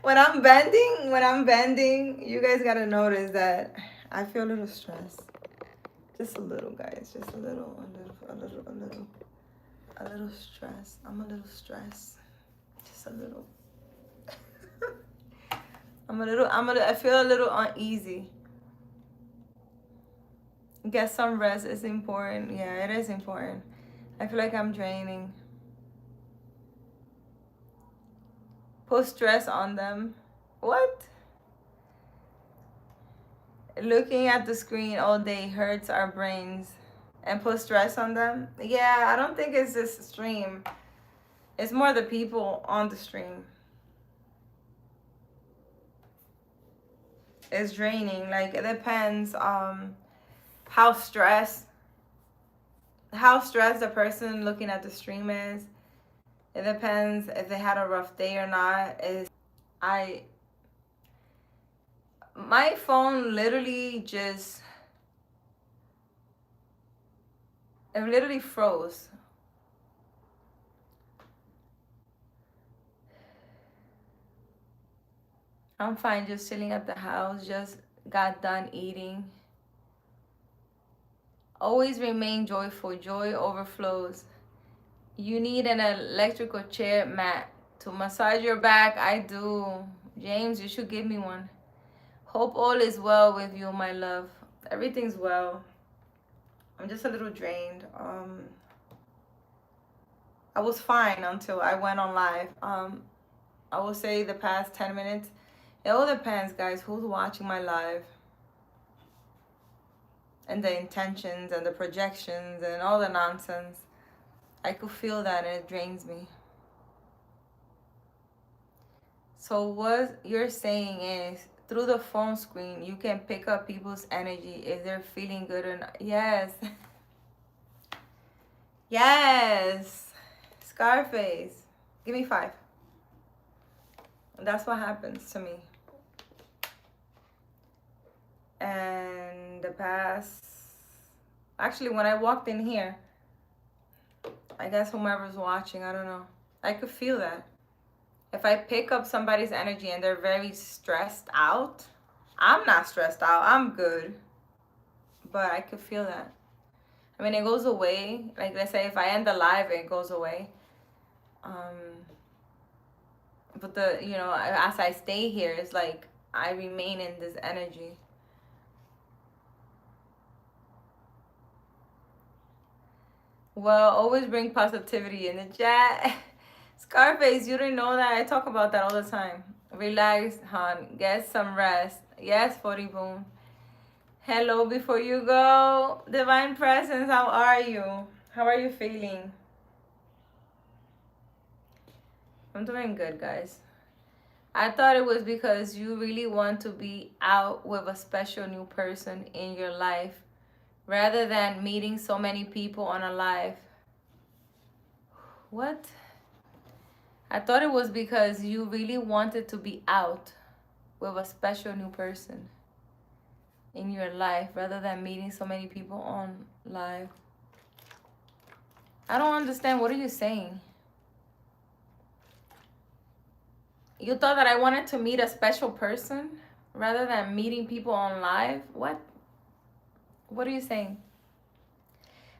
when I'm bending, you guys gotta notice that I feel a little stressed. Just a little, guys. Just a little stressed. I'm a little stressed. Just a little. I feel a little uneasy. Get some rest is important. Yeah, it is important. I feel like I'm draining. Put stress on them. What? Looking at the screen all day hurts our brains and put stress on them. Yeah, I don't think it's this stream. It's more the people on the stream. It's draining. Like, it depends how stressed the person looking at the stream is. It depends if they had a rough day or not. My phone literally just, it literally froze. I'm fine, just chilling at the house, just got done eating. Always remain joyful, joy overflows. You need an electrical chair mat to massage your back. I do. James, you should give me one. Hope all is well with you, my love. Everything's well. I'm just a little drained. I was fine until I went on live. I will say the past 10 minutes. It all depends, guys, who's watching my live. And the intentions and the projections and all the nonsense. I could feel that and it drains me. So what you're saying is, through the phone screen, you can pick up people's energy if they're feeling good or not. Yes. Yes. Scarface. Give me 5. That's what happens to me. And the past, actually, when I walked in here, I guess whomever's watching, I don't know, I could feel that. If I pick up somebody's energy and they're very stressed out, I'm not stressed out, I'm good. But I could feel that. I mean, it goes away. Like, let's say if I end the live, it goes away. But as I stay here, it's like I remain in this energy. Well, always bring positivity in the chat. Scarface, you didn't know that? I talk about that all the time. Relax, hon. Get some rest. Yes, 40 Boom. Hello, before you go. Divine Presence, how are you? How are you feeling? I'm doing good, guys. I thought it was because you really want to be out with a special new person in your life rather than meeting so many people on a live. What? I thought it was because you really wanted to be out with a special new person in your life rather than meeting so many people on live. I don't understand. What are you saying? You thought that I wanted to meet a special person rather than meeting people on live? What? What are you saying?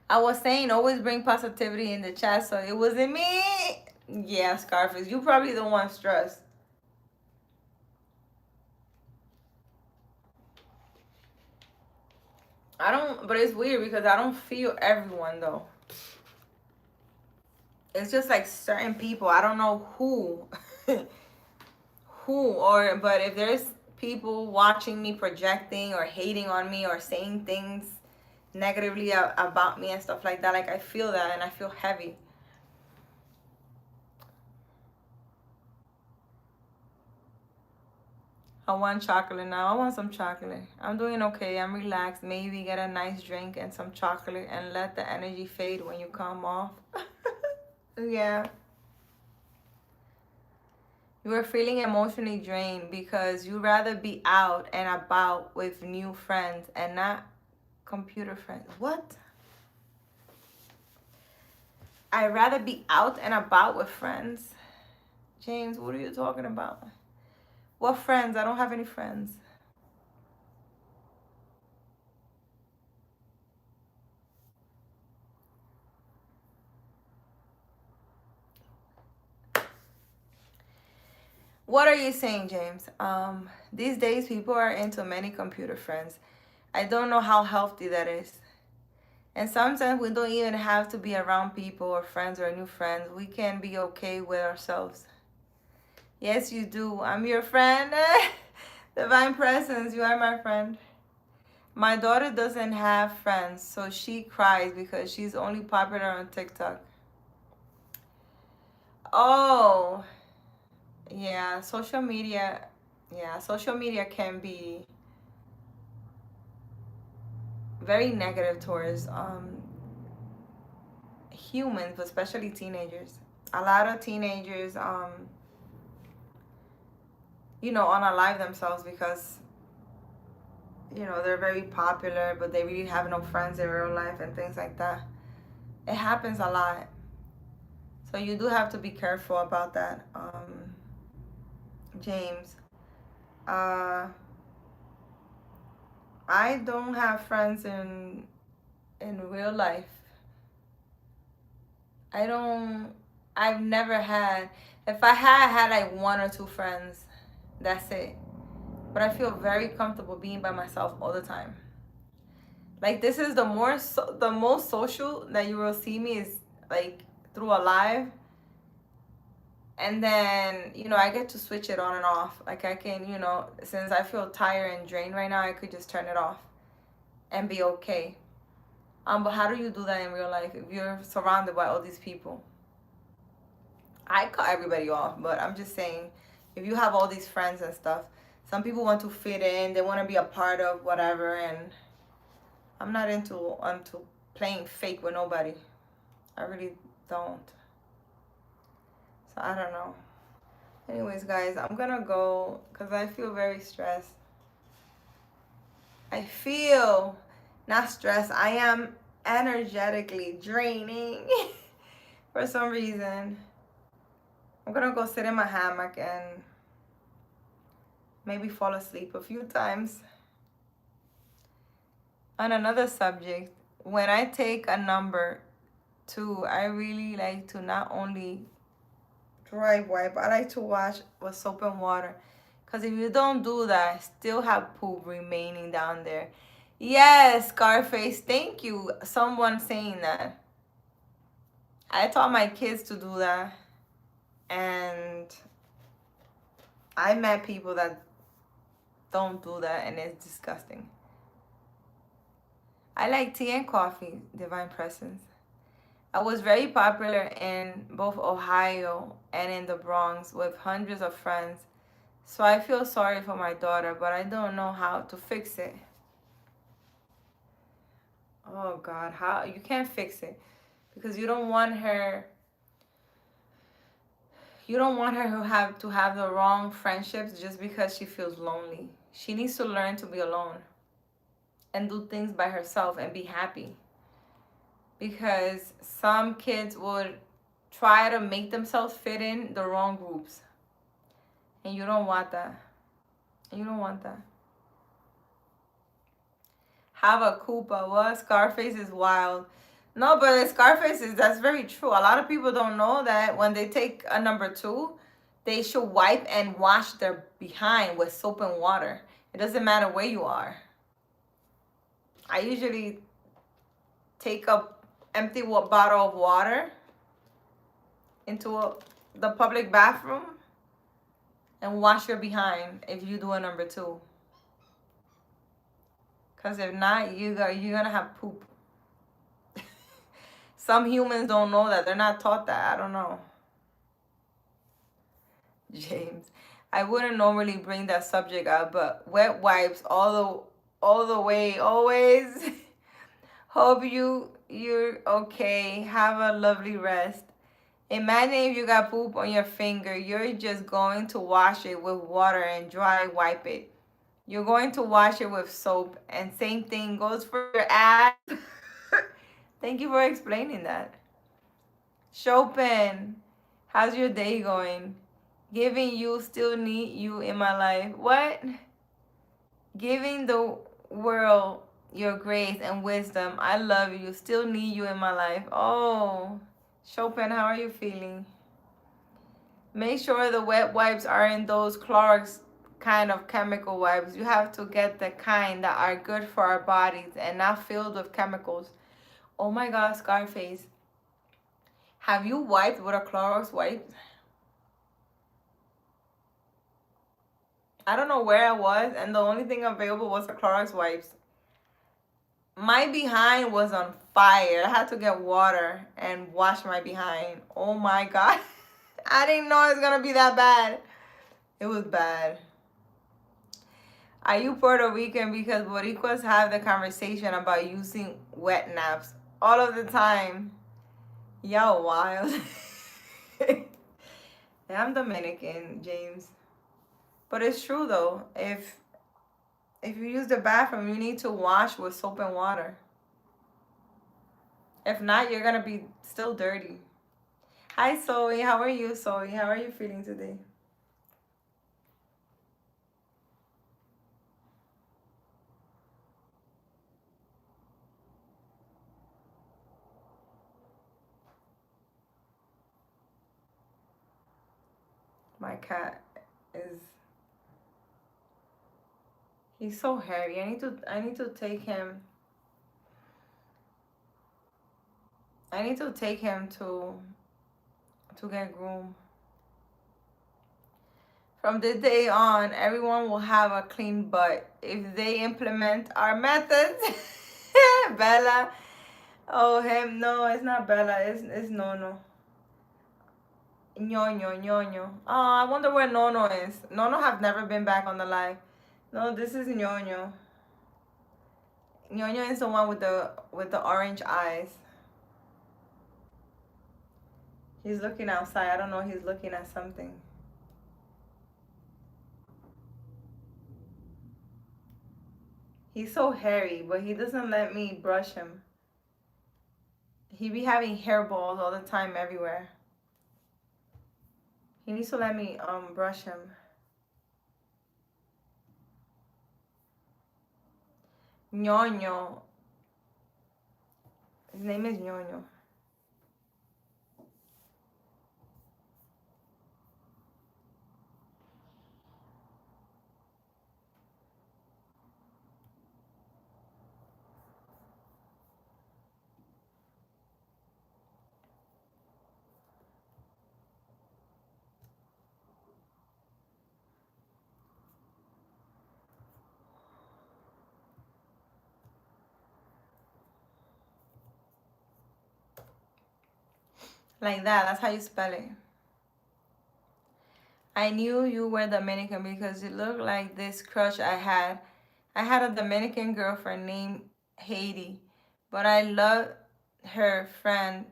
I was saying always bring positivity in the chat, so it wasn't me. Yeah, Scarface, you probably the one stressed. I don't, but it's weird because I don't feel everyone though. It's just like certain people. I don't know who, but if there's people watching me projecting or hating on me or saying things negatively about me and stuff like that, like I feel that and I feel heavy. I want chocolate now. I want some chocolate. I'm doing okay. I'm relaxed. Maybe get a nice drink and some chocolate and let the energy fade when you come off. Yeah. You are feeling emotionally drained because you rather be out and about with new friends and not computer friends. What? I'd rather be out and about with friends. James, what are you talking about? What friends? I don't have any friends. What are you saying, James? These days people are into many computer friends. I don't know how healthy that is. And sometimes we don't even have to be around people or friends or new friends. We can be okay with ourselves. Yes, you do. I'm your friend. Divine Presence, you are my friend. My daughter doesn't have friends, so she cries because she's only popular on TikTok. Oh, yeah, social media. Yeah, social media can be very negative towards humans, especially teenagers. A lot of teenagers, unalive themselves because they're very popular, but they really have no friends in real life and things like that. It happens a lot, so you do have to be careful about that, James. Uh, I don't have friends in real life. I don't. I've never had. If I had like one or two friends. That's it. But I feel very comfortable being by myself all the time. Like this is the most social that you will see me is like through a live, and then I get to switch it on and off. Like I can since I feel tired and drained right now, I could just turn it off and be okay. But how do you do that in real life if you're surrounded by all these people? I cut everybody off, but I'm just saying, if you have all these friends and stuff, some people want to fit in, they want to be a part of whatever, and I'm not into playing fake with nobody. I really don't. So I don't know. Anyways, guys, I'm gonna go because I feel very stressed. I feel not stressed. I am energetically draining for some reason. I'm gonna go sit in my hammock and maybe fall asleep a few times. On another subject, when I take a number two, I really like to not only dry wipe, I like to wash with soap and water. Because if you don't do that, I still have poop remaining down there. Yes, Scarface, thank you. Someone saying that. I taught my kids to do that. And I met people that don't do that, and it's disgusting. I like tea and coffee, Divine Presence. I was very popular in both Ohio and in the Bronx with hundreds of friends. So I feel sorry for my daughter, but I don't know how to fix it. Oh God, how you can't fix it because you don't want her to have the wrong friendships just because she feels lonely. She needs to learn to be alone and do things by herself and be happy. Because some kids would try to make themselves fit in the wrong groups. And you don't want that. You don't want that. Have a Koopa. What? Scarface is wild. No, but Scarface that's very true. A lot of people don't know that when they take a number two, they should wipe and wash their behind with soap and water. It doesn't matter where you are. I usually take a empty bottle of water into the public bathroom and wash your behind if you do a number two. Because if not, you're gonna have poop. Some humans don't know that. They're not taught that. I don't know. James, I wouldn't normally bring that subject up, but wet wipes all the way always. Hope you're okay. Have a lovely rest. Imagine if you got poop on your finger, you're just going to wash it with water and dry wipe it. You're going to wash it with soap, and same thing goes for your ass. Thank you for explaining that. Chopin, how's your day going? Giving you, still need you in my life. What? Giving the world your grace and wisdom. I love you. Still need you in my life. Oh, Chopin, how are you feeling? Make sure the wet wipes are in those Clorox kind of chemical wipes. You have to get the kind that are good for our bodies and not filled with chemicals. Oh my God, Scarface. Have you wiped with a Clorox wipe? I don't know where I was, and the only thing available was the Clorox wipes. My behind was on fire. I had to get water and wash my behind. Oh my God. I didn't know it was going to be that bad. It was bad. Are you Puerto Rican? Because Boricuas have the conversation about using wet naps all of the time. Y'all wild. Yeah, I'm Dominican, James. But it's true though. If you use the bathroom, you need to wash with soap and water. If not, you're gonna be still dirty. Hi Zoe, how are you, Zoe? How are you feeling today? My cat is he's so hairy. I need to take him. I need to take him to get groomed. From this day on, everyone will have a clean butt if they implement our methods. Bella. Oh, him. No, it's not Bella. It's Nono. Ñoño, Ñoño. Oh, I wonder where Nono is. Nono have never been back on the live. No, this is Ñoño. Ñoño is the one with the orange eyes. He's looking outside. I don't know. He's looking at something. He's so hairy, but he doesn't let me brush him. He be having hairballs all the time everywhere. He needs to let me brush him. Ñoño. His name is Ñoño. Like that. That's how you spell it. I knew you were Dominican because you look like this crush I had. I had a Dominican girlfriend named Haiti, but I loved her friend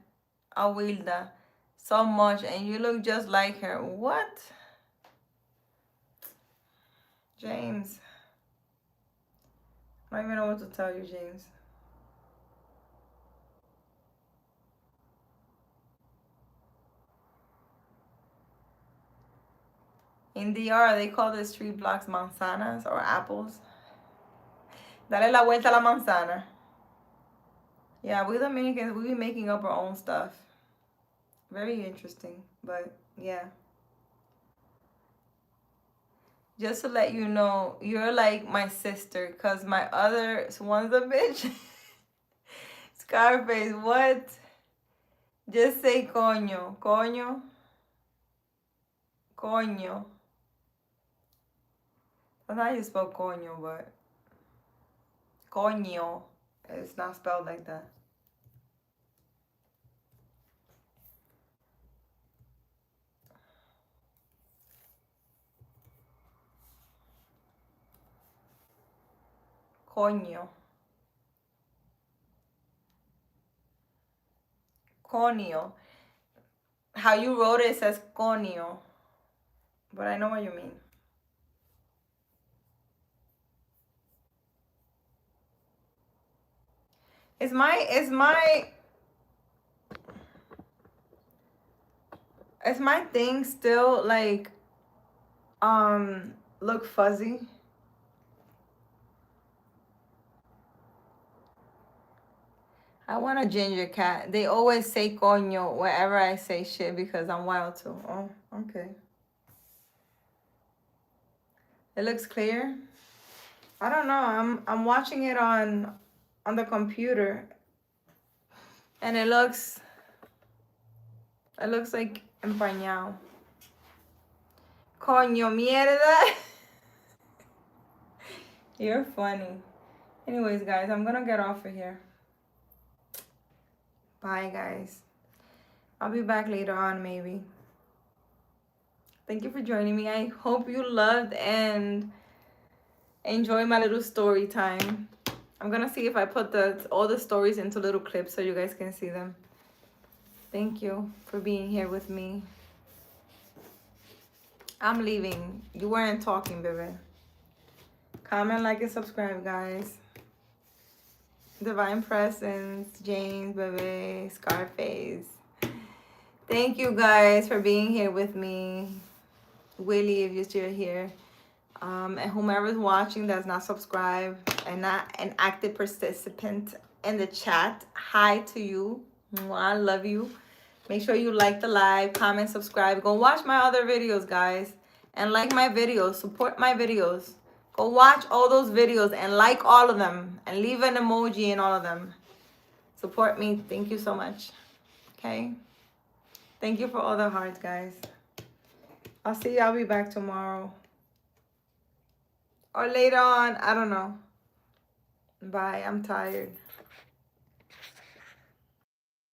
Awilda so much, and you look just like her. What? James. I don't even know what to tell you, James. In DR, they call the street blocks manzanas or apples. Dale la vuelta a la manzana. Yeah, we Dominicans, we be making up our own stuff. Very interesting, but yeah. Just to let you know, you're like my sister, because my other one's a bitch. Scarface, what? Just say coño. Coño. Coño. That's how you spell coño, but coño. It's not spelled like that. Coño. Conio. How you wrote it says conio. But I know what you mean. Is my thing still like look fuzzy? I want a ginger cat. They always say coño wherever I say shit because I'm wild too. Oh, okay. It looks clear. I don't know. I'm watching it on the computer, and it looks like empañado. Coño mierda. You're funny. Anyways, guys, I'm gonna get off of here. Bye, guys. I'll be back later on, maybe. Thank you for joining me. I hope you loved and enjoy my little story time. I'm gonna see if I put all the stories into little clips so you guys can see them. Thank you for being here with me. I'm leaving. You weren't talking, baby. Comment, like, and subscribe, guys. Divine Presence, James, baby, Scarface. Thank you guys for being here with me. Willie, if you're still here. And whomever's watching that's not subscribed and not an active participant in the chat, hi to you. I love you. Make sure you like the live, comment, subscribe. Go watch my other videos, guys. And like my videos. Support my videos. Go watch all those videos and like all of them. And leave an emoji in all of them. Support me. Thank you so much. Okay? Thank you for all the hearts, guys. I'll see you. I'll be back tomorrow. Or later on. I don't know. Bye. I'm tired.